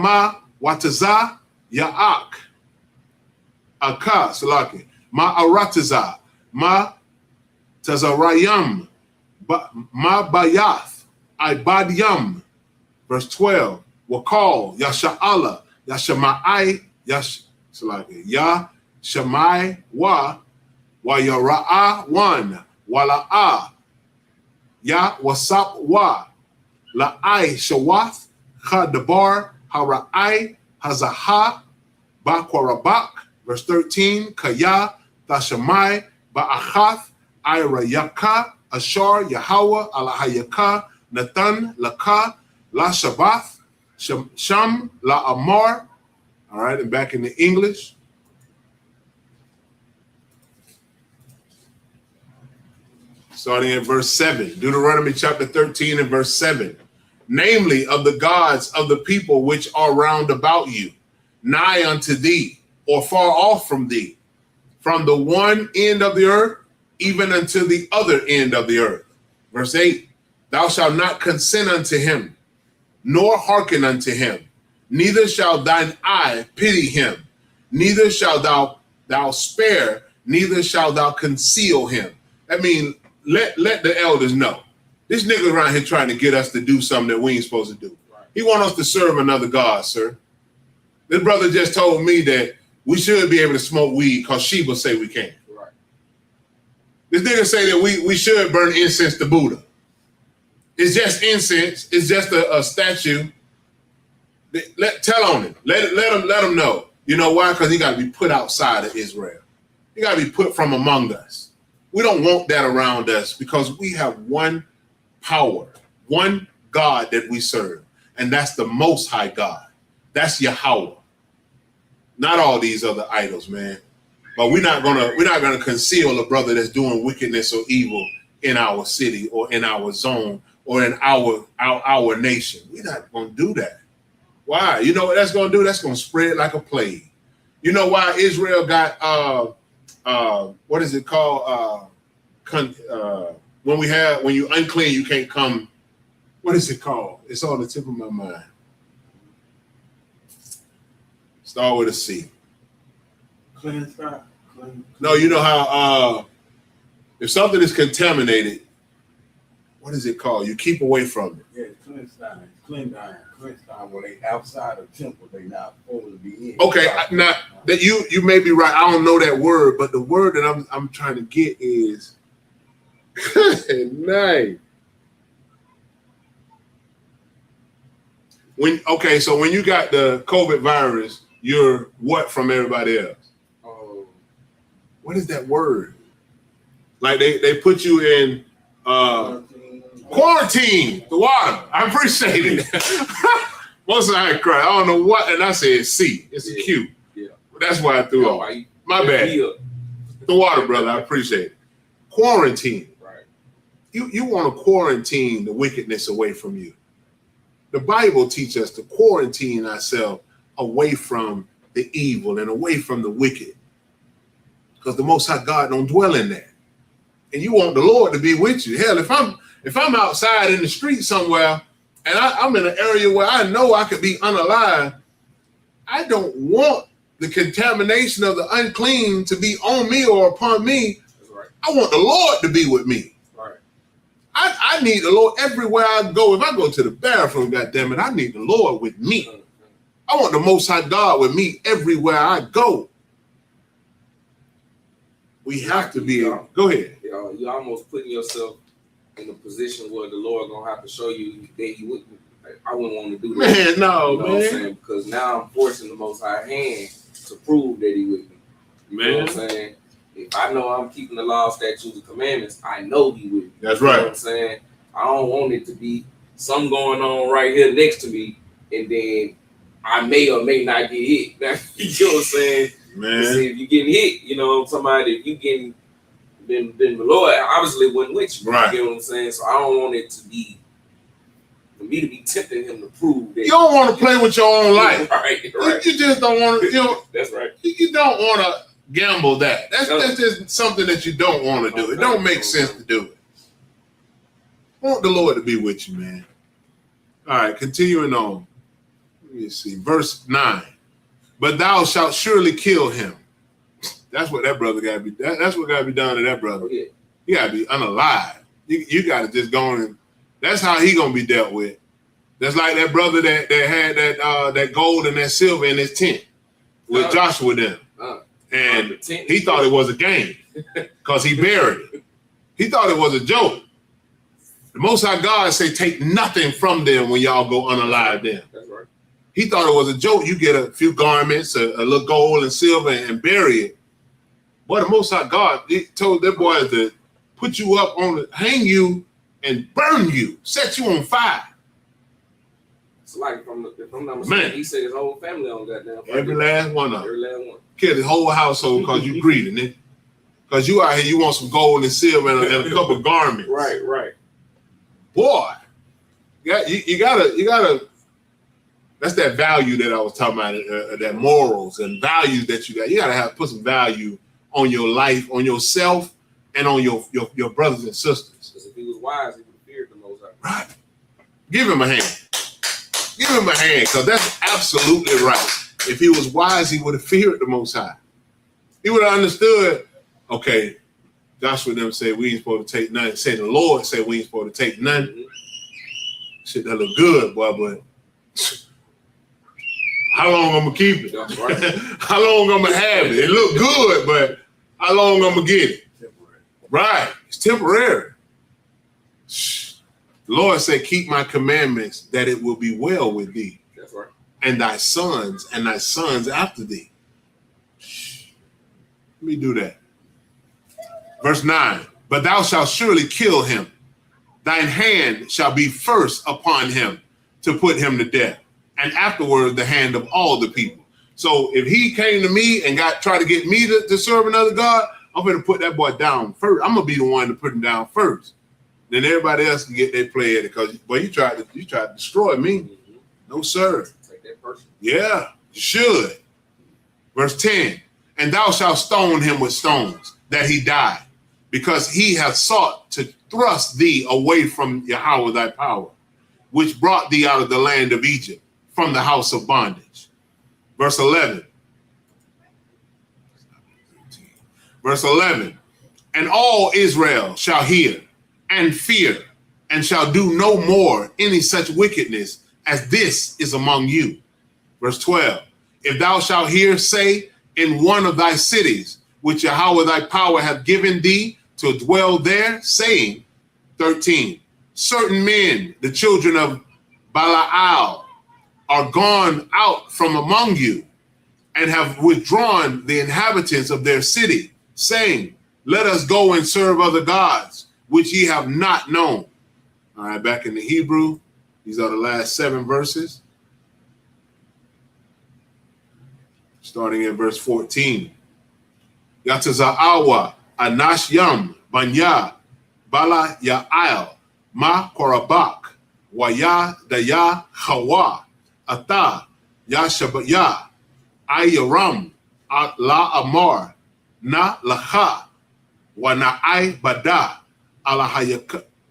Speaker 5: wataza ya'ak, aka salaki, ma arataza, ma tazarayam, ma bayath, ibadyam. Verse 12. Wakal yasha'ala, yashamai, salaki, ya shamai wa yara'a one, wala'a, ya wasap wa, la'ai shawath, chadabar, hara'ai, hazaha, bakwarabak. Verse 13. Kaya, tashamai, ba'achath, irayaka, ashar, Yahweh, alahayaka, Nathan, laka, la Shabbath, sham, la amar. All right, and back in the English. Starting at verse 7, Deuteronomy chapter 13 and verse 7. Namely, of the gods of the people which are round about you, nigh unto thee, or far off from thee, from the one end of the earth even unto the other end of the earth. Verse 8, thou shalt not consent unto him, nor hearken unto him, neither shall thine eye pity him, neither shalt thou spare, neither shalt thou conceal him. I mean, let the elders know. This nigga around here trying to get us to do something that we ain't supposed to do. Right. He want us to serve another God, sir. This brother just told me that we should be able to smoke weed because Sheba say we can. Right. This nigga say that we should burn incense to Buddha. It's just incense. It's just a statue. Tell on him. Let him know. You know why? Because he got to be put outside of Israel. He got to be put from among us. We don't want that around us because we have one power, one God that we serve, and that's the Most High God. That's Yahweh. Not all these other idols, man. But we're not gonna conceal a brother that's doing wickedness or evil in our city or in our zone or in our nation. We're not gonna do that. Why? You know what that's gonna do? That's gonna spread like a plague. You know why Israel got what is it called? When you unclean, you can't come. What is it called? It's on the tip of my mind. Start with a C.
Speaker 1: Cleanse.
Speaker 5: No, you know how if something is contaminated, what is it called? You keep away from it.
Speaker 1: Yeah, cleanse time when they outside the temple, they not supposed to be in.
Speaker 5: Okay, now that you may be right. I don't know that word, but the word that I'm trying to get is nice. So when you got the COVID virus, you're what from everybody else? Oh, what is that word? Like they put you in quarantine. The water. I appreciate it. Most of I cry. I don't know what, and I said C. It's a Q. Yeah. That's why I threw off. My bad. The water, brother. I appreciate it. Quarantine. Right. You want to quarantine the wickedness away from you. The Bible teaches us to quarantine ourselves away from the evil and away from the wicked, because the Most High God don't dwell in that. And you want the Lord to be with you. Hell, if I'm outside in the street somewhere and I'm in an area where I know I could be unalive, I don't want the contamination of the unclean to be on me or upon me. That's right. I want the Lord to be with me. Right. I need the Lord everywhere I go. If I go to the bathroom, goddammit, I need the Lord with me. I want the Most High God with me everywhere I go. We have to be able. Go ahead.
Speaker 6: You're almost putting yourself in a position where the Lord gonna have to show you that He wouldn't. I wouldn't want to do that.
Speaker 5: Man, no,
Speaker 6: you know what I'm saying? Because now I'm forcing the Most High hand to prove that He with me. You know what I'm saying? If I know I'm keeping the law, statutes, and commandments, I know He with me.
Speaker 5: That's
Speaker 6: right.
Speaker 5: You
Speaker 6: know what I'm saying? I don't want it to be something going on right here next to me, and then I may or may not get hit. You know what I'm saying?
Speaker 5: Man.
Speaker 6: See, if you getting hit, you know, somebody, if you getting, then the Lord obviously wasn't with you.
Speaker 5: Right.
Speaker 6: You know what I'm saying? So I don't want it to be, for me to be tempting Him to prove that.
Speaker 5: You don't want to play with your own life.
Speaker 6: Right.
Speaker 5: You just don't want to,
Speaker 6: That's right.
Speaker 5: You don't want to gamble that. That's just something that you don't want to do. It don't make sense to do it. I want the Lord to be with you, man. All right, continuing on. Let me see. Verse 9. But thou shalt surely kill him. That's what that brother got to be. That's what got to be done to that brother.
Speaker 6: Yeah.
Speaker 5: He got to be unalive. You got to just go in. That's how he gonna be dealt with. That's like that brother that had that gold and that silver in his tent with Joshua then. And he thought it was a game because he buried it. He thought it was a joke. The Most High God say, take nothing from them when y'all go unalive them.
Speaker 6: That's right.
Speaker 5: He thought it was a joke. You get a few garments, a little gold and silver, and bury it. Boy, the Most High God, he told that boy to put you up hang you and burn you, set you on fire.
Speaker 6: It's like, if I'm not mistaken, he said his whole family on that now.
Speaker 5: Every last one of them.
Speaker 6: Every last one.
Speaker 5: Kill his whole household because you greedy, nigga. Because you out here, you want some gold and silver and a couple garments.
Speaker 6: Right.
Speaker 5: Boy, you gotta. That's that value that I was talking about. That morals and values that you got. You gotta put some value on your life, on yourself, and on your brothers and sisters.
Speaker 6: Because if he was wise, he would have feared the Most High.
Speaker 5: Right. Give him a hand. Give him a hand, because that's absolutely right. If he was wise, he would have feared the Most High. He would have understood, okay, Joshua them said we ain't supposed to take none. Say the Lord said we ain't supposed to take none. Mm-hmm. Shit, that look good, boy, but how long I'm gonna keep it?
Speaker 6: That's right.
Speaker 5: How long I'm gonna have it? It look good, but how long I'm gonna get it?
Speaker 1: Temporary.
Speaker 5: Right, it's temporary. The Lord said, keep my commandments that it will be well with thee.
Speaker 6: That's right.
Speaker 5: And thy sons after thee. Let me do that. Verse 9, but thou shalt surely kill him. Thine hand shall be first upon him to put him to death, and afterward the hand of all the people. So if he came to me and tried to get me to serve another God, I'm going to put that boy down first. I'm going to be the one to put him down first. Then everybody else can get their play at it, because boy, you tried to destroy me. Mm-hmm. No, sir.
Speaker 6: Take that person.
Speaker 5: Yeah, you should. Verse 10, and thou shalt stone him with stones, that he die, because he hath sought to thrust thee away from Yahweh thy power, which brought thee out of the land of Egypt, from the house of bondage. Verse 11. Verse 11, and all Israel shall hear and fear, and shall do no more any such wickedness as this is among you. Verse 12, if thou shalt hear say in one of thy cities, which Yahweh thy power hath given thee to dwell there, saying, 13, certain men, the children of Balaal, are gone out from among you, and have withdrawn the inhabitants of their city, saying, let us go and serve other gods, which ye have not known. All right, back in the Hebrew, these are the last 7 verses. Starting at verse 14. Yataza'awa anash yam banya bala ya'al ma korabak waya daya hawa ata ya shabaya ayaram la amar na lacha wa na'ai bada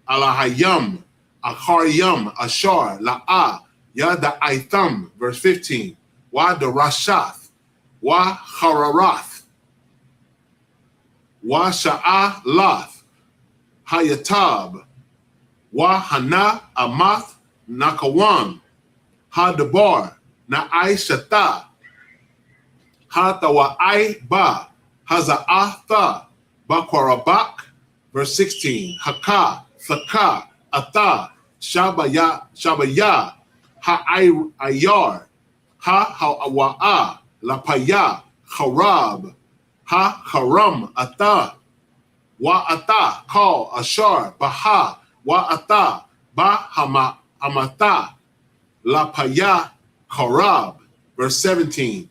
Speaker 5: alahayam akharyam ashar la'a ya da'aitam. Verse 15. Wa darashath wa hararath wa sha'alath hayatab wa hana amath nakawan hadabar na'ai shata hatawa'ai ba haza'atha bakorabak. Verse 16, haka thaka ata shabaya ha'ayar ha'awa'a lapaya harab ha-haram ata wa ata call ashar baha wa ata ba amata lapaya harab. Verse 17.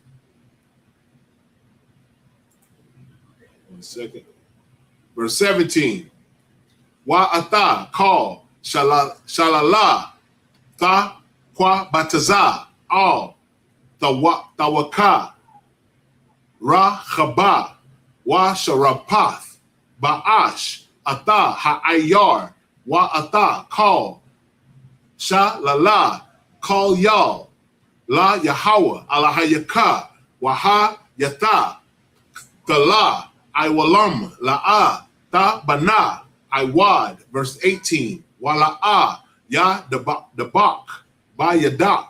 Speaker 5: 1 second. Verse 17. Wa ata call shalala ta kwa bataza al tawaka Ra Chaba wa Sharapath Ba'ash Ata Ha'ayar wa Ata Kal Sha Lala Kal Yal La Yahweh Alahayaka Waha Yata Tala Iwalam La'a Ta Bana Iwad. Verse 18. Wala'a Ya Debak Ba Yadak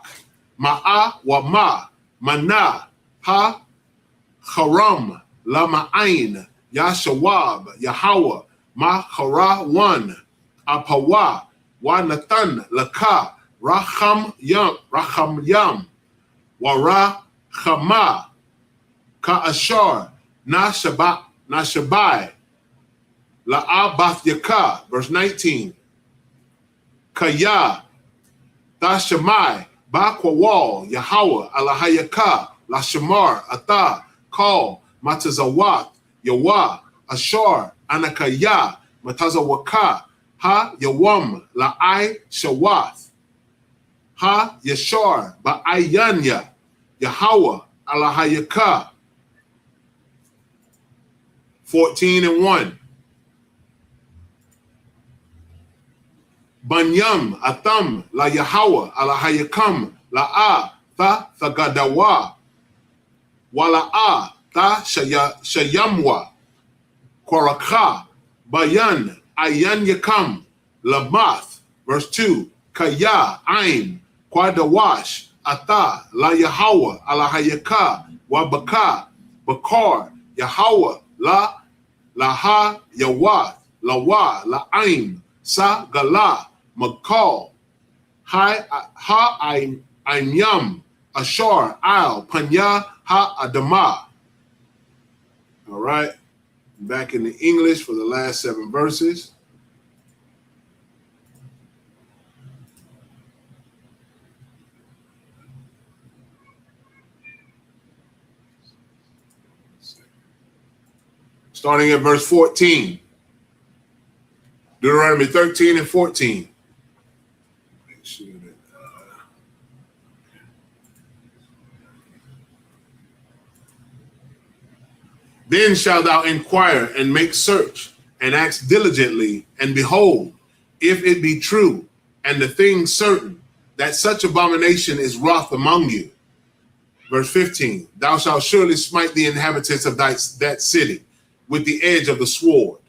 Speaker 5: Ma'a wa Ma Mana Ha Haram Lama'ain Yashawab Yahweh Ma Hara One Apawa Wa Nathan Laka Raham Yam Wara Chama Ka'ashar Nashabai La'abath Yaka. Verse 19. Kaya Tashamai Bakwawal Yahweh Alahayaka Lashamar Ata Call Matazawat Yawa Ashar Anakaya Matazawaka Ha Yawam La'ai Shawath Ha Yashar Ba'ayanya Yahweh Alahayaka. 14 and 1. Banyam, Atham, La Yahweh, Allah Hayakam, La A, Tha, Thagadawa, Wala A, Tha, Shayamwa, Quaraka, Bayan, Ayan Yakam, Lamath, verse 2, Kaya, Ain, Quadawash, Ata, La Yahweh, Allah Hayaka, Wabaka, Bakar, Yahweh, La, Laha, Yawath, Lawa, La'aim, Sa, Gala, Makal, Ha, Ainyam, Ashar, Al, Panya, Ha, Adama. All right. Back in the English for the last 7 verses. Starting at verse 14. Deuteronomy 13 and 14. Make sure that, Then shalt thou inquire and make search and ask diligently, and behold, if it be true and the thing certain that such abomination is wrought among you. Verse 15, thou shalt surely smite the inhabitants of that city with the edge of the sword,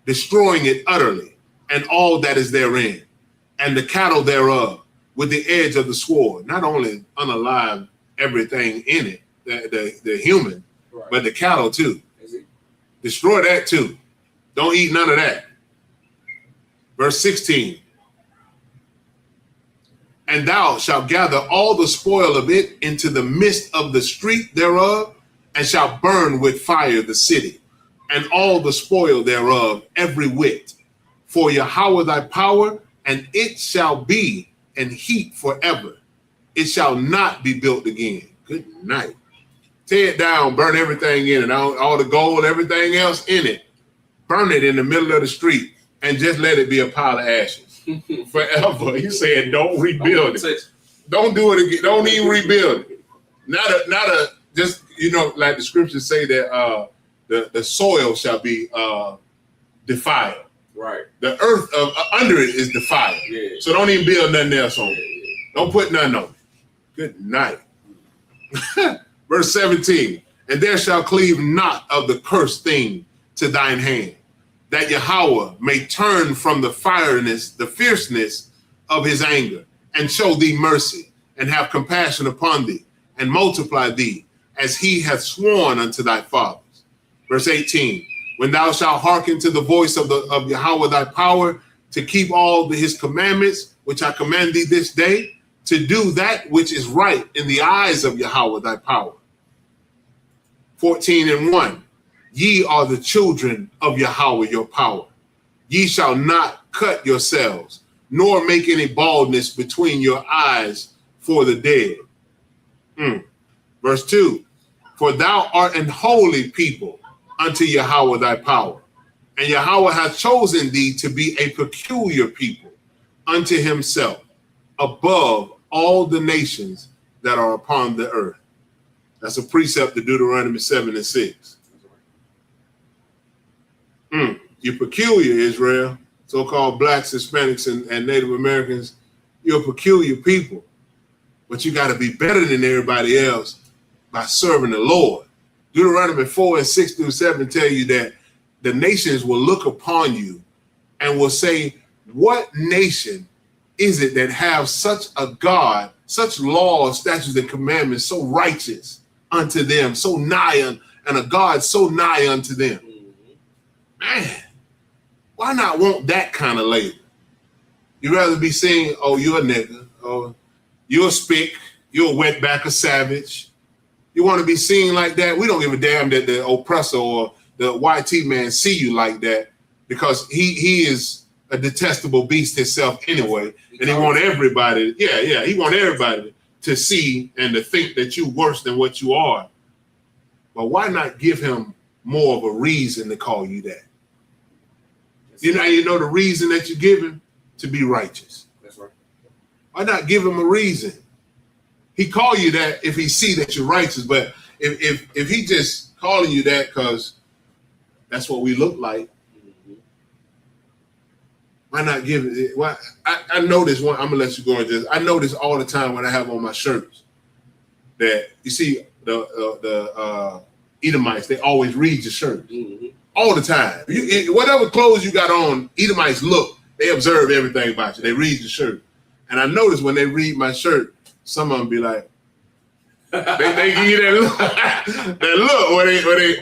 Speaker 5: destroying it utterly, and all that is therein, and the cattle thereof with the edge of the sword. Not only unalive everything in it, the human, right, but the cattle too. Destroy that too. Don't eat none of that. Verse 16, and thou shalt gather all the spoil of it into the midst of the street thereof, and shalt burn with fire the city, and all the spoil thereof every whit. For Yahweh thy power, and it shall be in heat forever. It shall not be built again. Good night. Tear it down, burn everything in it, all the gold, everything else in it. Burn it in the middle of the street and just let it be a pile of ashes forever. He said, don't rebuild it. Don't do it again. Don't even rebuild it. Not just, like the scriptures say that the soil shall be defiled. Right. The earth under it is defiled. Yeah. So don't even build nothing else on it. Yeah. Don't put nothing on it. Good night. Verse 17, and there shall cleave not of the cursed thing to thine hand, that Yahweh may turn from the fierceness of his anger, and show thee mercy, and have compassion upon thee, and multiply thee, as he hath sworn unto thy fathers. Verse 18, when thou shalt hearken to the voice of Yahweh thy power, to keep all his commandments, which I command thee this day, to do that which is right in the eyes of Yahweh thy power. 14 and 1, ye are the children of Yahweh your power. Ye shall not cut yourselves, nor make any baldness between your eyes for the dead. Verse 2, for thou art an holy people unto Yahweh thy power, and Yahweh hath chosen thee to be a peculiar people unto himself, above all the nations that are upon the earth. That's a precept of Deuteronomy 7 and 6. You're peculiar, Israel. So-called blacks, Hispanics, and Native Americans. You're a peculiar people. But you got to be better than everybody else by serving the Lord. Deuteronomy 4 and 6 through 7 tell you that the nations will look upon you and will say, what nation is it that have such a God, such laws, statutes, and commandments so righteous unto them, so nigh, and a God so nigh unto them? Man, why not want that kind of label? You'd rather be saying, oh, you're a nigga, or you're a spick, you're a wetback, a savage. You want to be seen like that? We don't give a damn that the oppressor or the YT man see you like that, because he is a detestable beast himself anyway. And he want everybody, he want everybody to see and to think that you worse than what you are. But why not give him more of a reason to call you that? You know the reason that you give him? To be righteous. That's right. Why not give him a reason? He call you that if he see that you're righteous, but if he just calling you that because that's what we look like, Why not give it? Why? I know this one. I'm gonna let you go into this. I know this all the time when I have on my shirts. That you see the Edomites, they always read your shirt all the time. Whatever clothes you got on, Edomites look. They observe everything about you. They read your shirt, and I notice when they read my shirt, some of them be like, they give you that look, that look where they,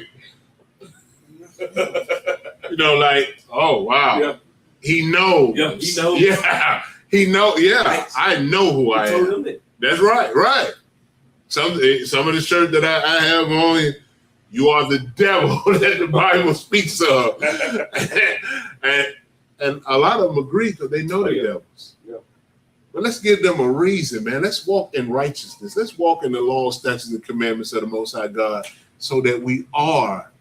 Speaker 5: you know, like, oh wow, yeah. He knows. Yeah, he knows. Yeah, he know. Yeah, I know who I am. That's right, right. Some of the shirt that I have on, you are the devil that the Bible speaks of, and a lot of them agree because they know they're devils. Yeah. But let's give them a reason, man. Let's walk in righteousness. Let's walk in the law, statutes, and commandments of the Most High God, so that we are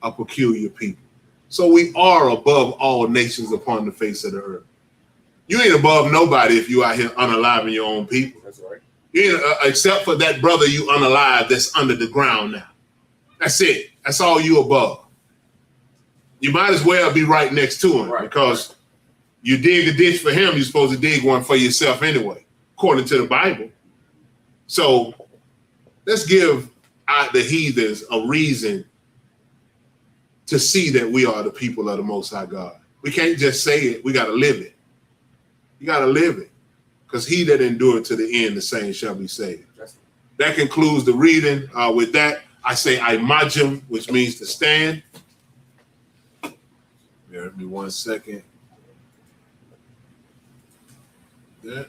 Speaker 5: a peculiar people. So we are above all nations upon the face of the earth. You ain't above nobody if you out here unaliving your own people. That's right. You ain't, except for that brother you unalive that's under the ground now. That's it. That's all you above. You might as well be right next to him, because you dig a ditch for him, you're supposed to dig one for yourself anyway, according to the Bible. So let's give the heathens a reason to see that we are the people of the Most High God. We can't just say it, we got to live it. You got to live it, because he that endured to the end, the same shall be saved. That concludes the reading. With that, I say imagine, which means to stand. Bear with me 1 second. That.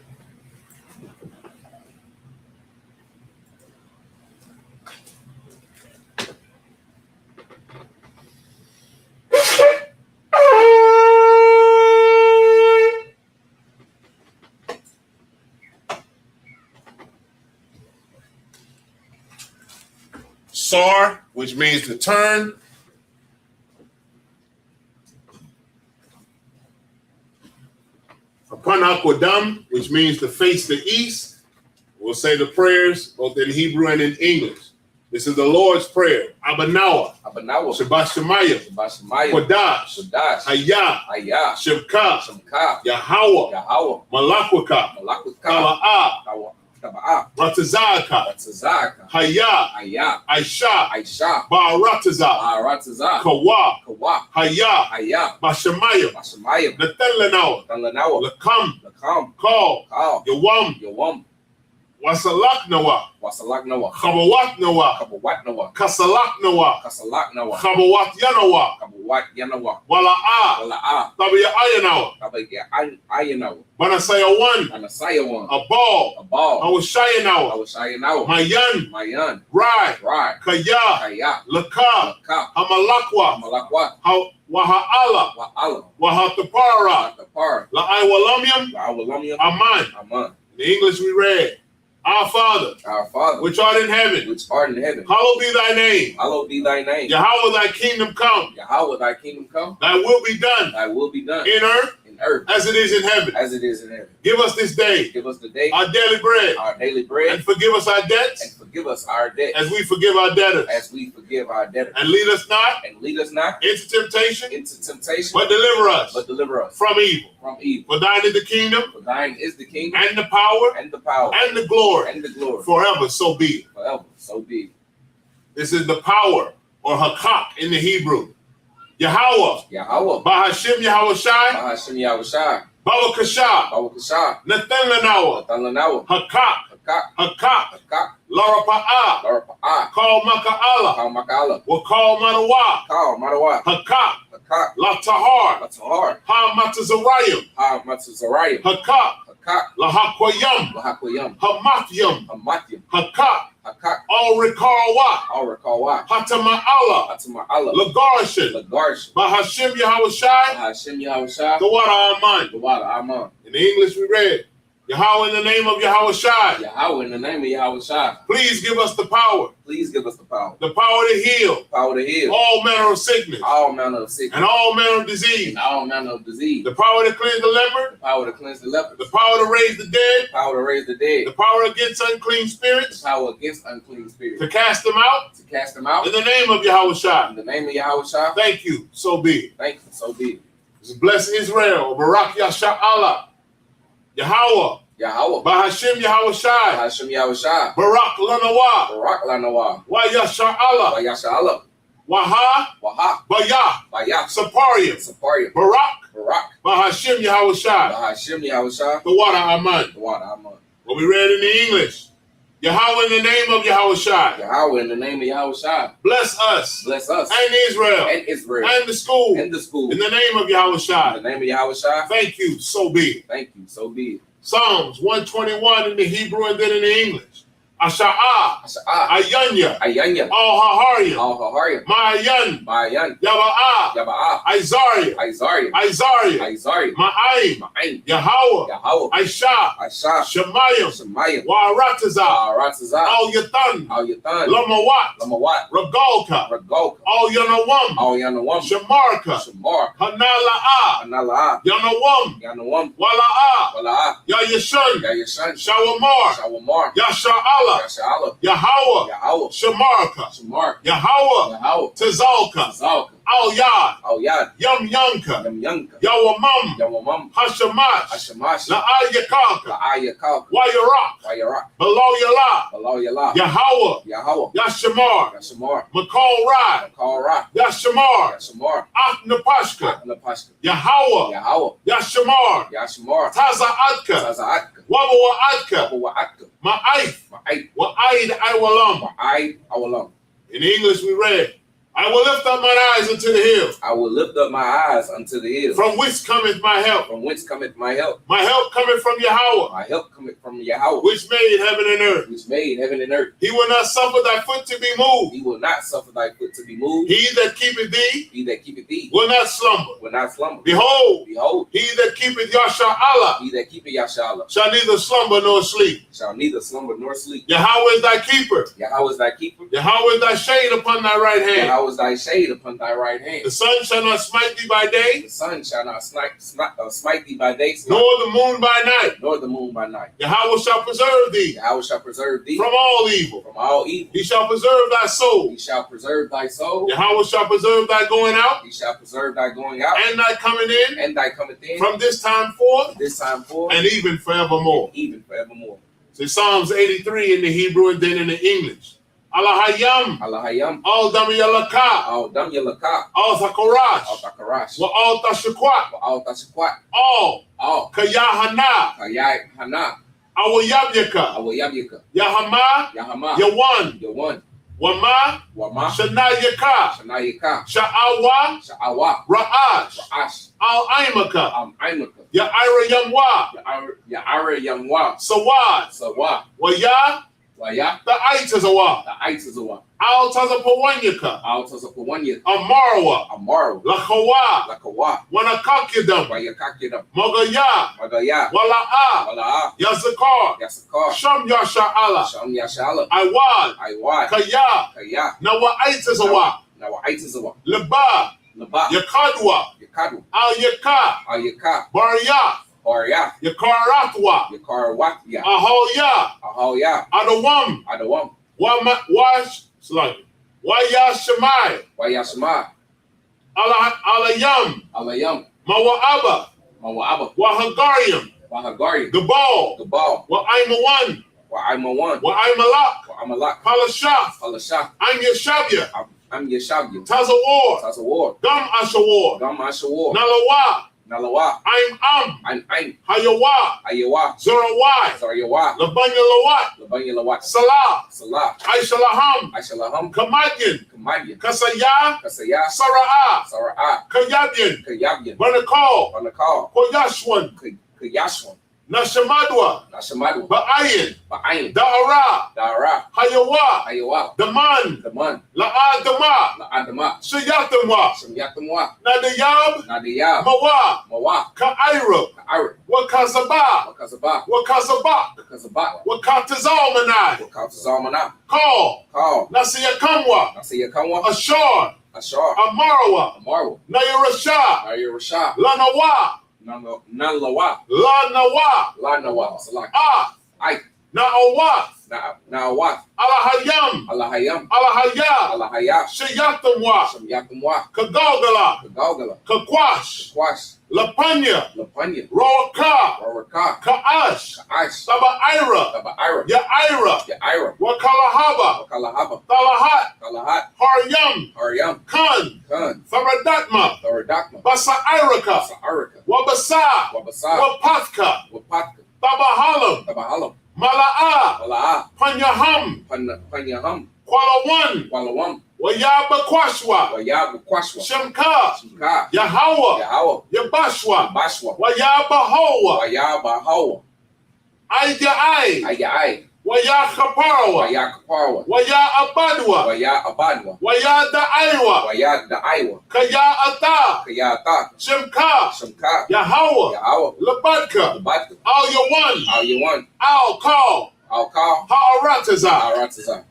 Speaker 5: Sar, which means to turn. Upon Aquadam, which means to face the east. We'll say the prayers both in Hebrew and in English. This is the Lord's Prayer. Abanawa. Shabbat Shemayim. Kodash. Hayah. Shivka. Yahweh. Malakwaka. Ratazaka. Hayah. Aisha. Ba'arataza. Kawa. Hayah. Bashamayim. Natalanawa. Lakam. Call. Yawam. Wasalak Nawa. Chabawat Nawa. Kasalak Nawa. Chabawat Yanawa. Wala'ah. Tabiya Ayanawa. Manasaya one. A ball. Awashaya Nawa. Mayan. Rai. Kaya. Laka. Hamalakwa. Waha'ala. Wahatapara. La'ai Walamyam. Aman. In English we read, Our Father, which art in heaven, hallowed be thy name. Yahweh, thy kingdom come. Thy will be done. In earth. As it is in heaven. Give us this day. Our daily bread. And forgive us our debts. As we forgive our debtors. And lead us not. Into temptation. But deliver us. From evil. For thine is the kingdom. And the power. And the glory. Forever. So be it. This is the power, or hakak in the Hebrew. Yahweh. Bahashim Yahweh Shai. Baba Kasha. Nathan Lanawa. Hakak. Lara Pa'a. Call Maka'ala. Call Manawa. Hakak. La Tahar. Ha Matazarayim. Hakak. La Hakwayam. Hamatyam. Hakak. All recall what? Hatama'ala. Lagarshin. Bahashim Yahweh Shai. The water Aman. In English we read, Yahweh in the name of Yahweh Shai. Please give us the power. The power to heal. All manner of sickness. And all manner of disease. The power to cleanse the leper. The power to raise the dead. The power against unclean spirits. To cast them out. In the name of Yahweh Shai. Thank you. So be it. Bless Israel. Barak Yasha Allah. Yahweh.
Speaker 6: Yahweh.
Speaker 5: Bahashim Yahweh Shai.
Speaker 6: Hashem Yahushua.
Speaker 5: Barak Lanawa.
Speaker 6: Barak Lanawa.
Speaker 5: Wa Yasha Allah.
Speaker 6: Yasha Allah.
Speaker 5: Waha.
Speaker 6: Waha.
Speaker 5: Bayah.
Speaker 6: Bayah.
Speaker 5: Saparium.
Speaker 6: Saparium.
Speaker 5: Barak.
Speaker 6: Barak.
Speaker 5: Bahashim Yahweh Shai.
Speaker 6: Hashem Yahushua.
Speaker 5: The water Aman.
Speaker 6: The water Aman.
Speaker 5: What we read in the English. Yahweh in the name of Yahweh Shai.
Speaker 6: Yahweh in the name of Yahushua.
Speaker 5: Bless us.
Speaker 6: Bless us.
Speaker 5: And Israel.
Speaker 6: And Israel.
Speaker 5: And the school.
Speaker 6: And the school.
Speaker 5: In the name of Yahweh Shai.
Speaker 6: In the name of Yahushua.
Speaker 5: Thank you. So be it.
Speaker 6: Thank you. So be it.
Speaker 5: Psalms 121 in the Hebrew and then in the English. Asha'ah.
Speaker 6: Asha'ah.
Speaker 5: Ayanya.
Speaker 6: Ayanya.
Speaker 5: Al-Haharyam.
Speaker 6: Al-Haharyam.
Speaker 5: Ma'ayan.
Speaker 6: Ma'ayan.
Speaker 5: Yaba'ah.
Speaker 6: Yaba'ah.
Speaker 5: Isaiah.
Speaker 6: Isaiah.
Speaker 5: Isaiah.
Speaker 6: Isaiah.
Speaker 5: Ma'ayin.
Speaker 6: Ma'ayin.
Speaker 5: Yahweh.
Speaker 6: Yahweh.
Speaker 5: Aisha.
Speaker 6: Aisha.
Speaker 5: Shemayim.
Speaker 6: Shemayim.
Speaker 5: Wa'aratazah.
Speaker 6: Aratazah.
Speaker 5: Al-Yatan.
Speaker 6: Al-Yatan.
Speaker 5: Lamawat.
Speaker 6: Lamawat.
Speaker 5: Regalka.
Speaker 6: Regalka.
Speaker 5: Al-Yanawam.
Speaker 6: Al-Yanawam.
Speaker 5: Shamarka.
Speaker 6: Shamar.
Speaker 5: Hanala'ah.
Speaker 6: Anala'ah.
Speaker 5: Yanawam.
Speaker 6: Yanawam.
Speaker 5: Wala'ah.
Speaker 6: Wala'ah.
Speaker 5: Yayashun.
Speaker 6: Yayashan.
Speaker 5: Shawamar.
Speaker 6: Shawamar.
Speaker 5: Yasha'Allah.
Speaker 6: Yasha'Allah.
Speaker 5: Yahweh.
Speaker 6: Yahweh.
Speaker 5: Shamarka.
Speaker 6: Shamar.
Speaker 5: Yahweh.
Speaker 6: Yahweh.
Speaker 5: Tazalka.
Speaker 6: Zalka.
Speaker 5: Al-Yad.
Speaker 6: Al-Yad.
Speaker 5: Yum Yanka.
Speaker 6: Yamyanka.
Speaker 5: Yawamam.
Speaker 6: Yawamam.
Speaker 5: Hashamash.
Speaker 6: Hashamash.
Speaker 5: La'ayakaka.
Speaker 6: La'ayakal.
Speaker 5: Wayarak.
Speaker 6: Wayarak.
Speaker 5: Below Yalah.
Speaker 6: Below Yalah.
Speaker 5: Yahweh.
Speaker 6: Yahweh.
Speaker 5: Yashamar.
Speaker 6: Yashamar.
Speaker 5: McCall Rye.
Speaker 6: Call Ra.
Speaker 5: Yashamar.
Speaker 6: Yashamar.
Speaker 5: Atnapashka.
Speaker 6: Napashka.
Speaker 5: Yahweh.
Speaker 6: Yahweh.
Speaker 5: Yashamar.
Speaker 6: Yashamar.
Speaker 5: Taza'adka.
Speaker 6: Taza'atka.
Speaker 5: Wabawa'adka.
Speaker 6: Wa'atka.
Speaker 5: Ma'aith.
Speaker 6: Ma'aid.
Speaker 5: Wa'aid Iwalam.
Speaker 6: Ma'aid. Awalam.
Speaker 5: In English we read, I will lift up mine eyes unto the hill.
Speaker 6: I will lift up my eyes unto the hills.
Speaker 5: From whence cometh my help?
Speaker 6: From whence cometh my help?
Speaker 5: My help cometh from Yahweh,
Speaker 6: My help cometh from Yahweh,
Speaker 5: which made heaven and earth.
Speaker 6: which made heaven and earth.
Speaker 5: He will not suffer thy foot to be moved.
Speaker 6: He will not suffer thy foot to be moved.
Speaker 5: He that keepeth thee
Speaker 6: He that keepeth thee
Speaker 5: will not slumber.
Speaker 6: will not slumber.
Speaker 5: Behold,
Speaker 6: Behold,
Speaker 5: he that keepeth Yasha Allah
Speaker 6: he that keepeth Yashala
Speaker 5: shall neither slumber nor sleep.
Speaker 6: shall neither slumber nor sleep.
Speaker 5: Yahweh is thy keeper.
Speaker 6: Yahweh is thy keeper.
Speaker 5: Yahweh is thy shade upon thy right hand.
Speaker 6: Yahweh is thy shade upon thy right hand.
Speaker 5: The sun shall not smite thee by day,
Speaker 6: The sun shall not smite thee by day,
Speaker 5: nor the moon by night.
Speaker 6: nor the moon by night.
Speaker 5: Yahweh shall preserve thee
Speaker 6: Yahweh shall preserve thee
Speaker 5: from all evil.
Speaker 6: from all evil.
Speaker 5: He shall preserve thy soul.
Speaker 6: He shall preserve thy soul.
Speaker 5: Yahweh shall preserve thy going out
Speaker 6: He shall preserve thy going out
Speaker 5: and thy coming in
Speaker 6: and thy cometh in
Speaker 5: from this time forth
Speaker 6: this time forth
Speaker 5: and even forevermore.
Speaker 6: even forevermore.
Speaker 5: So Psalms 83 in the Hebrew and then in the English. Allahayam,
Speaker 6: Allahayam,
Speaker 5: al damiyalaka,
Speaker 6: al dam yalaka,
Speaker 5: al
Speaker 6: al
Speaker 5: zakarash,
Speaker 6: takarash,
Speaker 5: wa al tashakwat,
Speaker 6: al tashakwat,
Speaker 5: all
Speaker 6: al
Speaker 5: kayahana,
Speaker 6: kayai hana,
Speaker 5: awayabyaka,
Speaker 6: awayabyaka,
Speaker 5: yahama,
Speaker 6: yahama,
Speaker 5: yawan,
Speaker 6: yawan,
Speaker 5: wama,
Speaker 6: wama,
Speaker 5: shanayaka,
Speaker 6: shanayika,
Speaker 5: sha'awa,
Speaker 6: sha'awa,
Speaker 5: ra'ash,
Speaker 6: ra'ash,
Speaker 5: al aimaka,
Speaker 6: aimaka,
Speaker 5: ya'ira yamwa,
Speaker 6: ya'ara yamwa,
Speaker 5: sawad,
Speaker 6: sawa,
Speaker 5: waya,
Speaker 6: waya,
Speaker 5: the aitazawa,
Speaker 6: the aitazawa,
Speaker 5: al tazapawanyaka,
Speaker 6: al tazapawanya,
Speaker 5: amarwa,
Speaker 6: amaru,
Speaker 5: lachawa,
Speaker 6: lakawa,
Speaker 5: wanakakidam,
Speaker 6: wayakakidam,
Speaker 5: magaya,
Speaker 6: magaya,
Speaker 5: wala'a,
Speaker 6: wala'a,
Speaker 5: yazakar,
Speaker 6: yasakar,
Speaker 5: sham yasha Allah,
Speaker 6: sham yashala,
Speaker 5: iwad,
Speaker 6: aiwad,
Speaker 5: kaya,
Speaker 6: kaya,
Speaker 5: nawa aitazawa,
Speaker 6: nawa aitazawa,
Speaker 5: laba,
Speaker 6: laba,
Speaker 5: yakadwa,
Speaker 6: yakadu,
Speaker 5: al yaka,
Speaker 6: ayaka,
Speaker 5: barya,
Speaker 6: harya,
Speaker 5: yakaratwa,
Speaker 6: yakarawatya,
Speaker 5: ahoya,
Speaker 6: ahoya,
Speaker 5: adawam,
Speaker 6: adawam,
Speaker 5: waya shemai,
Speaker 6: wayashma,
Speaker 5: alayam,
Speaker 6: alayam,
Speaker 5: mawa'aba,
Speaker 6: mawa'aba,
Speaker 5: wahagariam,
Speaker 6: wahagari,
Speaker 5: gabal,
Speaker 6: gabal,
Speaker 5: wa'aimawan,
Speaker 6: wa'aimawan,
Speaker 5: wa'aimalak,
Speaker 6: wa'amalak,
Speaker 5: palashaf,
Speaker 6: palashah,
Speaker 5: I'm Yeshabya,
Speaker 6: I'm Yeshabya,
Speaker 5: Tazawar,
Speaker 6: Tazawar,
Speaker 5: Gam Ashawar,
Speaker 6: Gam Ashawar,
Speaker 5: Nalawa,
Speaker 6: Nalawa,
Speaker 5: I'm
Speaker 6: I'm
Speaker 5: Hayawa,
Speaker 6: Ayawa,
Speaker 5: Zorawai,
Speaker 6: Zaryawa,
Speaker 5: Labanya Lawat,
Speaker 6: Labanya Lawat,
Speaker 5: Salah,
Speaker 6: Salah,
Speaker 5: Aishalaham,
Speaker 6: Aishalaham,
Speaker 5: Kamadyan,
Speaker 6: Kamadyan,
Speaker 5: Kasaya,
Speaker 6: Kasaya,
Speaker 5: Sara'ah,
Speaker 6: Sara'ah,
Speaker 5: Kayabyan,
Speaker 6: Kayabyan,
Speaker 5: Banakal,
Speaker 6: Banakal,
Speaker 5: Koyashwan,
Speaker 6: Kayashwan,
Speaker 5: Nashamadwa,
Speaker 6: Nashamadu,
Speaker 5: Ba'ayin,
Speaker 6: Ba'ayin,
Speaker 5: Da'ara,
Speaker 6: Dara,
Speaker 5: Hayawa,
Speaker 6: Ayawa,
Speaker 5: Daman,
Speaker 6: Daman,
Speaker 5: La'adama,
Speaker 6: La'adama,
Speaker 5: Shayatamwa,
Speaker 6: Samyatamwa,
Speaker 5: Nadayab,
Speaker 6: Nadiyab,
Speaker 5: Mawa,
Speaker 6: Mawa,
Speaker 5: Ka'ira,
Speaker 6: Ka'ara,
Speaker 5: Wakazaba,
Speaker 6: Wakazaba,
Speaker 5: Wakazabak,
Speaker 6: Wakazaba,
Speaker 5: Wakatazalmanai,
Speaker 6: Wakazalmana,
Speaker 5: Call,
Speaker 6: Call,
Speaker 5: Nasiyakamwa,
Speaker 6: Nasiyakamwa,
Speaker 5: Ashar,
Speaker 6: Ashar,
Speaker 5: Amarawa,
Speaker 6: Amaru,
Speaker 5: Nayarasha,
Speaker 6: Nayarasha,
Speaker 5: Lanawa,
Speaker 6: Nanlawa,
Speaker 5: Lanawa,
Speaker 6: Lanawa, Salak,
Speaker 5: Ah,
Speaker 6: I,
Speaker 5: Na'awath,
Speaker 6: Na'awath,
Speaker 5: Alahayam,
Speaker 6: Alahayam,
Speaker 5: Alahaya,
Speaker 6: Alahaya,
Speaker 5: Shayatamwa,
Speaker 6: Shamyakamwa,
Speaker 5: Kagalgala,
Speaker 6: Kagalgala,
Speaker 5: Kakwash,
Speaker 6: Kwash,
Speaker 5: Lapanya,
Speaker 6: Lapanya,
Speaker 5: Rawaka,
Speaker 6: Waraka,
Speaker 5: Ka'ash,
Speaker 6: Ka'ash,
Speaker 5: Saba'ira,
Speaker 6: Taba'ira,
Speaker 5: Ya'ira,
Speaker 6: Ya'ira,
Speaker 5: Wakalahaba,
Speaker 6: Wakalahaba,
Speaker 5: Talahat,
Speaker 6: Kalahat,
Speaker 5: Haryam,
Speaker 6: Aryam,
Speaker 5: Khan,
Speaker 6: Khan,
Speaker 5: Faradatma,
Speaker 6: Thoradakma,
Speaker 5: Basa'iraka,
Speaker 6: Sa'arika,
Speaker 5: Wabasa,
Speaker 6: Wabasa,
Speaker 5: Wapatka,
Speaker 6: Wapatka,
Speaker 5: Tabahalam,
Speaker 6: Tabahalam,
Speaker 5: Mala'a,
Speaker 6: Mala'a,
Speaker 5: Panyaham,
Speaker 6: Panyaham,
Speaker 5: Kwalawan,
Speaker 6: Walawam,
Speaker 5: Wayaba Kwashwa,
Speaker 6: Wayab, Kwashwa,
Speaker 5: Shemka,
Speaker 6: Shimka,
Speaker 5: Yahweh,
Speaker 6: Yahawa,
Speaker 5: Yabashwa,
Speaker 6: Bashwa,
Speaker 5: Wayaba Hoa,
Speaker 6: Wayaba Hawa,
Speaker 5: Ayai,
Speaker 6: Ayai,
Speaker 5: Waya Kaparawa,
Speaker 6: Wayakaparwa,
Speaker 5: Waya Abadwa,
Speaker 6: Waya Abadwa,
Speaker 5: Waya Da'aiwa,
Speaker 6: Waya Da'aiwa,
Speaker 5: Kaya Ata,
Speaker 6: Kayata,
Speaker 5: Shemka,
Speaker 6: Shimka,
Speaker 5: Yahweh,
Speaker 6: Yahawa,
Speaker 5: Labadka,
Speaker 6: Batka,
Speaker 5: Al Yawan,
Speaker 6: Al Yawan,
Speaker 5: Al Call,
Speaker 6: Al Kal,
Speaker 5: Ha'aratazah.
Speaker 6: Aratazah.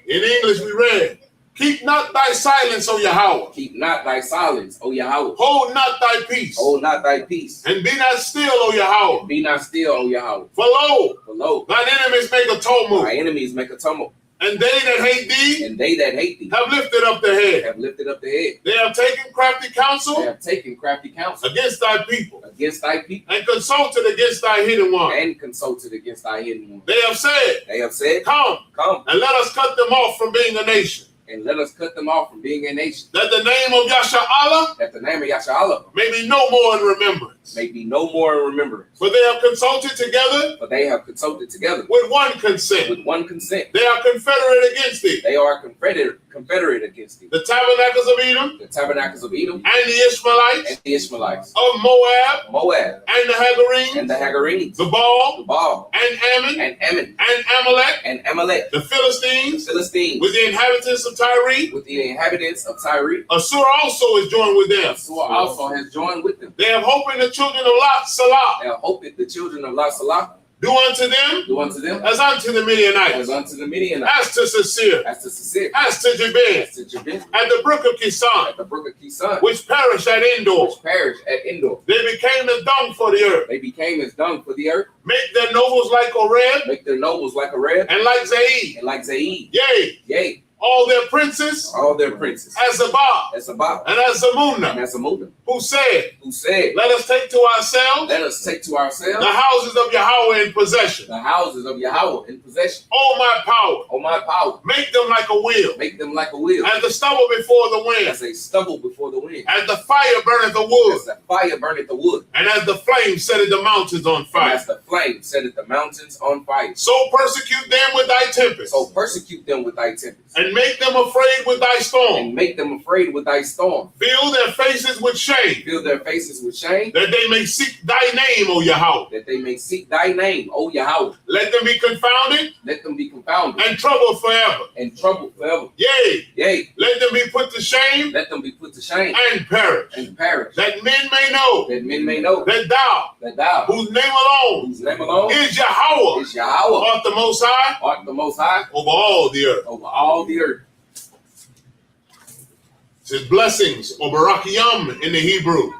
Speaker 5: In English we read, keep not thy silence, O Yahweh.
Speaker 6: Keep not thy silence, O Yahweh.
Speaker 5: Hold not thy peace.
Speaker 6: Hold not thy peace.
Speaker 5: And be not still, O Yahweh.
Speaker 6: Be not still, O Yahweh.
Speaker 5: For lo,
Speaker 6: For lo,
Speaker 5: thine enemies make a
Speaker 6: thy
Speaker 5: tumult,
Speaker 6: enemies make a tumult,
Speaker 5: and they that hate thee
Speaker 6: and they that hate thee
Speaker 5: have lifted up their head.
Speaker 6: have lifted up the head.
Speaker 5: They have taken crafty
Speaker 6: They
Speaker 5: counsel
Speaker 6: have taken crafty counsel
Speaker 5: against thy people,
Speaker 6: against thy people,
Speaker 5: and consulted against thy hidden one.
Speaker 6: and consulted against thy hidden one.
Speaker 5: They have said,
Speaker 6: They have said,
Speaker 5: come,
Speaker 6: come,
Speaker 5: and let us cut them off from being a nation,
Speaker 6: and let us cut them off from being a nation,
Speaker 5: that the name of Yasha'Allah
Speaker 6: that the name of Yasha'Allah
Speaker 5: may be no more in remembrance.
Speaker 6: may be no more in remembrance.
Speaker 5: For they have consulted together
Speaker 6: For they have consulted together
Speaker 5: with one consent.
Speaker 6: with one consent.
Speaker 5: They are confederate against thee.
Speaker 6: They are confederate against thee.
Speaker 5: The tabernacles of Edom
Speaker 6: The tabernacles of Edom
Speaker 5: and the Ishmaelites
Speaker 6: and the Ishmaelites,
Speaker 5: of Moab
Speaker 6: Moab
Speaker 5: and the Hagarenes,
Speaker 6: and the Hagarenes,
Speaker 5: the Baal
Speaker 6: the Baal
Speaker 5: and Ammon
Speaker 6: and Ammon
Speaker 5: and Amalek,
Speaker 6: and Amalek,
Speaker 5: the
Speaker 6: the
Speaker 5: Philistines
Speaker 6: Philistines,
Speaker 5: with the inhabitants of Tyre.
Speaker 6: with the inhabitants of Tyre.
Speaker 5: Assur also is joined with them.
Speaker 6: Assur also has joined with them.
Speaker 5: They have hope in the children of Lot Salah.
Speaker 6: They hope that the children of La Salah
Speaker 5: Do unto them
Speaker 6: do unto them
Speaker 5: as unto the Midianites,
Speaker 6: as unto the Midianites,
Speaker 5: as to Sisir,
Speaker 6: as to Sisir,
Speaker 5: as to Jabin,
Speaker 6: as to Jabin,
Speaker 5: at the brook of Kison,
Speaker 6: at the brook of Kison,
Speaker 5: which perished at Endor.
Speaker 6: which perished at Endor.
Speaker 5: They became as dung for the earth.
Speaker 6: They became as dung for the earth,
Speaker 5: Make their nobles like Oreb
Speaker 6: make their nobles like a red,
Speaker 5: and like Zaid.
Speaker 6: and like Zaid.
Speaker 5: Yea,
Speaker 6: Yea,
Speaker 5: all their princes
Speaker 6: all their princes,
Speaker 5: as Zabah
Speaker 6: as Abba
Speaker 5: and as Zamunna,
Speaker 6: and as Amudah,
Speaker 5: who said,
Speaker 6: who said,
Speaker 5: let us take to ourselves
Speaker 6: let us take to
Speaker 5: the
Speaker 6: ourselves
Speaker 5: houses of Yahweh in possession.
Speaker 6: the houses of Yahweh in possession.
Speaker 5: O my power,
Speaker 6: O my power,
Speaker 5: make them like a wheel,
Speaker 6: make them like a wheel,
Speaker 5: as the stubble before the wind,
Speaker 6: as they stumble before the wind,
Speaker 5: as the fire burneth the wood,
Speaker 6: as the fire burneth the wood,
Speaker 5: and as the flame setteth the mountains on
Speaker 6: and
Speaker 5: fire.
Speaker 6: as the flame setteth the mountains on fire.
Speaker 5: So persecute them with thy tempest,
Speaker 6: So persecute them with thy tempest,
Speaker 5: and make them afraid with thy storm.
Speaker 6: and make them afraid with thy storm.
Speaker 5: Fill their faces with shame,
Speaker 6: Fill their faces with shame,
Speaker 5: that they may seek thy name, O Yahweh.
Speaker 6: that they may seek thy name, O Yahweh.
Speaker 5: Let them be confounded
Speaker 6: Let them be confounded
Speaker 5: and troubled forever.
Speaker 6: and troubled forever.
Speaker 5: Yea,
Speaker 6: Yea,
Speaker 5: let them be put to shame
Speaker 6: let them be put to shame
Speaker 5: and perish,
Speaker 6: and perish,
Speaker 5: that men may know
Speaker 6: that men may know
Speaker 5: that thou,
Speaker 6: that thou,
Speaker 5: whose name alone
Speaker 6: whose name alone
Speaker 5: is Yahweh,
Speaker 6: is Yahweh,
Speaker 5: art the Most High
Speaker 6: art the Most High
Speaker 5: over all the earth.
Speaker 6: over all the earth.
Speaker 5: It says blessings or barakiyam in the Hebrew.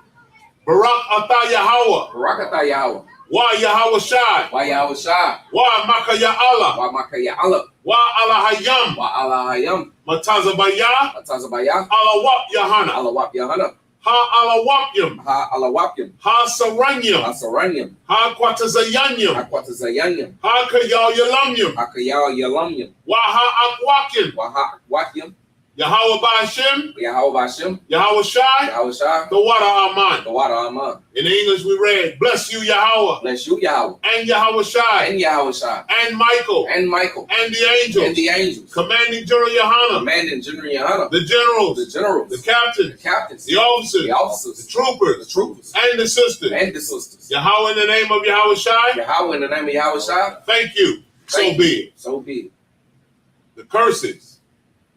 Speaker 5: Barak atah Yahweh,
Speaker 6: Barakatah Yahweh,
Speaker 5: wa Yahweh Shai,
Speaker 6: Wa Yahweh Shah,
Speaker 5: wa Makaya Allah,
Speaker 6: Wa Makaya Allah,
Speaker 5: wa Alahayam,
Speaker 6: Wa Allah Hayam,
Speaker 5: Matazabaya,
Speaker 6: Atazabaya,
Speaker 5: Alawap Yahana,
Speaker 6: Alawap Yahana,
Speaker 5: Ha Alawapyam,
Speaker 6: Ha Alawapyam,
Speaker 5: Ha Saranyam,
Speaker 6: Asaranyam,
Speaker 5: Ha Quatazayanyam,
Speaker 6: Aquatazayanyam,
Speaker 5: Ha Kayal Yalamyam,
Speaker 6: Akayal Yalamyam,
Speaker 5: wa Ha Akwakim,
Speaker 6: Waha Wakyam,
Speaker 5: Yahweh Ba'ashem,
Speaker 6: Yahweh Bashem,
Speaker 5: Yahweh Shai,
Speaker 6: Yahweh Shah,
Speaker 5: the water Aman.
Speaker 6: the water Aman.
Speaker 5: In English we read, bless you Yahweh,
Speaker 6: Bless you, Yahweh,
Speaker 5: and Yahweh Shai,
Speaker 6: and Yahweh Shah,
Speaker 5: and Michael,
Speaker 6: and Michael,
Speaker 5: and the angels,
Speaker 6: and the angels,
Speaker 5: commanding General Yohanan,
Speaker 6: commanding General Yahana,
Speaker 5: the generals,
Speaker 6: the generals,
Speaker 5: the
Speaker 6: the
Speaker 5: captains,
Speaker 6: captains,
Speaker 5: the officers,
Speaker 6: the officers,
Speaker 5: the troopers,
Speaker 6: the troopers,
Speaker 5: and the sisters.
Speaker 6: and the sisters.
Speaker 5: Yahweh in the name of Yahweh Shai,
Speaker 6: Yahweh in the name of Yahweh Shah,
Speaker 5: thank you. So
Speaker 6: Thank
Speaker 5: be it.
Speaker 6: so be it.
Speaker 5: The curses.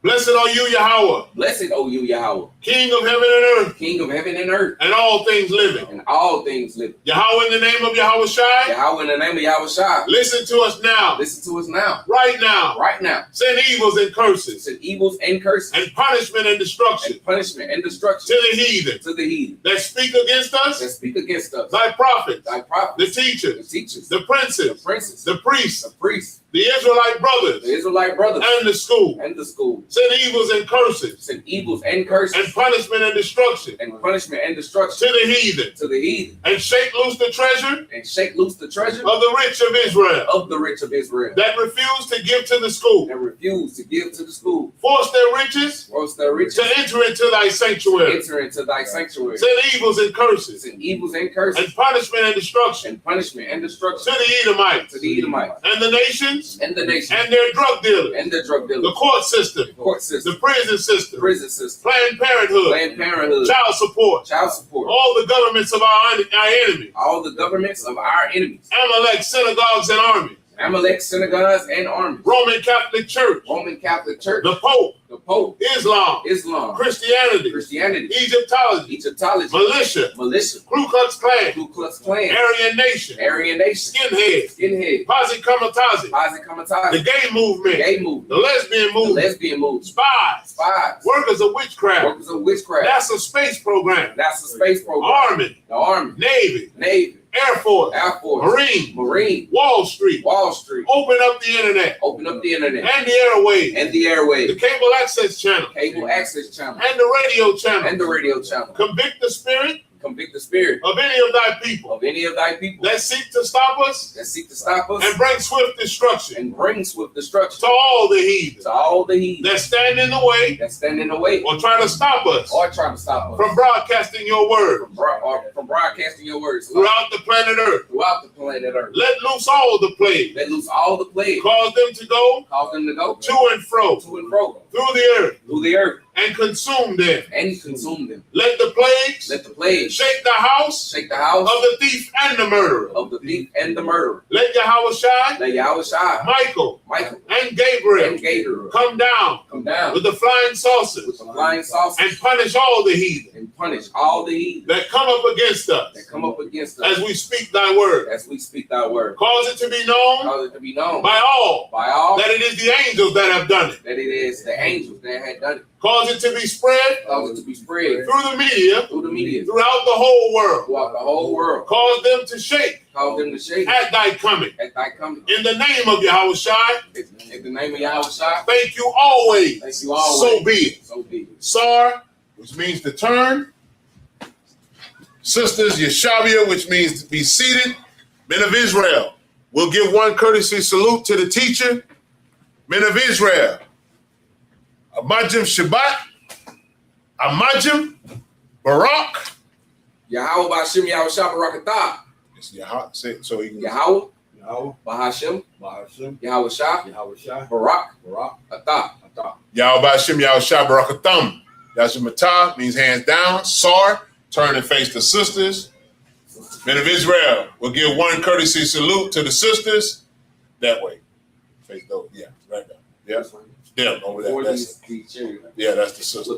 Speaker 5: Blessed are you, Yahweh.
Speaker 6: Blessed, O you, Yahweh.
Speaker 5: King of heaven and earth,
Speaker 6: King of heaven and earth,
Speaker 5: and all things living.
Speaker 6: and all things living.
Speaker 5: Yahweh, in the name of Yahweh Shai,
Speaker 6: Yahweh, in the name of Yahweh Shai,
Speaker 5: listen to us now,
Speaker 6: listen to us now,
Speaker 5: right now.
Speaker 6: right now.
Speaker 5: Send evils and curses,
Speaker 6: Send evils and curses,
Speaker 5: and punishment and destruction
Speaker 6: and punishment and destruction
Speaker 5: to the heathen
Speaker 6: to the heathen
Speaker 5: that speak against
Speaker 6: that
Speaker 5: us,
Speaker 6: speak against us,
Speaker 5: thy prophets,
Speaker 6: thy
Speaker 5: the
Speaker 6: prophets, the
Speaker 5: teachers,
Speaker 6: teachers,
Speaker 5: the
Speaker 6: the
Speaker 5: princes,
Speaker 6: princes,
Speaker 5: the priests,
Speaker 6: the priests,
Speaker 5: the Israelite brothers,
Speaker 6: the Israelite brothers,
Speaker 5: and the school.
Speaker 6: and the school.
Speaker 5: Send evils and curses,
Speaker 6: Send evils and curses,
Speaker 5: and punishment and destruction
Speaker 6: and punishment and destruction
Speaker 5: to the heathen,
Speaker 6: to the heathen,
Speaker 5: and shake loose the treasure
Speaker 6: and shake loose the treasure
Speaker 5: of the rich of Israel
Speaker 6: of the rich of Israel
Speaker 5: that refuse to give to the school.
Speaker 6: and refuse to give to the school.
Speaker 5: Force their riches
Speaker 6: Force their riches
Speaker 5: to enter into thy sanctuary.
Speaker 6: enter into thy sanctuary.
Speaker 5: Send evils and curses,
Speaker 6: Send evils and curses,
Speaker 5: and punishment and destruction
Speaker 6: and punishment and
Speaker 5: to
Speaker 6: destruction
Speaker 5: the Edomites,
Speaker 6: to the Edomites,
Speaker 5: and the nations,
Speaker 6: and the nation,
Speaker 5: and their drug dealers,
Speaker 6: and the drug
Speaker 5: the
Speaker 6: dealers,
Speaker 5: court system,
Speaker 6: court system,
Speaker 5: the prison
Speaker 6: the
Speaker 5: system,
Speaker 6: prison system,
Speaker 5: Planned Parenthood,
Speaker 6: Planned Parenthood,
Speaker 5: child support,
Speaker 6: child support,
Speaker 5: all the governments of our enemies,
Speaker 6: all the governments of our enemies,
Speaker 5: Amalek, synagogues, and armies,
Speaker 6: Amalek, synagogues, and armies,
Speaker 5: Roman Catholic Church,
Speaker 6: Roman Catholic Church,
Speaker 5: the Pope,
Speaker 6: the Pope,
Speaker 5: Islam,
Speaker 6: Islam,
Speaker 5: Christianity,
Speaker 6: Christianity,
Speaker 5: Egyptology,
Speaker 6: Egyptology,
Speaker 5: militia,
Speaker 6: militia,
Speaker 5: Ku Klux Klan,
Speaker 6: Ku Klux Klan,
Speaker 5: Aryan Nation,
Speaker 6: Aryan Nation,
Speaker 5: Skinhead,
Speaker 6: Skinhead,
Speaker 5: Posse Comitazi,
Speaker 6: Posse
Speaker 5: the
Speaker 6: Comitazi,
Speaker 5: gay movement,
Speaker 6: gay movement,
Speaker 5: the lesbian
Speaker 6: the
Speaker 5: movement,
Speaker 6: lesbian movement,
Speaker 5: spies,
Speaker 6: spies,
Speaker 5: workers of witchcraft,
Speaker 6: workers of witchcraft,
Speaker 5: NASA space program,
Speaker 6: NASA space program,
Speaker 5: Army,
Speaker 6: the Army,
Speaker 5: Navy,
Speaker 6: Navy,
Speaker 5: Air Force,
Speaker 6: Air Force,
Speaker 5: Marine,
Speaker 6: Marine,
Speaker 5: Wall Street,
Speaker 6: Wall Street,
Speaker 5: open up the internet
Speaker 6: open up the internet
Speaker 5: and the airwaves,
Speaker 6: and the
Speaker 5: the
Speaker 6: airways,
Speaker 5: cable access channel
Speaker 6: cable access channel,
Speaker 5: and the radio channel.
Speaker 6: and the radio channel.
Speaker 5: Convict the spirit
Speaker 6: Convict the spirit
Speaker 5: of any of thy people
Speaker 6: of any of thy people
Speaker 5: that seek to stop us
Speaker 6: that seek to stop us
Speaker 5: and bring swift destruction
Speaker 6: and bring swift destruction
Speaker 5: to all the heathen
Speaker 6: to all the heathen
Speaker 5: that stand in the way
Speaker 6: that stand in the way
Speaker 5: or try to stop us
Speaker 6: or try to stop us
Speaker 5: from broadcasting your word
Speaker 6: from broadcasting your words
Speaker 5: throughout the planet Earth.
Speaker 6: throughout the planet Earth.
Speaker 5: Let loose all the plague.
Speaker 6: Let loose all the plague,
Speaker 5: Cause them to go
Speaker 6: cause them to go
Speaker 5: to and fro
Speaker 6: to and fro
Speaker 5: through the earth
Speaker 6: through the earth
Speaker 5: and consume them.
Speaker 6: and consume them.
Speaker 5: Let the plagues
Speaker 6: Let the plague
Speaker 5: shake the house
Speaker 6: shake the house
Speaker 5: of the thief and the murderer.
Speaker 6: of the thief and the murderer.
Speaker 5: Let Yahweh Shai,
Speaker 6: Let Yahweh Shai,
Speaker 5: Michael,
Speaker 6: Michael,
Speaker 5: and Gabriel
Speaker 6: and Gabriel
Speaker 5: come down
Speaker 6: come down
Speaker 5: with the flying saucers
Speaker 6: with the flying saucers
Speaker 5: and punish all the heathen
Speaker 6: and punish all the heathen
Speaker 5: that come up against us
Speaker 6: that come up against us
Speaker 5: as we speak thy word.
Speaker 6: as we speak thy word.
Speaker 5: Cause it to be known
Speaker 6: Cause it to be known
Speaker 5: by all
Speaker 6: by all
Speaker 5: that it is the angels that have done it.
Speaker 6: that it is the angels that had done it.
Speaker 5: Cause it to be spread
Speaker 6: Cause it to be spread
Speaker 5: through the media
Speaker 6: through the media
Speaker 5: throughout the whole world.
Speaker 6: throughout the whole world.
Speaker 5: Cause them to shake
Speaker 6: Cause them to shake
Speaker 5: at thy coming.
Speaker 6: at thy coming.
Speaker 5: In the name of Yahweh Shai,
Speaker 6: In the name of Yahweh Shai,
Speaker 5: thank you always.
Speaker 6: thank you always.
Speaker 5: So be it.
Speaker 6: So be it.
Speaker 5: Sar, which means to turn. Sisters, Yeshavia, which means to be seated. Men of Israel, we'll give one courtesy salute to the teacher. Men of Israel, Amajim Shabbat, Amajim Barak.
Speaker 6: Yahweh Ba'Shem Yahweh Shai Barakatah.
Speaker 5: It's Yahweh, so he can
Speaker 6: Yahweh
Speaker 1: Yahweh,
Speaker 6: Ba'Shem
Speaker 1: Bahashim,
Speaker 6: Yahweh Shai
Speaker 1: Yahweh Shai,
Speaker 6: Barak
Speaker 1: Barak,
Speaker 6: Atah.
Speaker 1: Atah.
Speaker 5: Yahweh Ba'Shem Yahweh Shai Barakatham. Yashimatah means hands down. Sar, turn and face the sisters. Men of Israel, we'll give one courtesy salute to the sisters. That way. Face those. Yeah, right there. Yeah. Them over there. That's it. Yeah, that's the sister.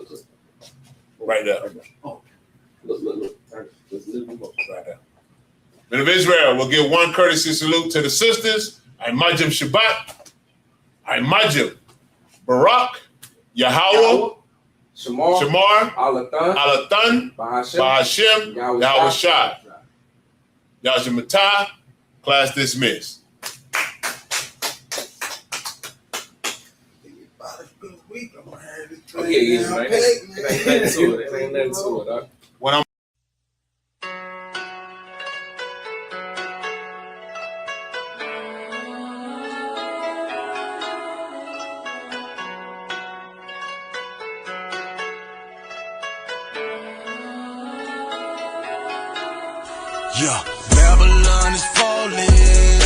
Speaker 5: Right there.
Speaker 6: Look.
Speaker 5: Right there. Men of Israel, we'll give one courtesy salute to the sisters. Imajim Shabbat. Imajim Barak. Yahweh. Shamar.
Speaker 6: Alathan.
Speaker 5: Alathan.
Speaker 6: Ba'Shem.
Speaker 5: Ba'Shem.
Speaker 6: Yahweh
Speaker 5: Yahweh
Speaker 6: Shai.
Speaker 5: Shai. Yashimatah. Class dismissed.
Speaker 6: Okay, yeah, man. It ain't nothing to it. It ain't nothing to it, huh?
Speaker 5: When I'm
Speaker 3: Yeah, Babylon is falling.